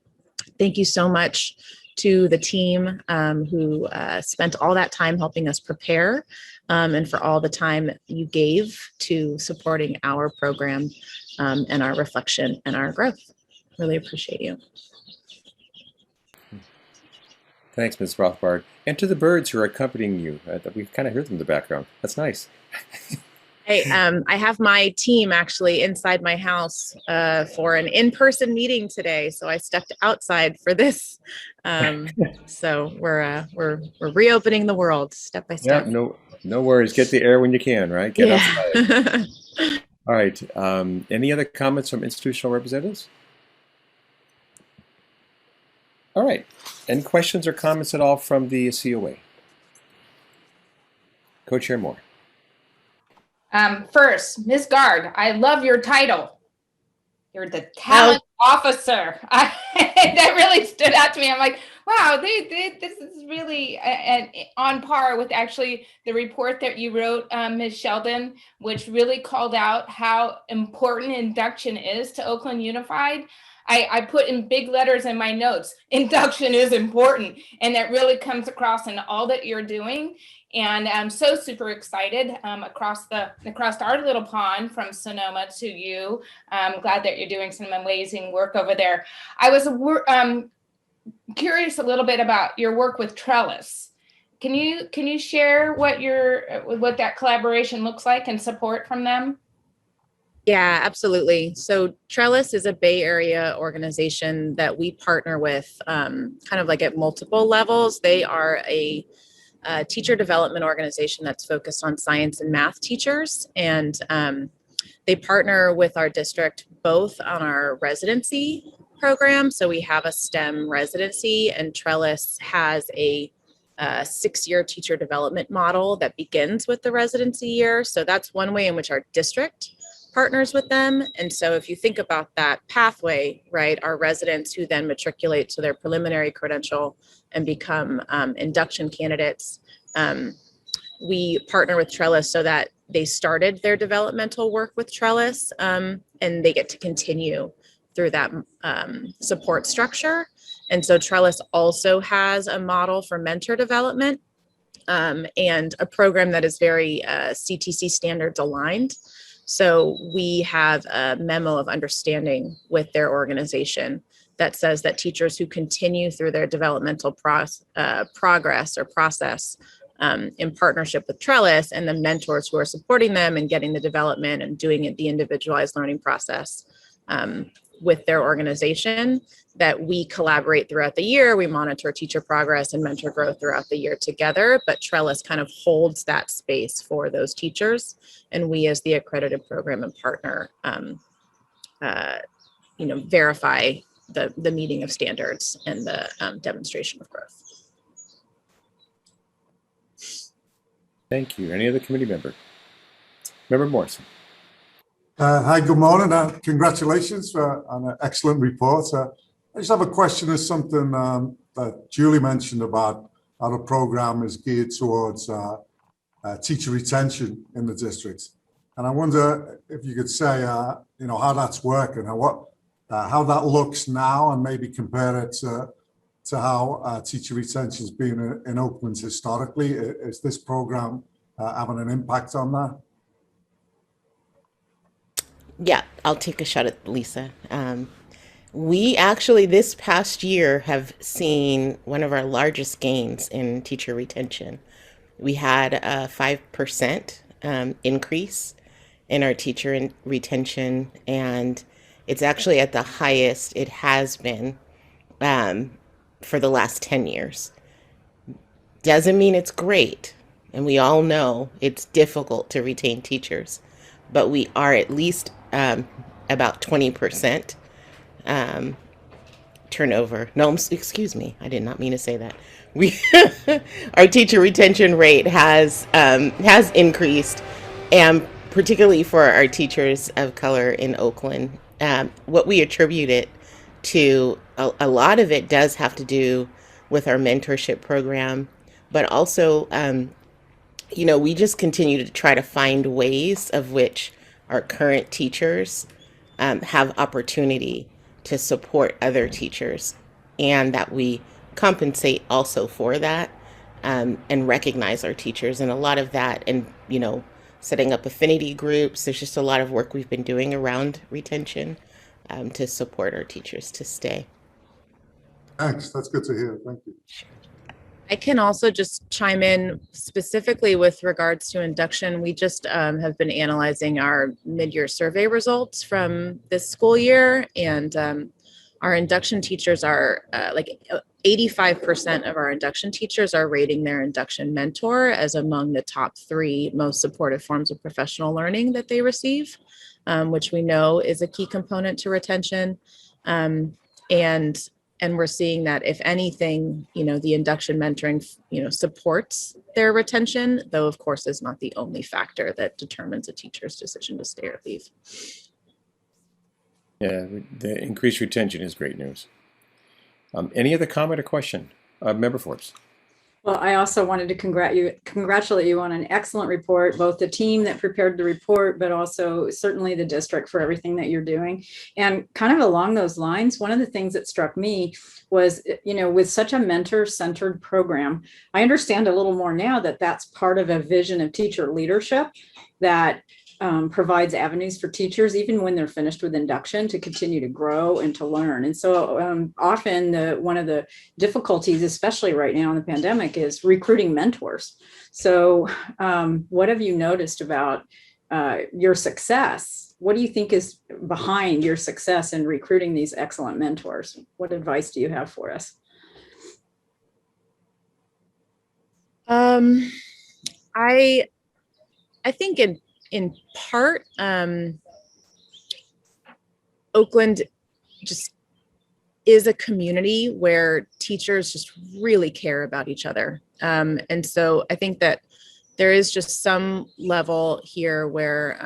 [SPEAKER 6] thank you so much to the team who spent all that time helping us prepare, and for all the time you gave to supporting our program and our reflection and our growth. Really appreciate you.
[SPEAKER 2] Thanks, Ms. Rothbard. And to the birds who are accompanying you. We've kind of heard them in the background. That's nice.
[SPEAKER 6] Hey, I have my team actually inside my house for an in-person meeting today, so I stepped outside for this. So we're reopening the world step by step.
[SPEAKER 2] Yeah, no worries. Get the air when you can, right? Get outside. All right. Any other comments from institutional representatives? All right. Any questions or comments at all from the COA? Co-Chair Moore.
[SPEAKER 9] First, Ms. Gard, I love your title. You're the talent officer. That really stood out to me. I'm like, wow, this is really on par with actually the report that you wrote, Ms. Sheldon, which really called out how important induction is to Oakland Unified. I put in big letters in my notes, induction is important. And that really comes across in all that you're doing. And I'm so super excited across our little pond from Sonoma to you. I'm glad that you're doing some amazing work over there. I was curious a little bit about your work with Trellis. Can you share what that collaboration looks like and support from them?
[SPEAKER 6] Yeah, absolutely. So Trellis is a Bay Area organization that we partner with kind of like at multiple levels. They are a teacher development organization that's focused on science and math teachers. And they partner with our district both on our residency program. So we have a STEM residency, and Trellis has a 6-year teacher development model that begins with the residency year. So that's one way in which our district partners with them. And so if you think about that pathway, right, our residents who then matriculate to their preliminary credential and become induction candidates, we partner with Trellis so that they started their developmental work with Trellis, and they get to continue through that support structure. And so Trellis also has a model for mentor development and a program that is very CTC standards aligned. So we have a memo of understanding with their organization that says that teachers who continue through their developmental progress or process in partnership with Trellis and the mentors who are supporting them and getting the development and doing it, the individualized learning process with their organization, that we collaborate throughout the year. We monitor teacher progress and mentor growth throughout the year together, but Trellis kind of holds that space for those teachers. And we as the accredited program and partner, verify the meeting of standards and the demonstration of growth.
[SPEAKER 2] Thank you. Any other committee member? Member Morrison.
[SPEAKER 7] Hi, good morning. Congratulations on an excellent report. I just have a question. There's something that Julie mentioned about how the program is geared towards teacher retention in the districts. And I wonder if you could say, how that's working and how that looks now, and maybe compare it to how teacher retention has been in Oakland historically. Is this program having an impact on that?
[SPEAKER 22] Yeah, I'll take a shot at Lisa. We actually, this past year, have seen one of our largest gains in teacher retention. We had a 5% increase in our retention, and it's actually at the highest it has been for the last 10 years. Doesn't mean it's great, and we all know it's difficult to retain teachers, but we are at least about 20% turnover. No, excuse me. I did not mean to say that. We our teacher retention rate has increased, and particularly for our teachers of color in Oakland. What we attribute it to, a lot of it does have to do with our mentorship program, but also, we just continue to try to find ways of which our current teachers have opportunity to support other teachers, and that we compensate also for that, and recognize our teachers, and a lot of that, and setting up affinity groups. There's just a lot of work we've been doing around retention to support our teachers to stay.
[SPEAKER 7] Thanks. That's good to hear. Thank you.
[SPEAKER 6] I can also just chime in specifically with regards to induction. We just have been analyzing our mid-year survey results from this school year, and our induction teachers are 85% of our induction teachers are rating their induction mentor as among the top 3 most supportive forms of professional learning that they receive, which we know is a key component to retention. And we're seeing that, if anything, the induction mentoring, supports their retention, though, of course, is not the only factor that determines a teacher's decision to stay or leave.
[SPEAKER 2] Yeah, the increased retention is great news. Any other comment or question? Member Forbes.
[SPEAKER 8] Well, I also wanted to congratulate you on an excellent report, both the team that prepared the report, but also certainly the district for everything that you're doing. And kind of along those lines, one of the things that struck me was, with such a mentor-centered program, I understand a little more now that that's part of a vision of teacher leadership that provides avenues for teachers, even when they're finished with induction, to continue to grow and to learn. And so often one of the difficulties, especially right now in the pandemic, is recruiting mentors. So what have you noticed about your success? What do you think is behind your success in recruiting these excellent mentors? What advice do you have for us?
[SPEAKER 6] I think in part, Oakland just is a community where teachers just really care about each other. And so I think that there is just some level here where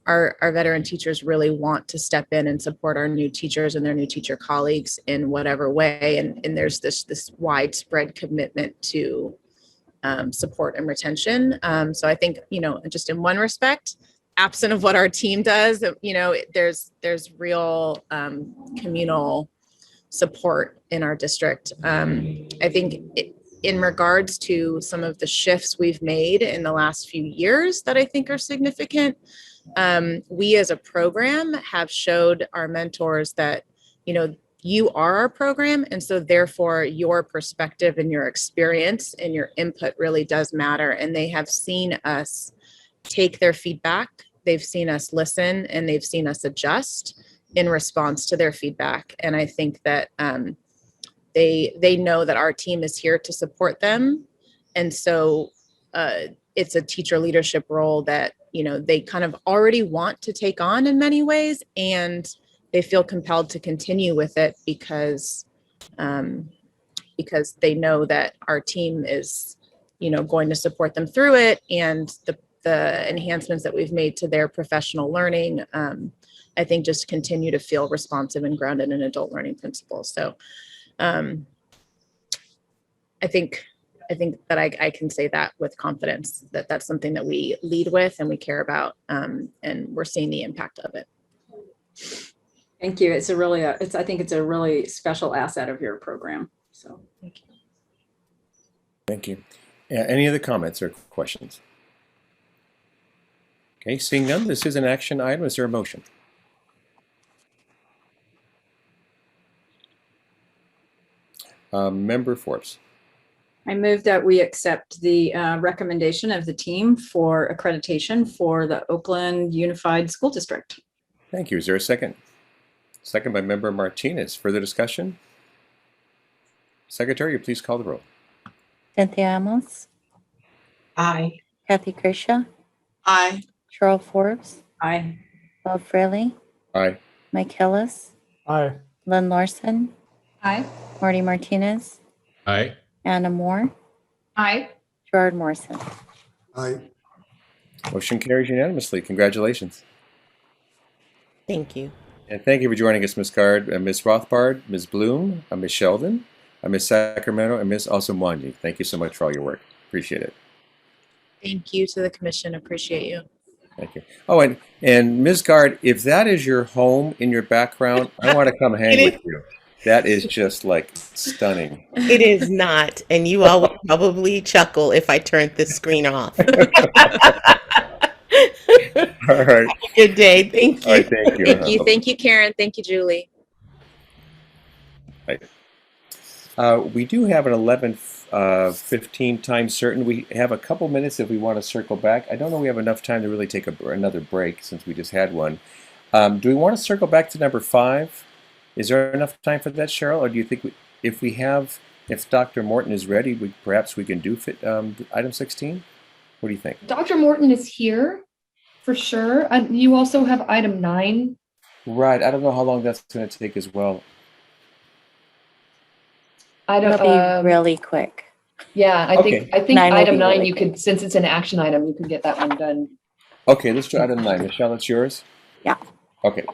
[SPEAKER 6] our veteran teachers really want to step in and support our new teachers and their new teacher colleagues in whatever way. And there's this widespread commitment to support and retention. So I think, just in one respect, absent of what our team does, there's real communal support in our district. I think in regards to some of the shifts we've made in the last few years that I think are significant, we as a program have showed our mentors that, you are our program, and so therefore your perspective and your experience and your input really does matter. And they have seen us take their feedback, they've seen us listen, and they've seen us adjust in response to their feedback. And I think that they know that our team is here to support them. And so it's a teacher leadership role that, they kind of already want to take on in many ways, and they feel compelled to continue with it because they know that our team is, going to support them through it, and the enhancements that we've made to their professional learning, I think just continue to feel responsive and grounded in adult learning principles. So I think that I can say that with confidence, that that's something that we lead with and we care about, and we're seeing the impact of it.
[SPEAKER 8] Thank you. I think it's a really special asset of your program. So thank you.
[SPEAKER 2] Thank you. Any other comments or questions? Okay, seeing none, this is an action item. Is there a motion? Member Forbes.
[SPEAKER 8] I move that we accept the recommendation of the team for accreditation for the Oakland Unified School District.
[SPEAKER 2] Thank you. Is there a second? Second by Member Martinez. Further discussion? Secretary, please call the roll.
[SPEAKER 11] Cynthia Amos,
[SPEAKER 14] Aye.
[SPEAKER 11] Kathy Kershaw,
[SPEAKER 4] Aye.
[SPEAKER 11] Cheryl Forbes,
[SPEAKER 8] Aye.
[SPEAKER 11] Bob Fraley,
[SPEAKER 2] Aye.
[SPEAKER 11] Mike Hillis,
[SPEAKER 10] Aye.
[SPEAKER 11] Lynn Larson,
[SPEAKER 17] Aye.
[SPEAKER 11] Marty Martinez,
[SPEAKER 5] Aye.
[SPEAKER 11] Anna Moore,
[SPEAKER 9] Aye.
[SPEAKER 11] Gerard Morrison.
[SPEAKER 7] Aye.
[SPEAKER 2] Motion carries unanimously. Congratulations.
[SPEAKER 22] Thank you.
[SPEAKER 2] And thank you for joining us, Ms. Card, Ms. Rothbard, Ms. Bloom, Ms. Sheldon, Ms. Sacramento, and Ms. Osumwanji. Thank you so much for all your work. Appreciate it.
[SPEAKER 6] Thank you to the commission. Appreciate you.
[SPEAKER 2] Thank you. Oh, and Ms. Guard, if that is your home in your background, I want to come hang with you. That is just like stunning.
[SPEAKER 22] It is not, and you all would probably chuckle if I turned this screen off.
[SPEAKER 2] All right.
[SPEAKER 22] Good day. Thank you.
[SPEAKER 2] All right, thank you.
[SPEAKER 6] Thank you. Thank you, Karen. Thank you, Julie.
[SPEAKER 2] Right. We do have an 11:15 time certain. We have a couple minutes if we want to circle back. I don't know if we have enough time to really take another break since we just had one. Do we want to circle back to number 5? Is there enough time for that, Cheryl? Or do you think if Dr. Morton is ready, perhaps we can do item 16? What do you think?
[SPEAKER 19] Dr. Morton is here for sure. You also have item 9.
[SPEAKER 2] Right. I don't know how long that's going to take as well.
[SPEAKER 19] It'll
[SPEAKER 11] be really quick.
[SPEAKER 19] Yeah, I think
[SPEAKER 11] Nine will
[SPEAKER 19] item
[SPEAKER 11] be
[SPEAKER 19] 9
[SPEAKER 11] really
[SPEAKER 19] you could, since it's an action item, you could get that one done.
[SPEAKER 2] Okay, let's do item 9. Michelle, it's yours?
[SPEAKER 11] Yeah.
[SPEAKER 2] Okay.